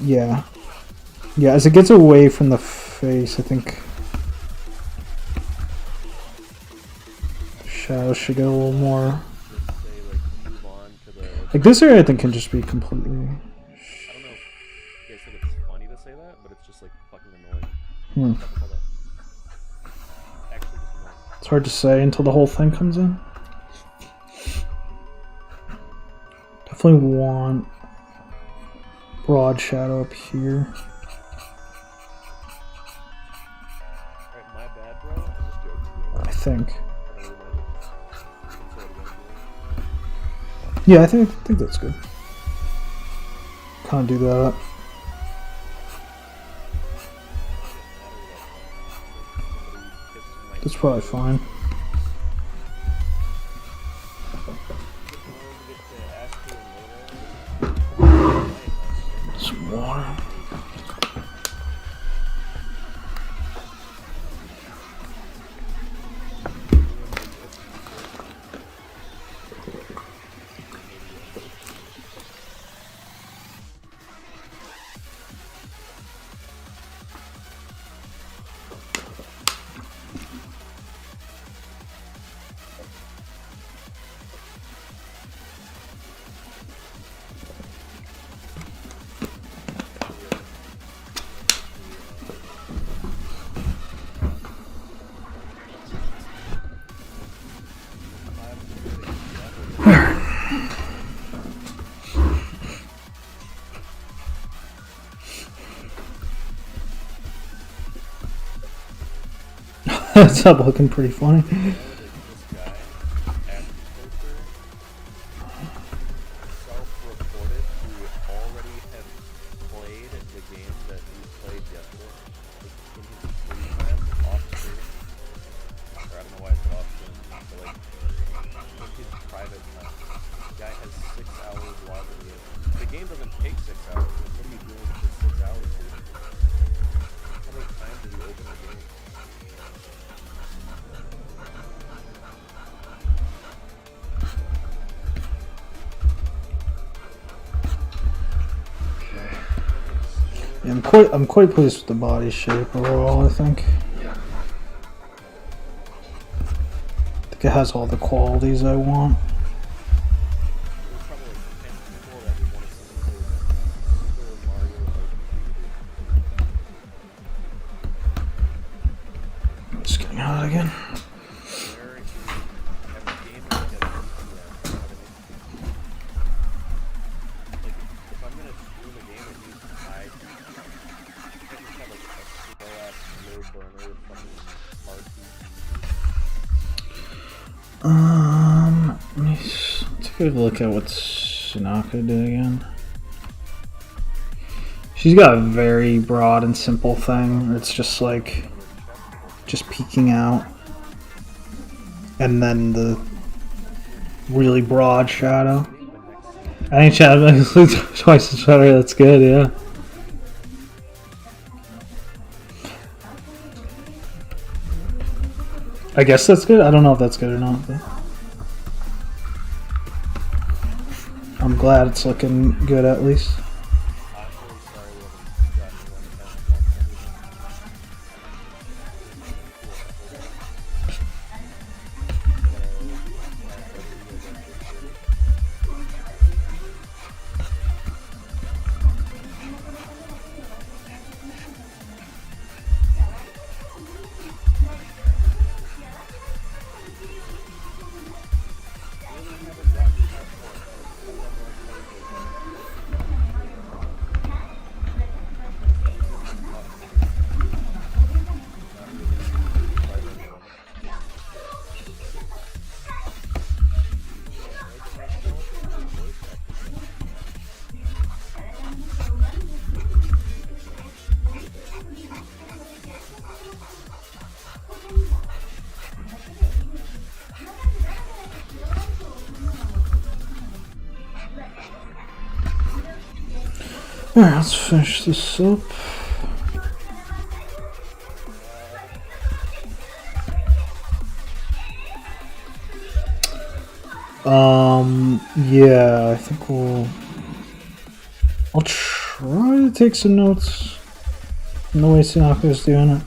Yeah. Yeah, as it gets away from the face, I think shadows should get a little more. Like this area, I think can just be completely. I don't know if you guys think it's funny to say that, but it's just like fucking annoying. Actually, just annoying. It's hard to say until the whole thing comes in. Definitely want broad shadow up here. Alright, my bad, bro. I'm just joking. I think. Yeah, I think that's good. Can't do that. That's probably fine. Some water. That's up looking pretty funny. Self-reported who already had played the game that we played yesterday in his free time off stream. Or I don't know why it's off stream, but like in his private time. The guy has 6 hours logged in. The game doesn't take 6 hours. What are you doing for 6 hours, dude? How many times did you open the game? Yeah, I'm quite pleased with the body shape overall. I think it has all the qualities I want. It's getting hot again. Let me take a look at what Sinaka did again. She's got a very broad and simple thing where it's just like just peeking out, and then the really broad shadow. I think shadow includes twice as better. That's good, yeah. I guess that's good. I don't know if that's good or not, but I'm glad it's looking good at least. Alright, let's finish this up. Yeah, I think I'll try to take some notes from the way Sinako's doing it.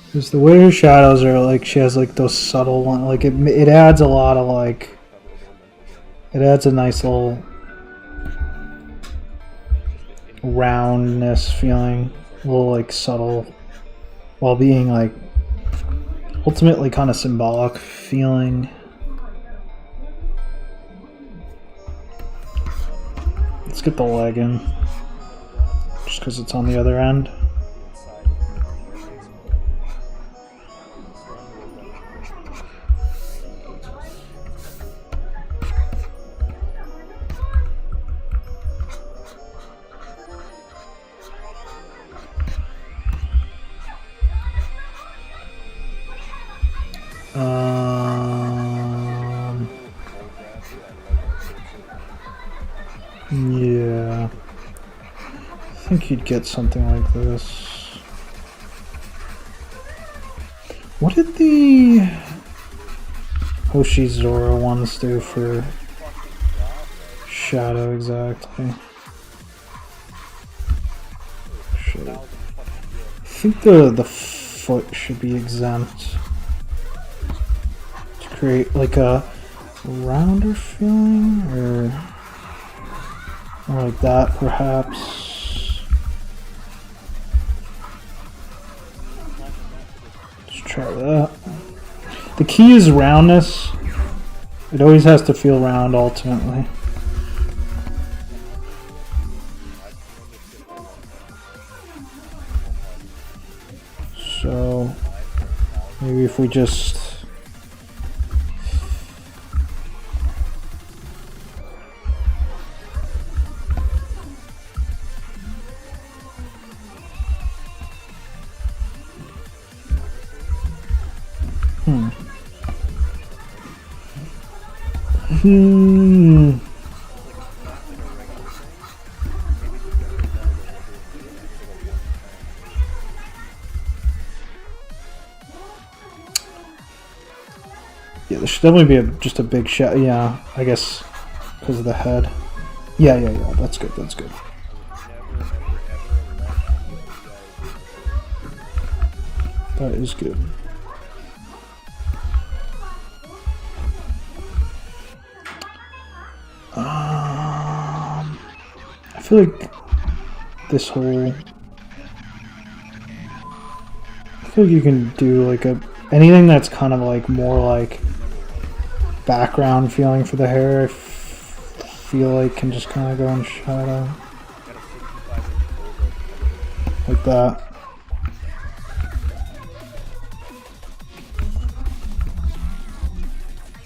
Because the way her shadows are, like, she has, like, those subtle ones, like, it adds a lot of, like, it adds a nice little roundness feeling, a little, like, subtle, while being, like, ultimately kind of symbolic feeling. Let's get the leg in, just because it's on the other end. Yeah, I think you'd get something like this. What did the Hoshizora ones do for shadow exactly? Shit. I think the foot should be exempt to create like a rounder feeling, or like that perhaps. Let's try that. The key is roundness. It always has to feel round ultimately. So maybe if we just yeah, there should definitely be just a big shot. Yeah, I guess because of the head. Yeah. That's good. That's good. That is good. I feel like this whole. I feel like you can do like anything that's kind of like more like background feeling for the hair. I feel like can just kind of go in shadow like that.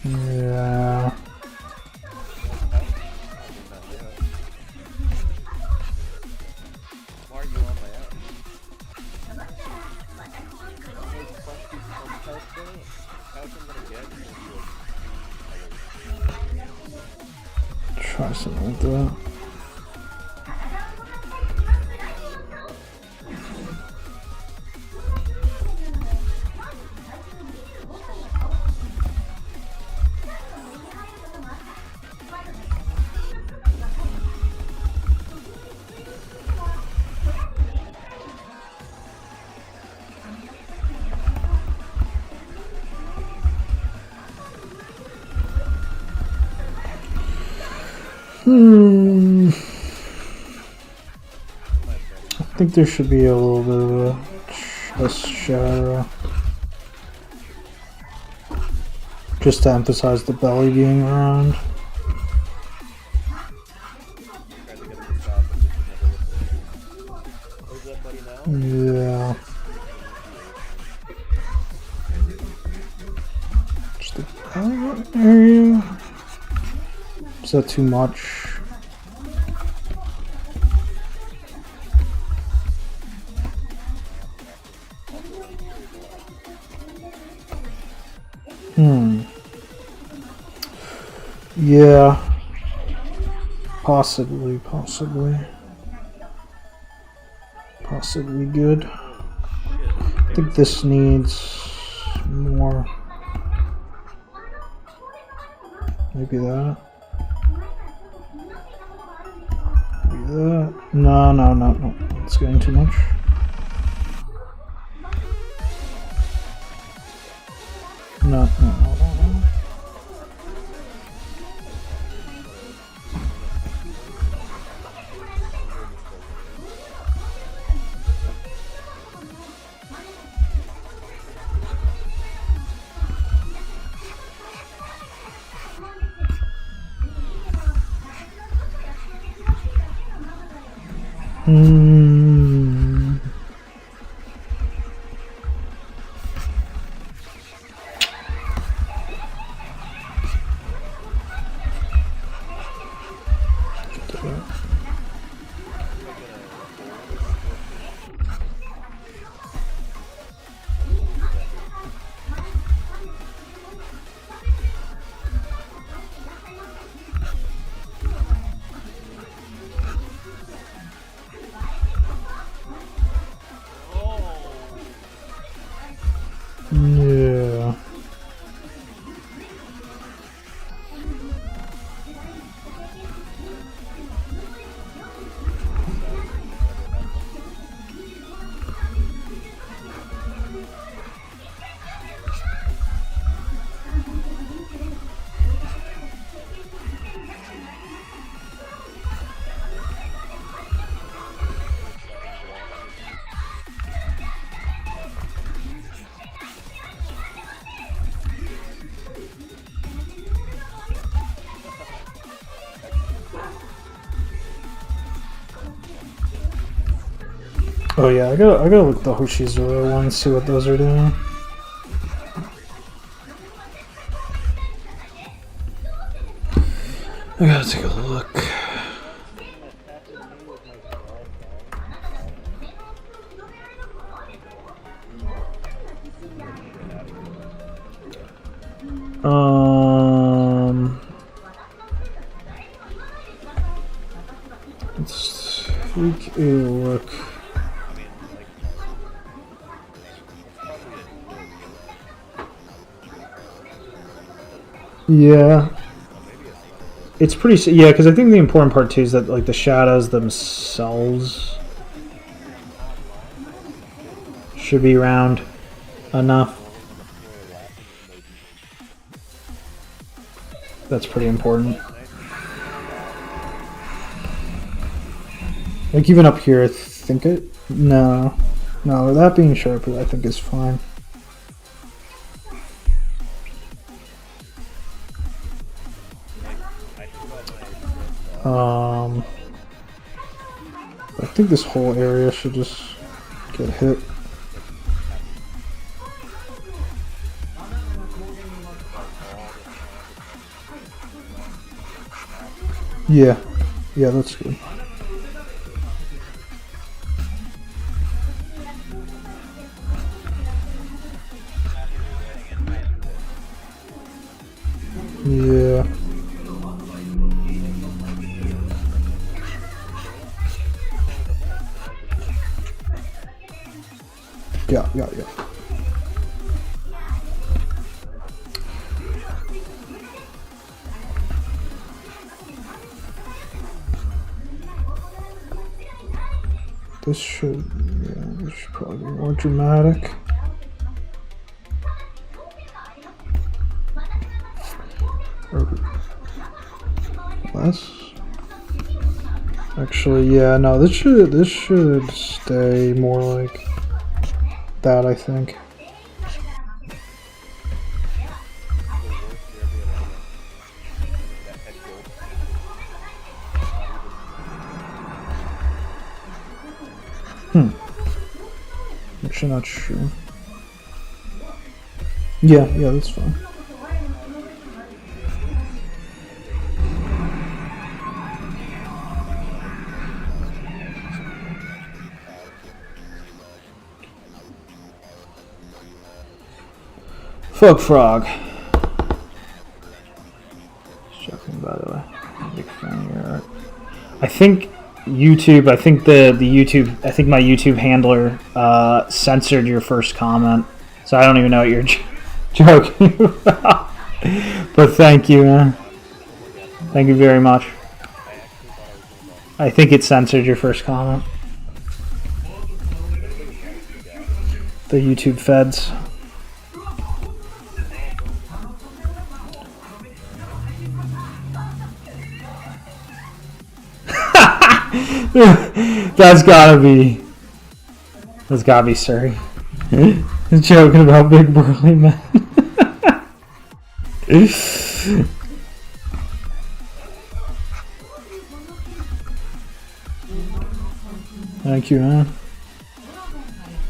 Yeah. Try something like that. I think there should be a little bit of a chest shadow. Just to emphasize the belly being round. Yeah. Just the belly area. Is that too much? Yeah. Possibly good. I think this needs more. Maybe that. Maybe that. No. It's getting too much. No. Yeah. Oh yeah, I gotta look at the Hoshizuru ones, see what those are doing. I gotta take a look. Let's take a look. Yeah. It's pretty, yeah, because I think the important part too is that like the shadows themselves should be round enough. That's pretty important. Like even up here, I think it, no, that being sharp I think is fine. I think this whole area should just get hit. Yeah, that's good. Yeah. Yeah. This should probably be more dramatic. Or less? Actually, yeah, no, this should stay more like that, I think. Actually not sure. Yeah, that's fine. Fuck Frog. Just joking, by the way. Big fan of your art. I think YouTube. I think the YouTube. I think my YouTube handler censored your first comment, so I don't even know what you're joking about. But thank you, man. Thank you very much. I think it censored your first comment. The YouTube feds. That's gotta be Surrey. Joking about big burly men. Thank you, man.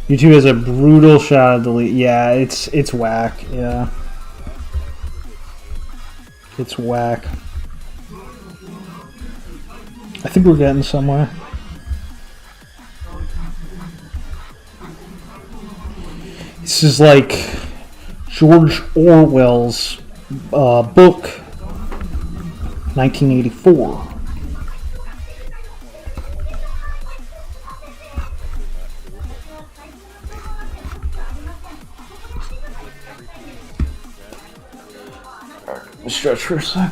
YouTube has a brutal shadow delete. Yeah, it's whack. Yeah, it's whack. I think we're getting somewhere. This is like George Orwell's book, 1984. Stretch for a sec.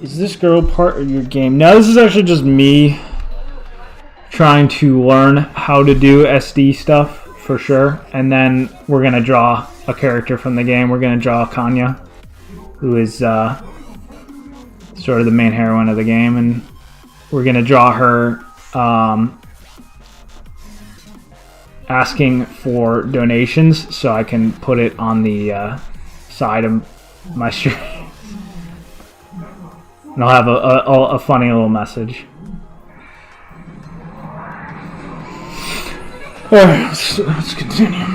Is this girl part of your game? No, this is actually just me trying to learn how to do SD stuff for sure. And then we're going to draw a character from the game. We're going to draw Kanya, who is sort of the main heroine of the game. And we're going to draw her asking for donations so I can put it on the side of my stream. And I'll have a funny little message. Alright, let's continue.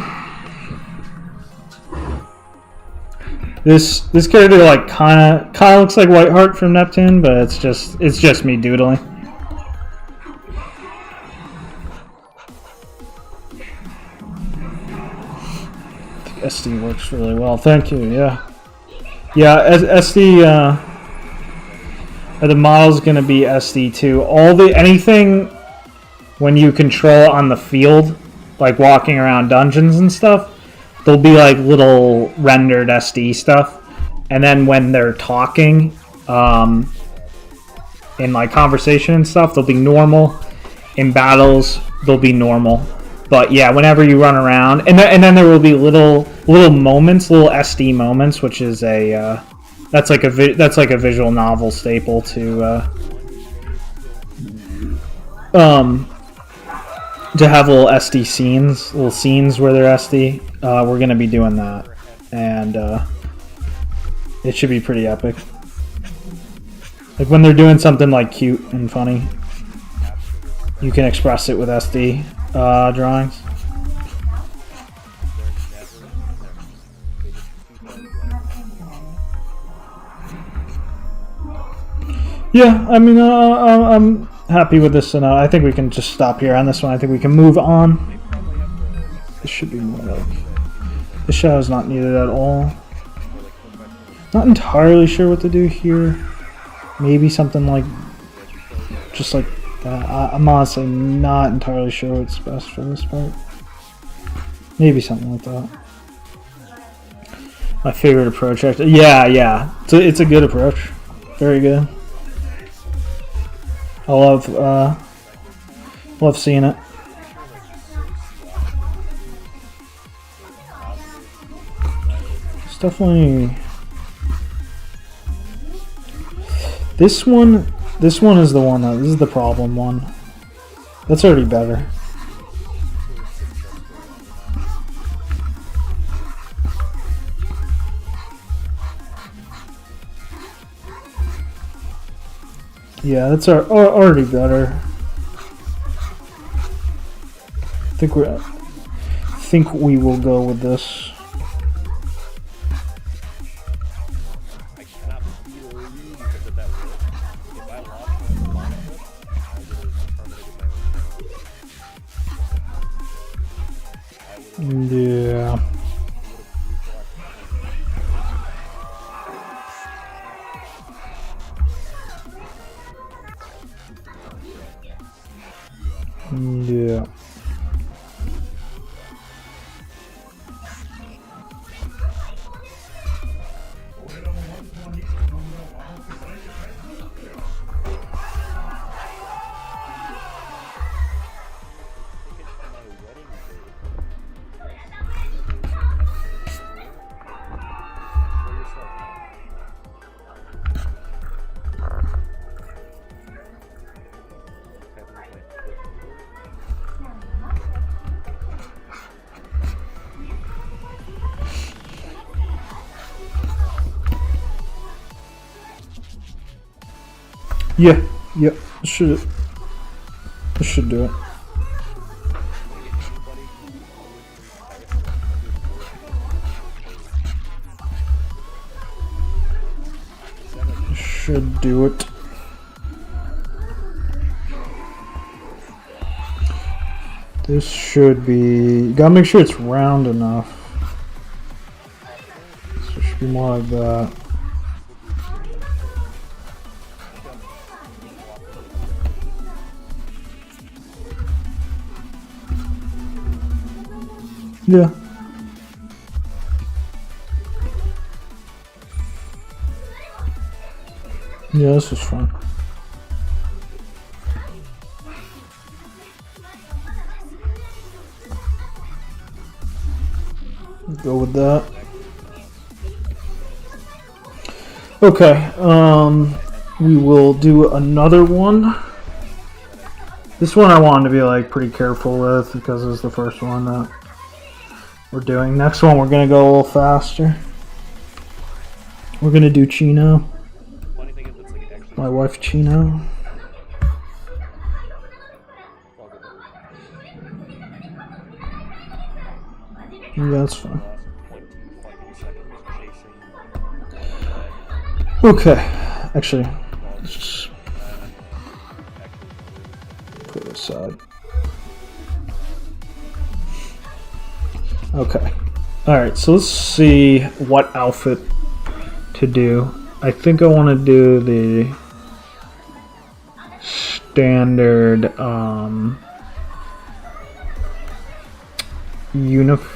This character like kinda looks like Whiteheart from Neptune, but it's just me doodling. I think SD works really well. Thank you. Yeah. SD. The model's gonna be SD2. Anything when you control on the field, like walking around dungeons and stuff, there'll be like little rendered SD stuff, and then when they're talking, in like conversation and stuff, they'll be normal. In battles, they'll be normal. But yeah, whenever you run around, and then there will be little moments, little SD moments, which is a that's like a visual novel staple to have little SD scenes, little scenes where they're SD. We're gonna be doing that, and it should be pretty epic. Like when they're doing something like cute and funny, you can express it with SD drawings. Yeah, I mean, I'm happy with this, and I think we can just stop here on this one. I think we can move on. This should be more like... The shadow is not needed at all. Not entirely sure what to do here. Maybe something like... Just like that. I'm honestly not entirely sure what's best for this part. Maybe something like that. My favorite approach. Yeah. It's a good approach. Very good. I love seeing it. It's definitely this one is the one this is the problem one. That's already better. Yeah, that's already better. I think we will go with this. I cannot believe that that worked. If I lost my monitor, I would have terminated my own channel. Yeah. Yeah. Yeah. Yep. Should do it. Should do it. This should be. You gotta make sure it's round enough. So it should be more like that. Yeah. Yeah, this is fun. Go with that. Okay, we will do another one. This one I wanted to be like pretty careful with because it's the first one that we're doing. Next one we're gonna go a little faster. We're gonna do Chino. My wife Chino. Yeah, that's fine. Okay, actually, let's just put it aside. Okay, alright, so let's see what outfit to do. I think I want to do the standard uniform.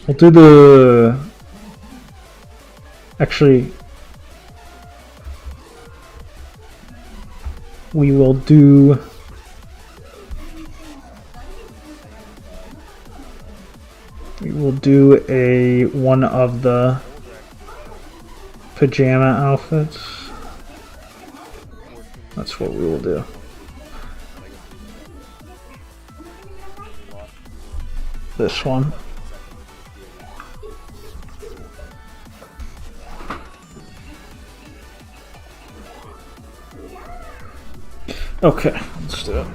We'll do the. Actually, we will do. We will do one of the pajama outfits. That's what we will do. This one. Okay, let's do it.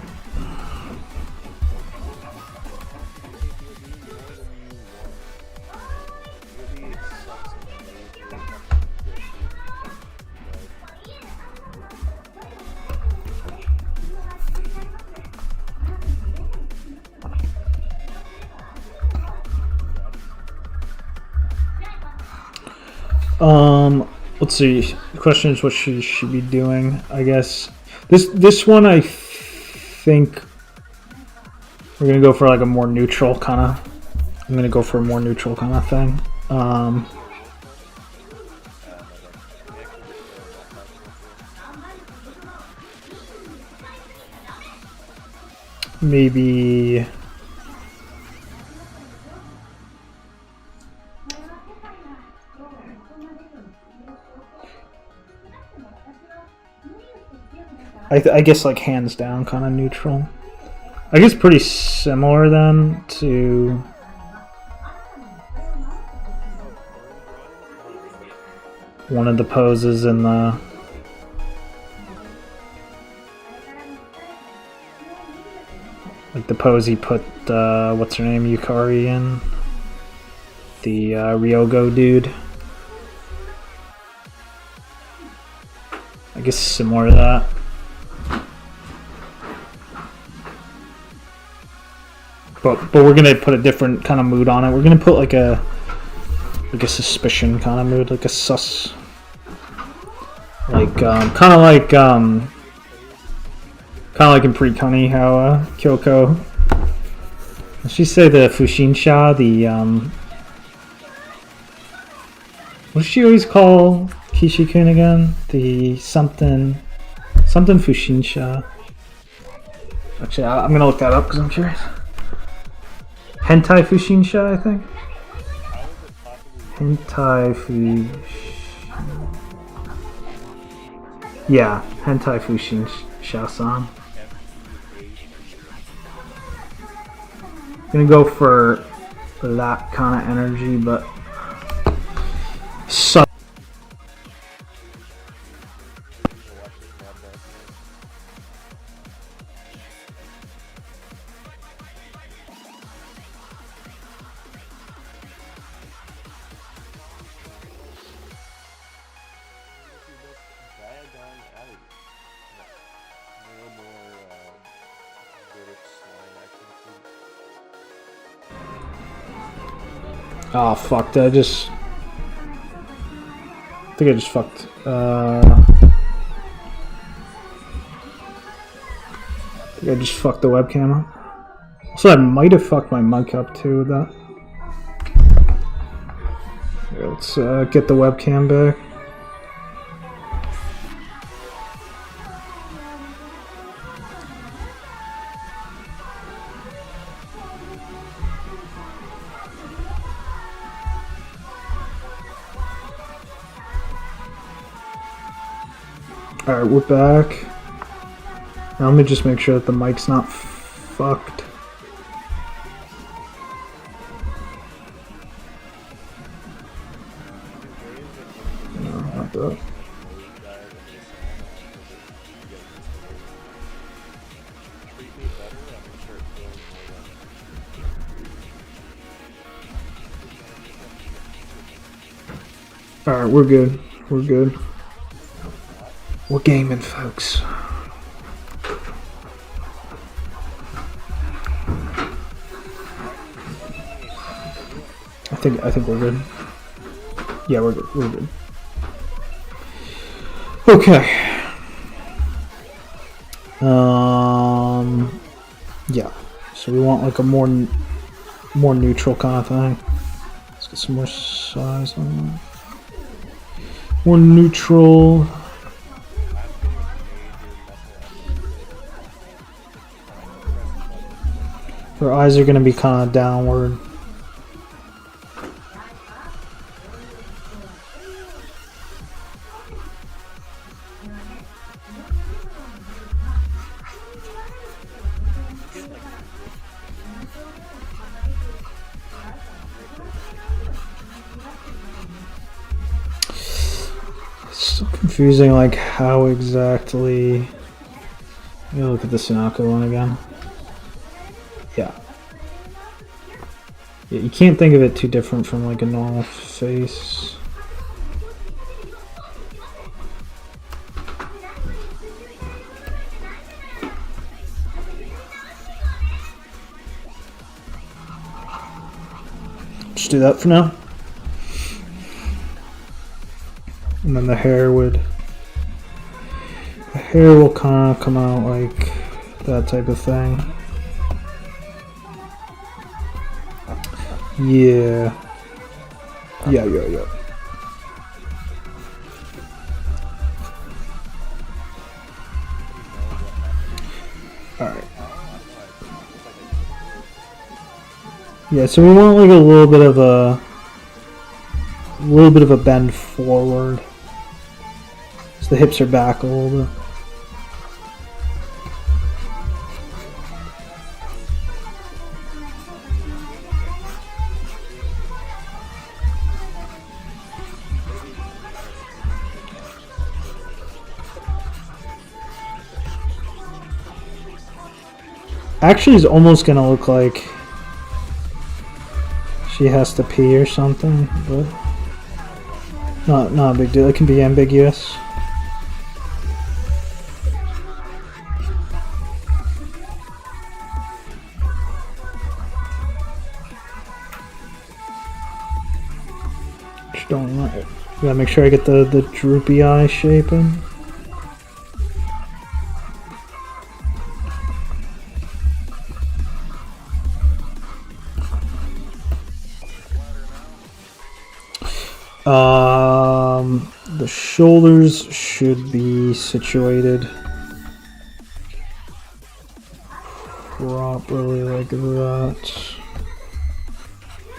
Let's see. The question is what she should be doing. I guess this one I think we're gonna go for like a more neutral kind of. I'm gonna go for a more neutral kind of thing. Maybe. I guess like hands down kind of neutral. I guess pretty similar then to one of the poses in the like the pose he put what's her name, Yukari in, the Ryogo dude. I guess similar to that. but we're gonna put a different kind of mood on it. We're gonna put like a suspicion kind of mood, like a sus, like kind of like in Pre-Kuni how Kyoko. Did she say the Fushinsha, the what does she always call Kishikun again? The something Fushinsha. Actually, I'm gonna look that up because I'm curious. Hentai Fushinsha, I think. Hentai Fushinsha. Yeah, Hentai Fushinsha-san. Gonna go for that kind of energy, but so. Oh fuck! I think I just fucked. I think I just fucked the webcam up. So I might have fucked my mic up too with that. Here, let's get the webcam back. Alright, we're back. Now let me just make sure that the mic's not fucked. No, not that. Alright, we're good. We're good. We're gaming, folks. I think we're good. Yeah, we're good. We're good. Okay. Yeah. So we want like a more neutral kind of thing. Let's get some more size on that. More neutral. Her eyes are going to be kind of downward. It's still confusing, like how exactly. Let me look at the Sunako one again. Yeah. Yeah, you can't think of it too different from like a normal face. Just do that for now. And then the hair will kind of come out like that type of thing. Yeah. Yeah. Alright. Yeah, so we want like a little bit of a bend forward. So the hips are back a little bit. Actually, it's almost gonna look like she has to pee or something, but not a big deal. It can be ambiguous. Don't want. Gotta make sure I get the droopy eye shape in. The shoulders should be situated properly like that.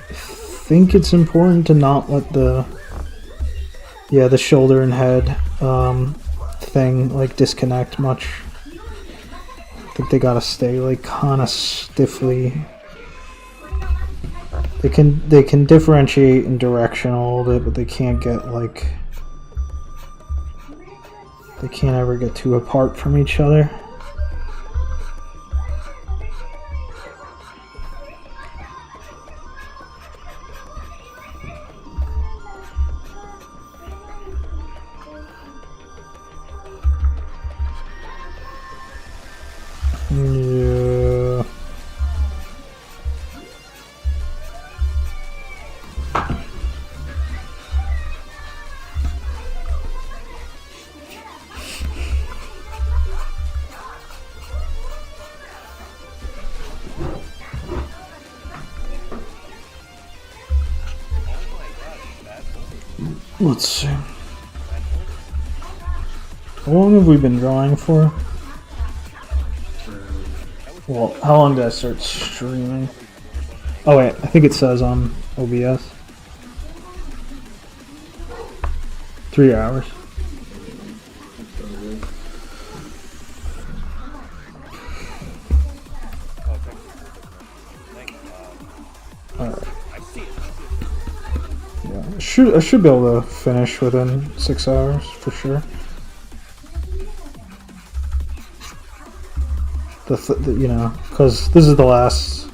I think it's important to not let the shoulder and head thing like disconnect much. I think they gotta stay like kind of stiffly. They can differentiate in direction a little bit, but they can't get like, they can't ever get too apart from each other. Yeah. Let's see. How long have we been drawing for? Well, how long did I start streaming? Oh wait, I think it says on OBS. 3 hours. Alright. Yeah, I should be able to finish within 6 hours for sure. You know, because this is the last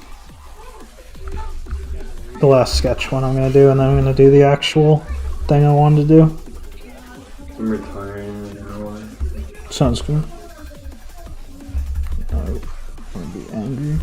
sketch one I'm gonna do, and then I'm gonna do the actual thing I wanted to do. I'm retiring in an hour. Sounds good. I'm gonna be angry.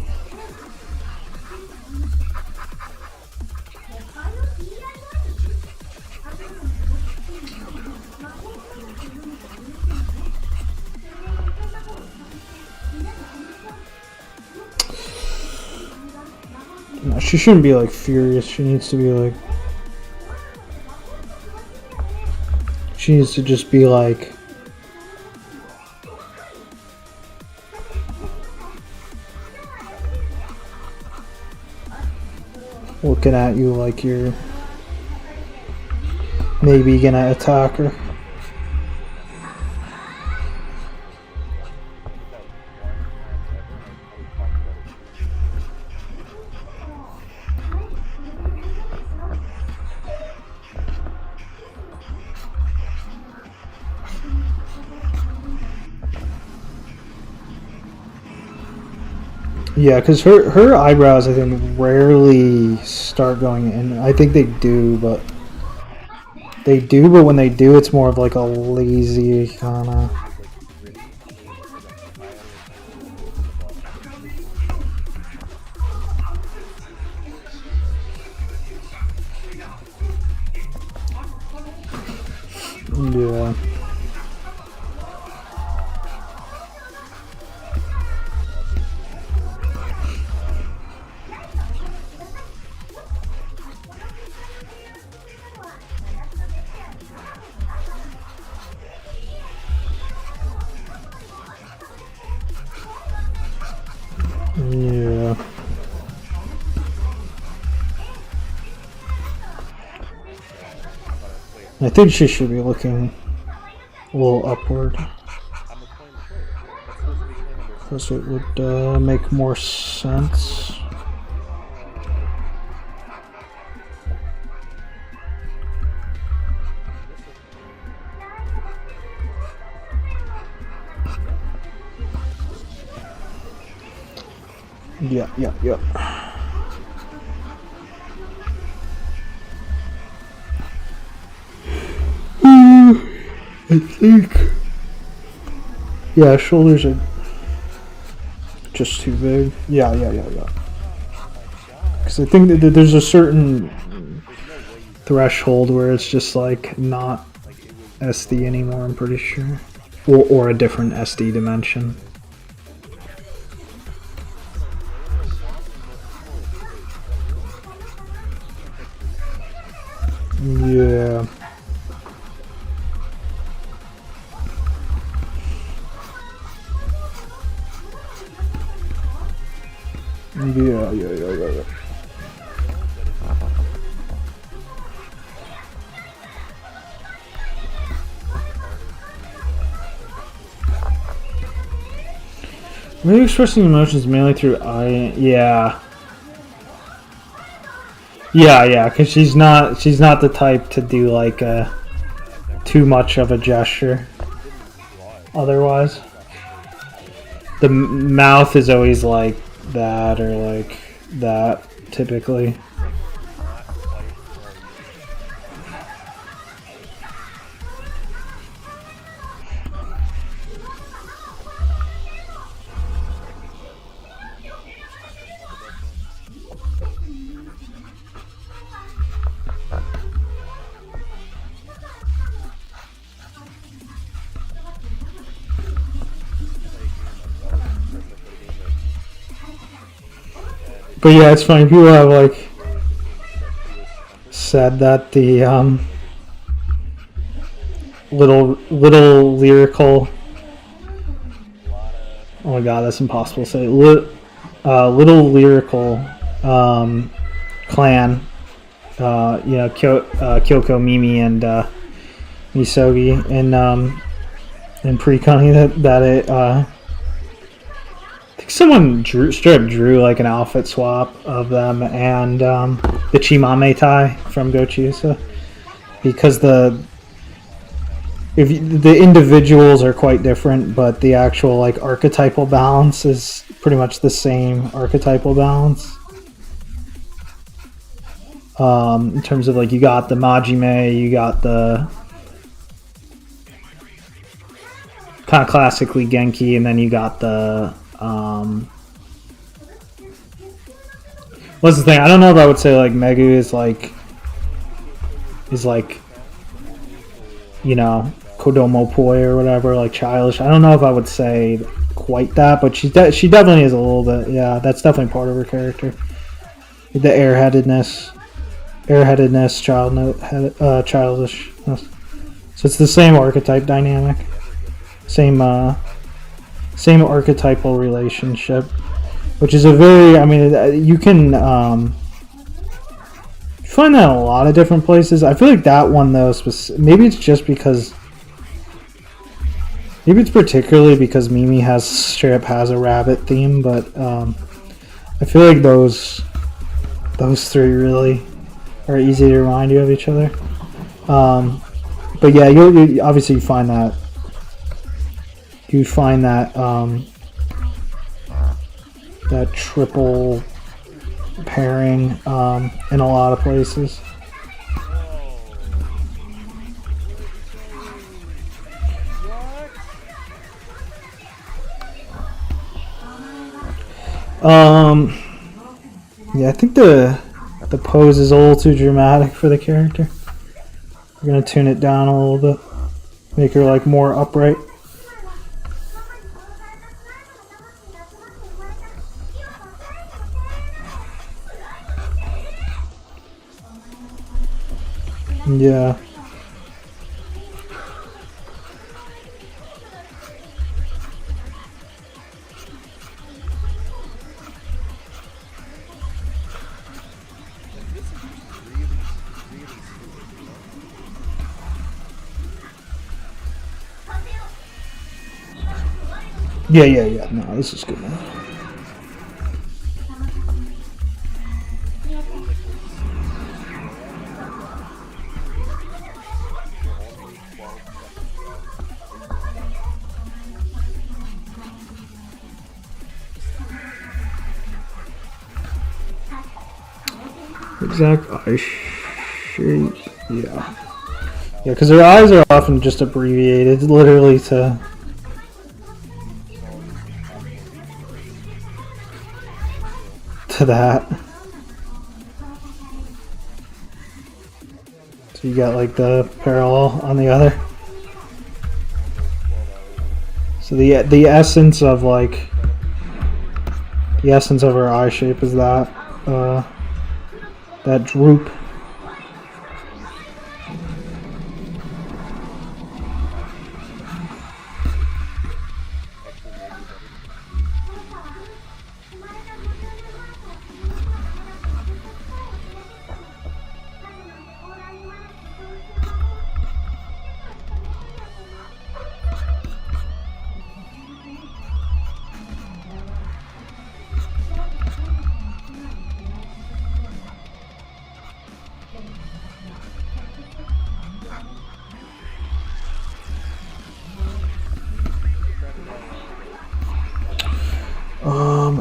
No, she shouldn't be like furious. She needs to be like. She needs to just be like. Looking at you like you're maybe gonna attack her. Yeah, because her eyebrows, I think, rarely start going in. I think they do, but when they do, it's more of like a lazy kind of. Yeah. Yeah. I think she should be looking a little upward, because it would make more sense. Yeah. I think. Yeah, shoulders are just too big. Yeah. Because I think that there's a certain. threshold where it's just like not Like it was SD anymore, I'm pretty sure. Or a different SD dimension. Yeah. Yeah. Maybe expressing emotions mainly through eye. Yeah. Yeah, because she's not the type to do like too much of a gesture. Otherwise, the mouth is always like that or like that typically. But yeah, it's funny. People have like said that the little lyrical. Oh my god, that's impossible to say. Little lyrical clan. Kyoko, Mimi, and Misogi, and pre-Connie that it. I think someone straight up drew like an outfit swap of them and the Chimame tie from Gochiusa, because the individuals are quite different, but the actual like archetypal balance is pretty much the same archetypal balance. In terms of like, you got the Majime, you got the kind of classically Genki, and then you got the what's the thing? I don't know if I would say like Megu is like Kodomo Poi or whatever, like childish. I don't know if I would say quite that, but she definitely is a little bit. Yeah, that's definitely part of her character. The airheadedness, childishness. So it's the same archetype dynamic, same archetypal relationship, which is a very. I mean, you can find that in a lot of different places. I feel like that one though, maybe it's just because. Maybe it's particularly because Mimi straight up has a rabbit theme, but I feel like those three really are easy to remind you of each other. But yeah, you obviously find that that triple pairing in a lot of places. Yeah, I think the pose is a little too dramatic for the character. We're gonna tune it down a little bit, make her like more upright. Yeah. Yeah. No, this is good, man. Exact eye shape. Yeah, because their eyes are often just abbreviated, literally to that. So you got like the parallel on the other. So the essence of like the essence of her eye shape is that that droop.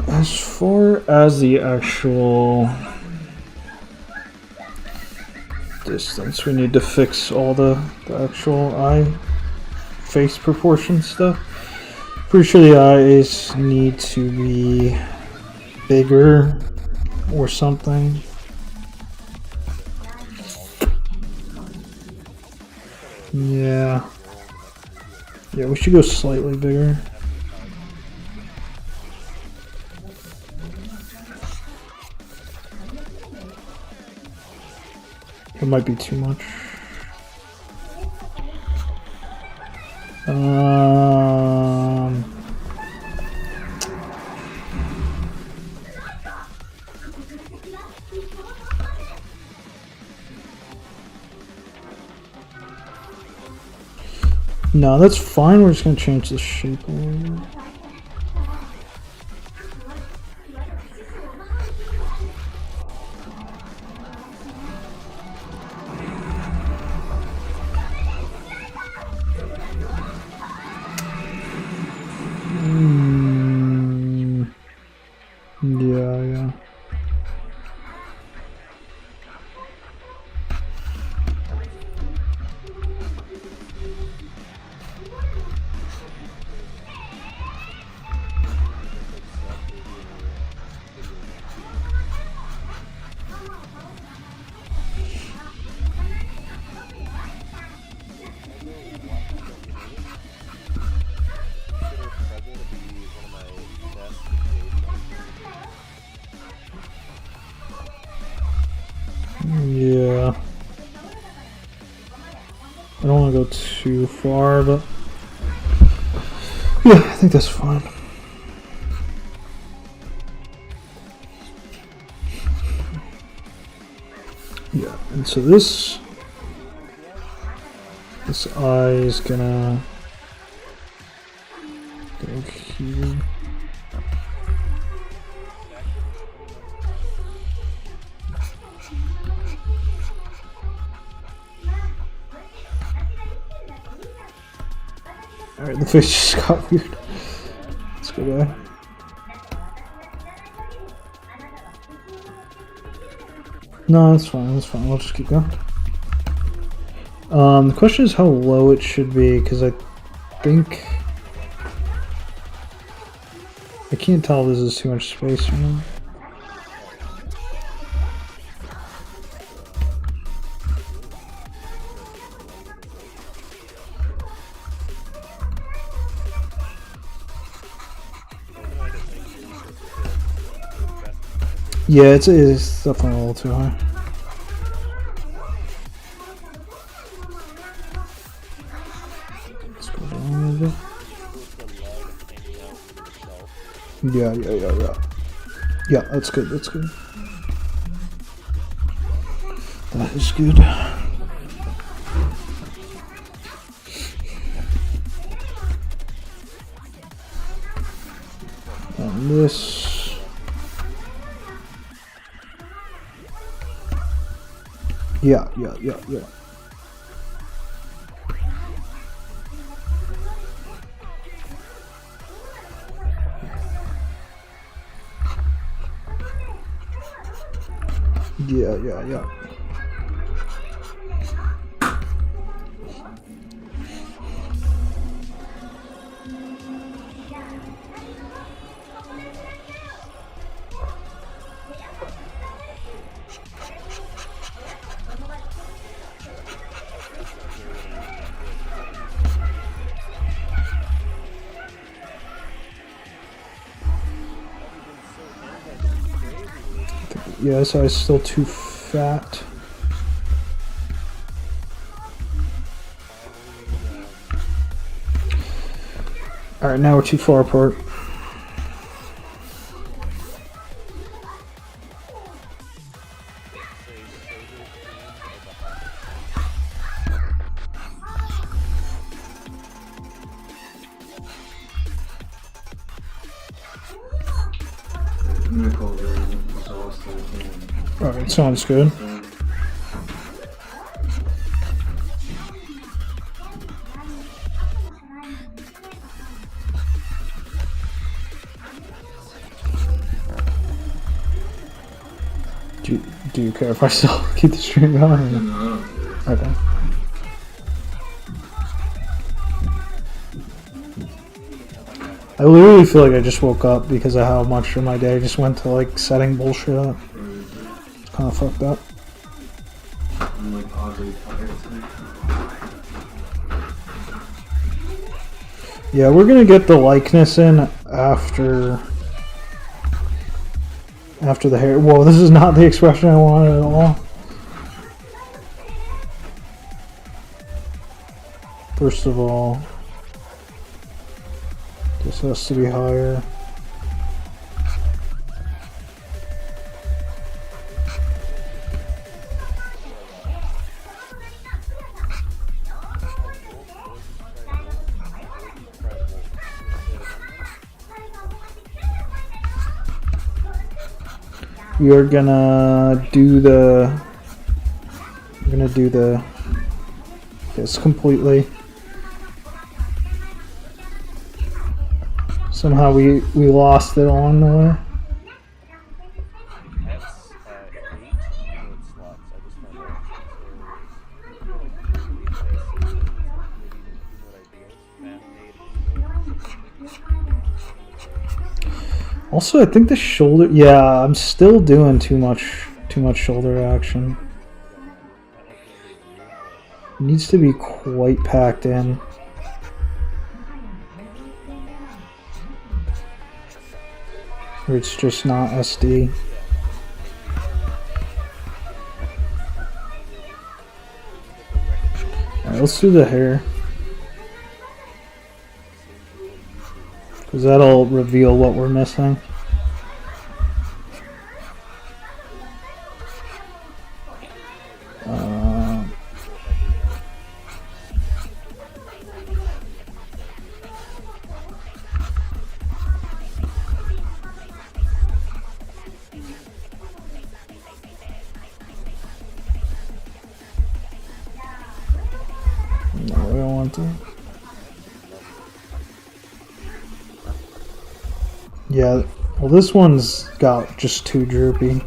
As far as the actual distance, we need to fix all the actual eye face proportion stuff. Pretty sure the eyes need to be bigger or something. Yeah. Yeah, we should go slightly bigger. It might be too much. No, that's fine. We're just gonna change the shape a little bit. Yeah. Yeah. I don't want to go too far, but yeah, I think that's fine. Yeah, and so this eye is gonna go here. Alright, the face just got weird. Let's go back. No, that's fine, we'll just keep going. The question is how low it should be, because I think... I can't tell if this is too much space or not. Yeah, it's definitely a little too high. Let's go down a little bit. Yeah. Yeah, that's good, That is good. And this... Yeah. Yeah. Yeah, so I was still too fat. Alright, now we're too far apart. I'm gonna call it exhausted. Alright, sounds good. Do you care if I still keep the stream going? No, I don't care. Okay. I literally feel like I just woke up because of how much of my day just went to like setting bullshit up. It's kind of fucked up. I'm like oddly tired today. Yeah, we're gonna get the likeness in after the hair. Whoa, this is not the expression I wanted at all. First of all, this has to be higher. We are gonna do the. We're gonna do this completely. Somehow we lost it along the way. That's 8 keyboard slots. I just found out. Also, I think the shoulder. Yeah, I'm still doing too much shoulder action. It needs to be quite packed in. Or it's just not SD. Alright, let's do the hair. Because that'll reveal what we're missing. No, we don't want to. Yeah, well, this one's got just too droopy.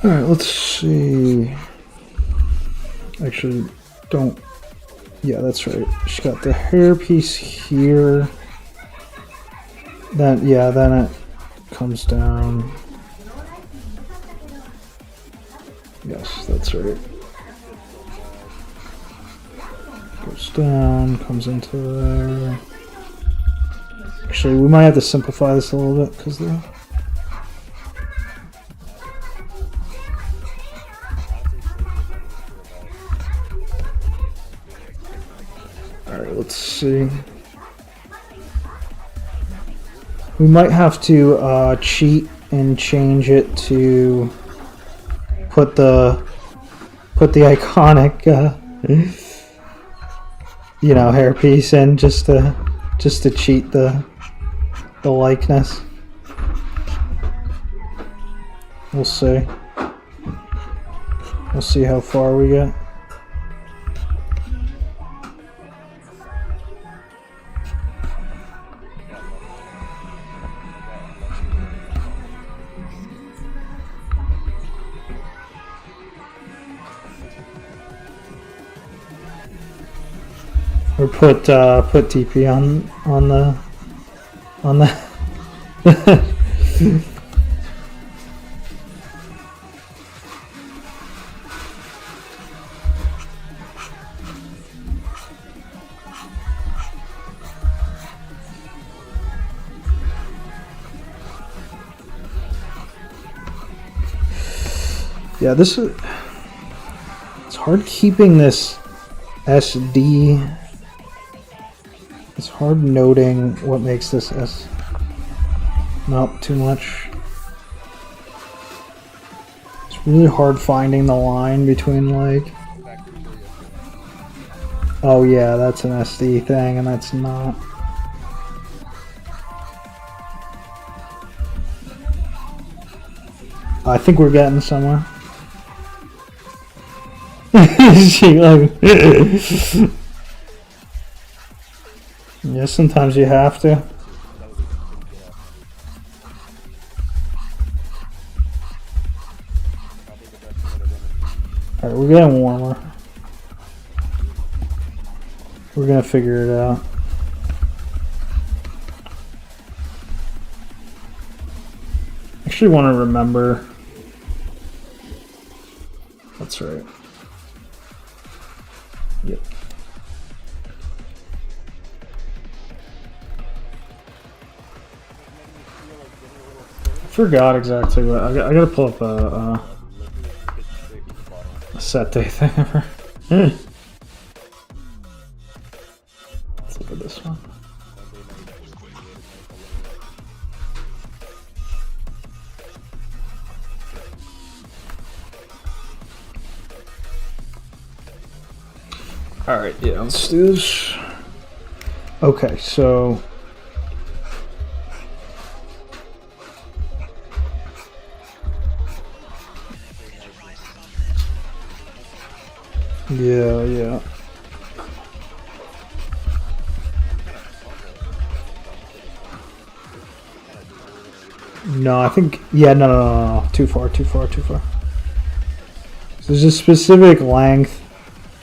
Alright, let's see. Actually, don't. Yeah, that's right. She's got the hair piece here. Then, yeah, then it comes down. Yes, that's right. Goes down, comes into there. Actually, we might have to simplify this a little bit because the. Alright, let's see. We might have to cheat and change it to put the iconic you know, hairpiece in just to cheat the likeness. We'll see. We'll see how far we get. Or put TP on the Yeah, this is... It's hard keeping this SD... It's hard noting what makes this S... Nope, too much. It's really hard finding the line between, like... Oh yeah, that's an SD thing, and that's not. I think we're getting somewhere. She like, yeah, sometimes you have to. Alright, we're getting warmer. We're gonna figure it out. I actually want to remember. That's right. Yep. I forgot exactly what I gotta pull up a set day thing ever. Let's look at this one. Alright, yeah, let's do this. Okay, so... Yeah. No, I think... Yeah, no. Too far. So there's a specific length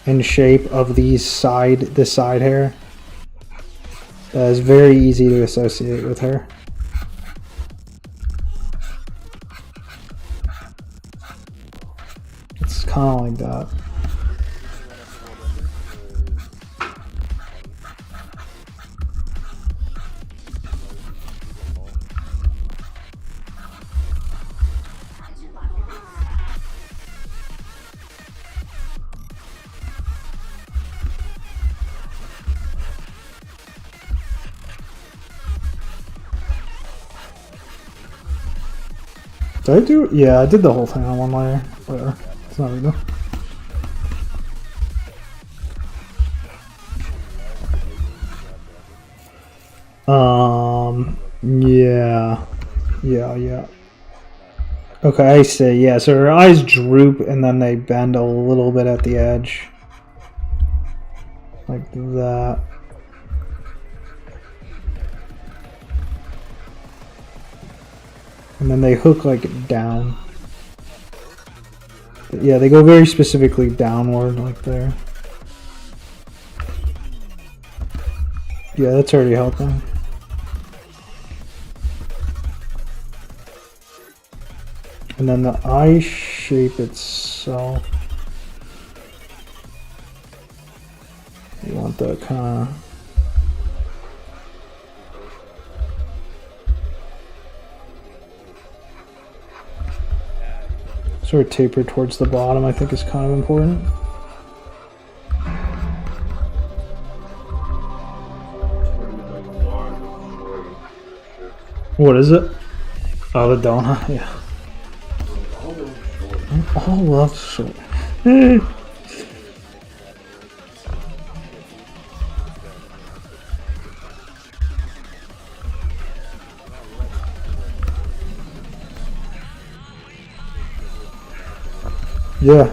and shape of this side hair that is very easy to associate with her. It's kind of like that. Did I do? Yeah, I did the whole thing on one layer. Whatever. It's not a big deal. Yeah. Okay, I see. Yeah, so her eyes droop and then they bend a little bit at the edge. Like that. And then they hook like down. But yeah, they go very specifically downward like there. Yeah, that's already helping. And then the eye shape itself. You want that kind of... Sort of taper towards the bottom, I think is kind of important. What is it? Oh, the donut, yeah. Oh, love short.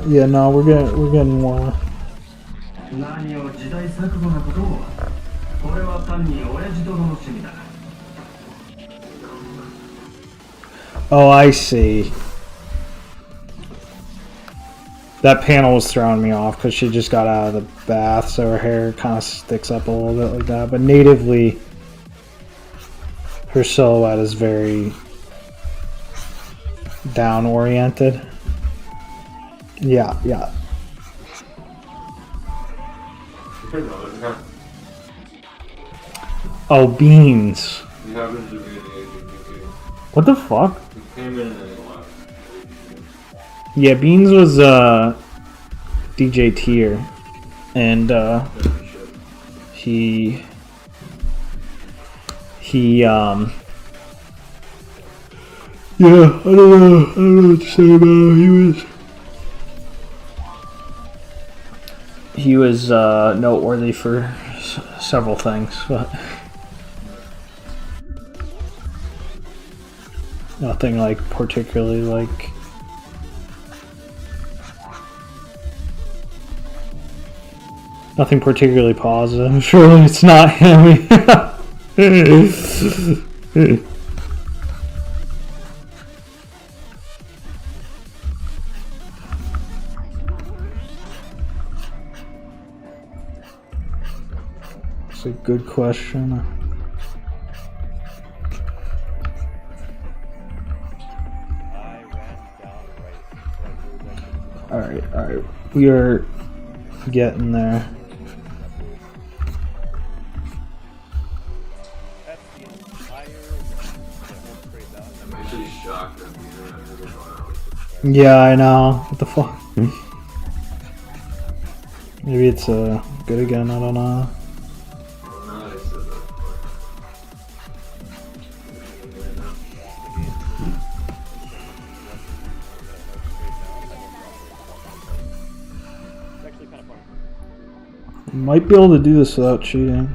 Yeah, no, we're getting more. Oh, I see. That panel was throwing me off because she just got out of the bath, so her hair kind of sticks up a little bit like that. But natively, her silhouette is very down oriented. Yeah. Oh, beans. What the fuck? Yeah, Beans was DJ Tier, and he yeah, I don't know what to say about him. He was noteworthy for several things, but nothing like particularly like. Nothing particularly positive. Surely it's not him. It's a good question. Alright. We are getting there. Yeah, I know. What the fuck? Maybe it's good again, I don't know. Might be able to do this without cheating.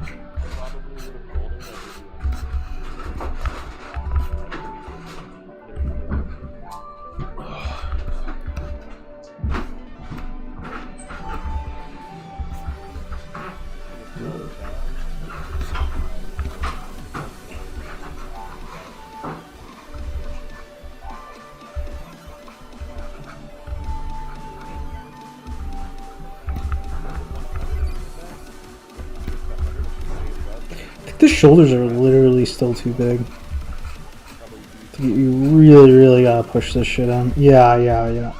The shoulders are literally still too big. You really gotta push this shit in. Yeah.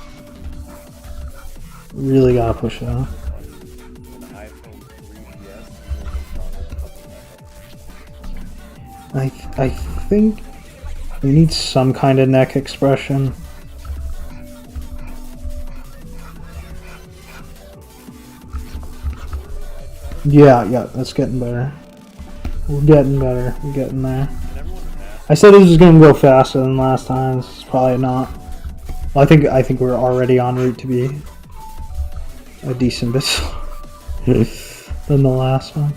Really gotta push it in. I think we need some kind of neck expression. Yeah, that's getting better. We're getting better. We're getting there. I said this was going to go faster than last time. This is probably not. Well, I think we're already en route to be a decent bit slower than the last one.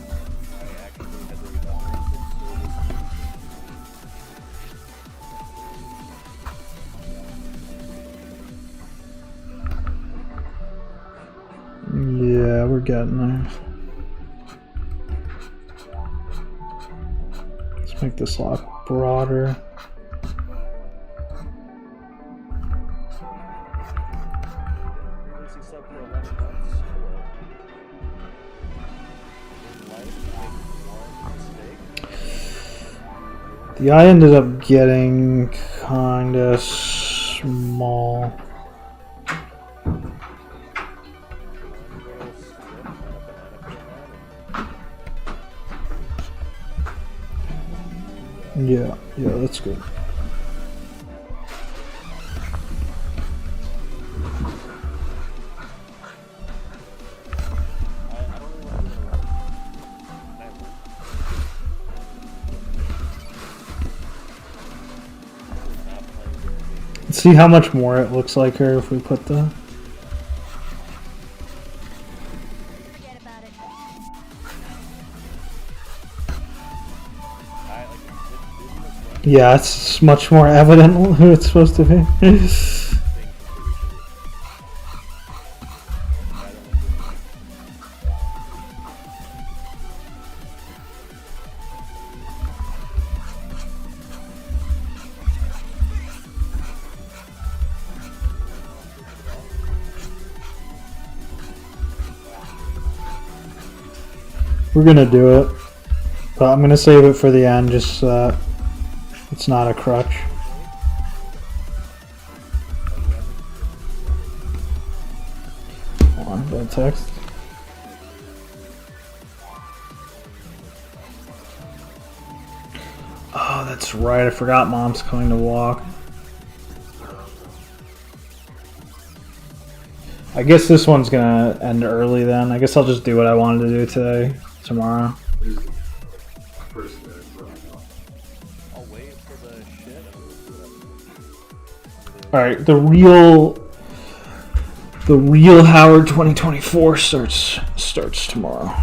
Yeah, we're getting there. Make this a lot broader. The eye ended up getting kinda small. Yeah, that's good. Let's see how much more it looks like her if we put the... Yeah, it's much more evident who it's supposed to be. We're gonna do it, but I'm gonna save it for the end just so that it's not a crutch. Hold on, bad text. Oh, that's right. I forgot Mom's coming to walk. I guess this one's gonna end early then. I guess I'll just do what I wanted to do today, tomorrow. There's first minute for me. I'll wait for the shit. Alright, the real Howard 2024 starts tomorrow.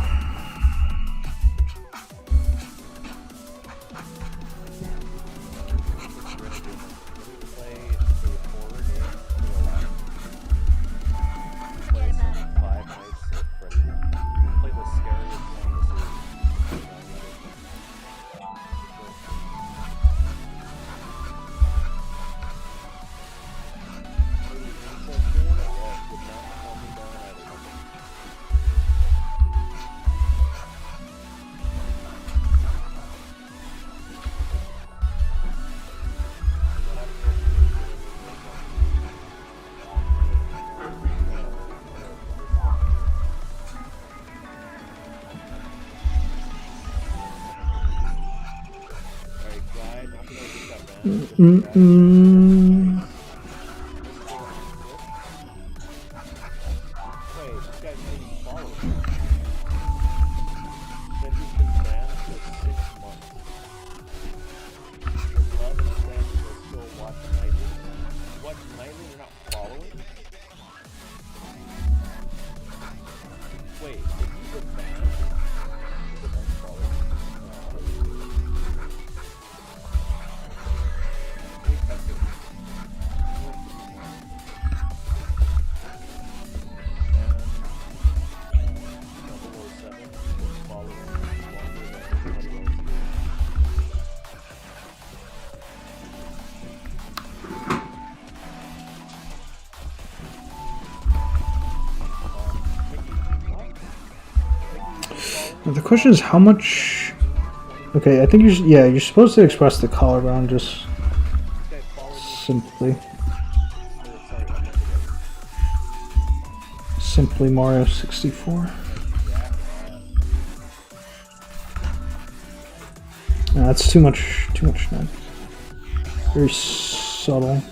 The question is how much. Okay, I think you're supposed to express the collarbone just simply Mario 64. No, that's too much now. Very subtle.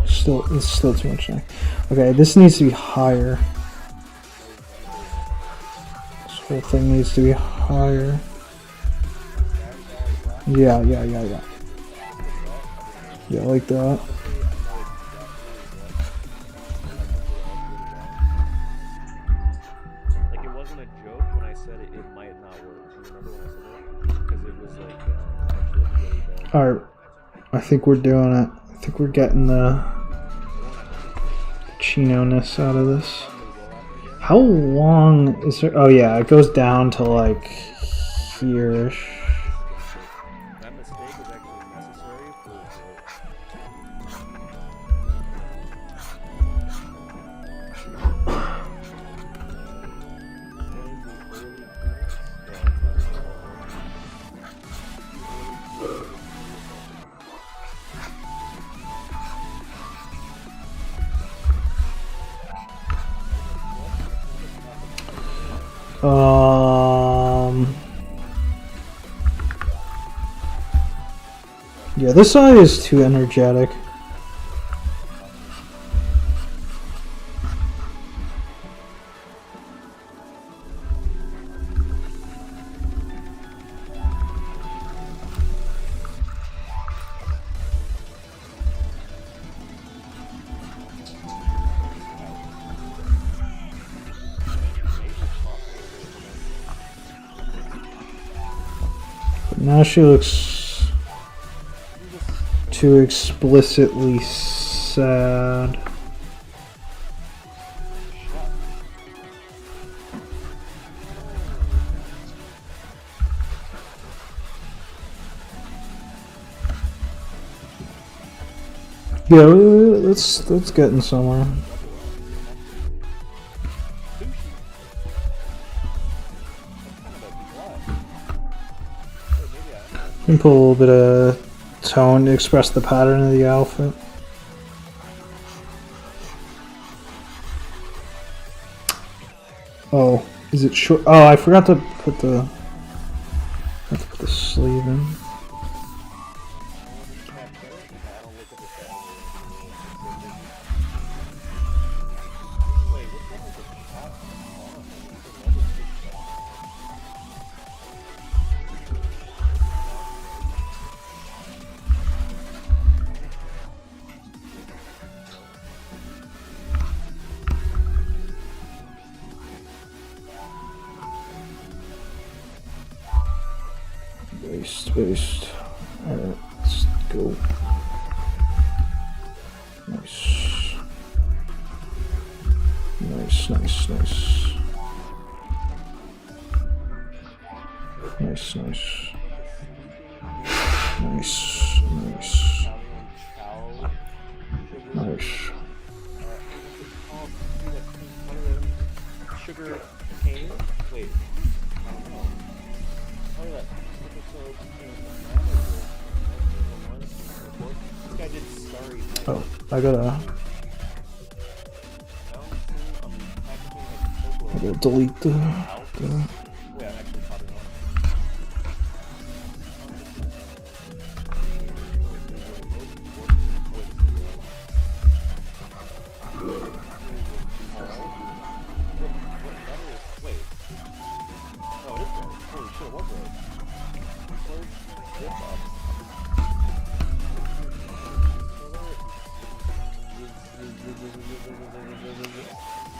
It's still too much now. Okay, this needs to be higher. Whole thing needs to be higher. Yeah, like that. Like, it wasn't a joke when I said it might not work. You remember when I said that? Because it was like actually really bad. Alright, I think we're doing it. I think we're getting the Chino-ness out of this. How long is there? Oh yeah, it goes down to like here-ish. That mistake was actually necessary for Yeah, this side is too energetic. But now she looks too explicitly sad. Yeah, let's get in somewhere. You can put a little bit of tone to express the pattern of the outfit. Oh, is it short? Oh, I forgot to put the sleeve in. Based. Alright, let's go. Nice. Nice. Nice. Sugar cane? Wait. I don't know. Oh, that episode this guy did Starry Night. Oh, I gotta delete the Wait, I'm actually popping on. Wait. Oh, it is right. Holy shit, it was right. Close this up.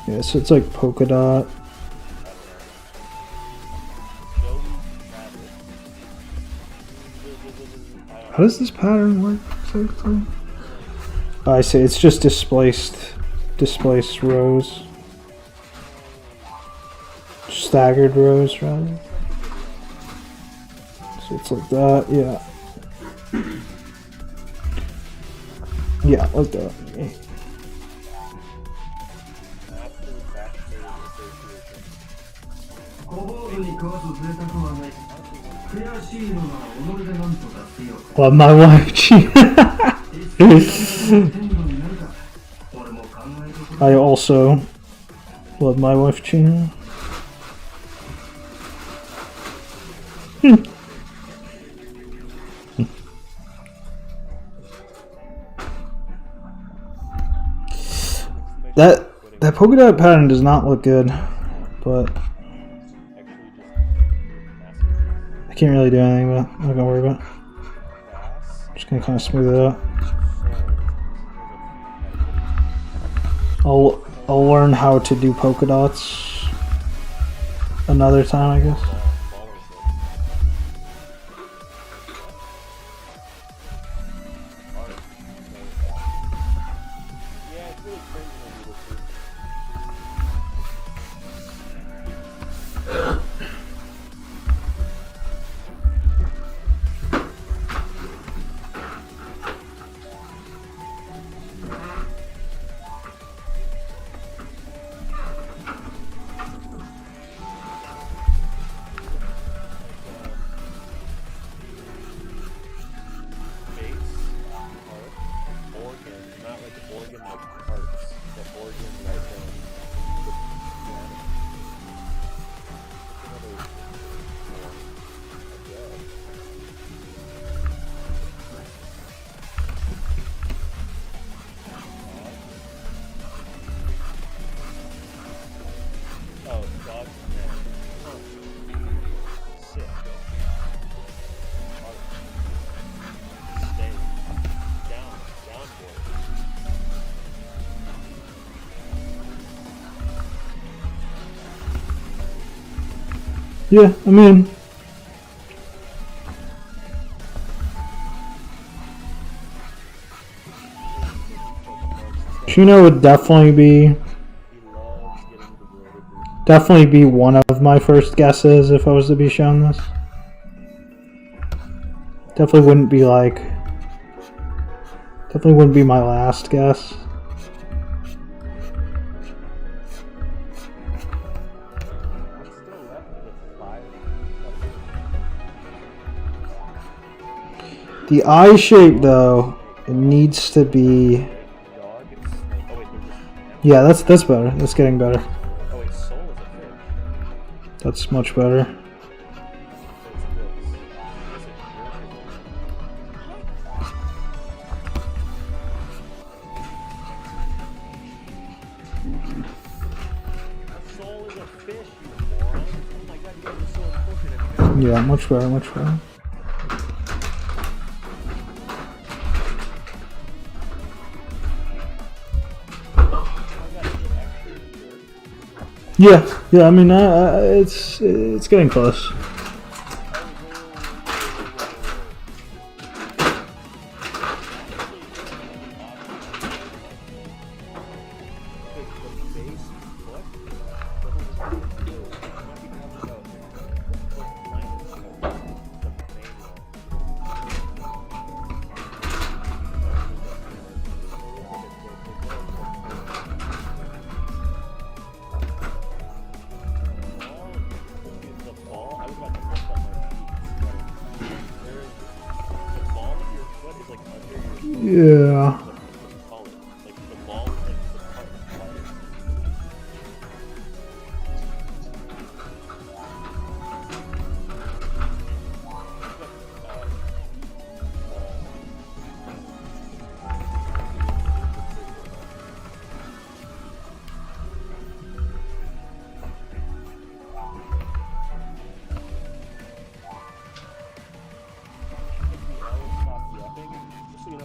yeah, so it's like polka dot. How does this pattern work exactly? Oh, I see. It's just displaced rows, staggered rows, rather. So it's like that, yeah. Yeah, like that. Well, my wife, I also love my wife, Gina. That polka dot pattern does not look good, but I can't really do anything with it. I'm not gonna worry about it. Just gonna kind of smooth it out. I'll learn how to do polka dots another time, I guess. Yeah, I mean, Chino would definitely be one of my first guesses if I was to be shown this. Definitely wouldn't be my last guess. The eye shape, though, it needs to be. Yeah, that's better. That's getting better. That's much better. Yeah, much better, much better. Yeah. I mean, it's getting close. Yeah. What do you call it? Like the ball is like the part of the slider.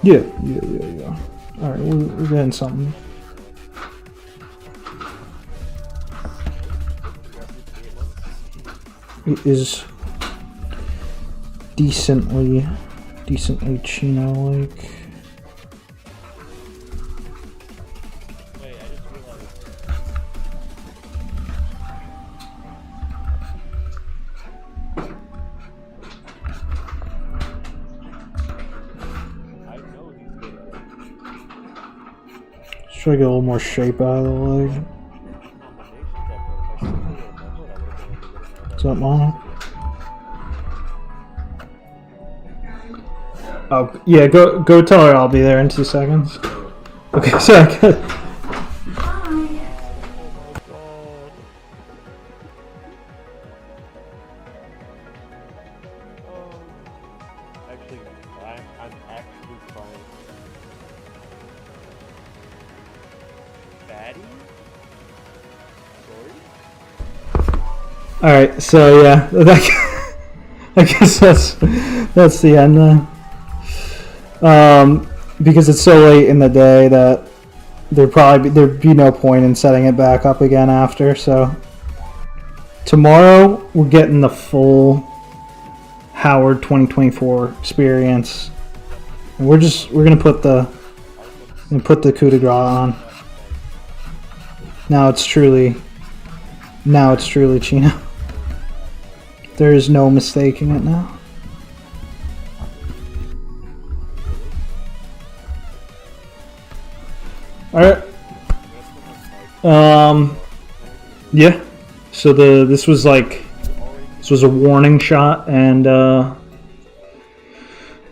Yeah. Alright, we're getting something. It is decently Chino-like. Wait, I just realized. I know he's good at Let's try to get a little more shape out of the leg. combinations at but if I simply remembered, I would have been able to get it now. Is that mono? Oh, yeah, go tell her I'll be there in 2 seconds. Okay, so I got... Actually, I'm actually fine. Fatty? Sorry? Alright, so yeah, I guess that's the end then. Because it's so late in the day that there'd be no point in setting it back up again after. So tomorrow we're getting the full Howard 2024 experience, and we're gonna put the coup de grace on. Now it's truly Chino. There is no mistaking it now. Alright. Yeah. So this was a warning shot, and the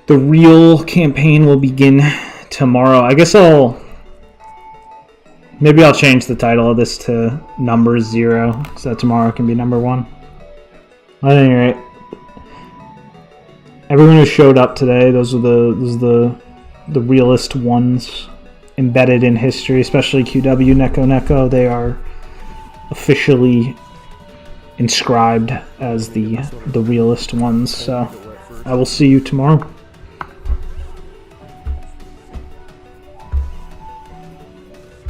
real campaign will begin tomorrow. I guess maybe I'll change the title of this to number 0, so that tomorrow can be number 1. At any rate, everyone who showed up today, those are the realest ones embedded in history, especially QW Neko. They are officially inscribed as the realest ones. So I will see you tomorrow.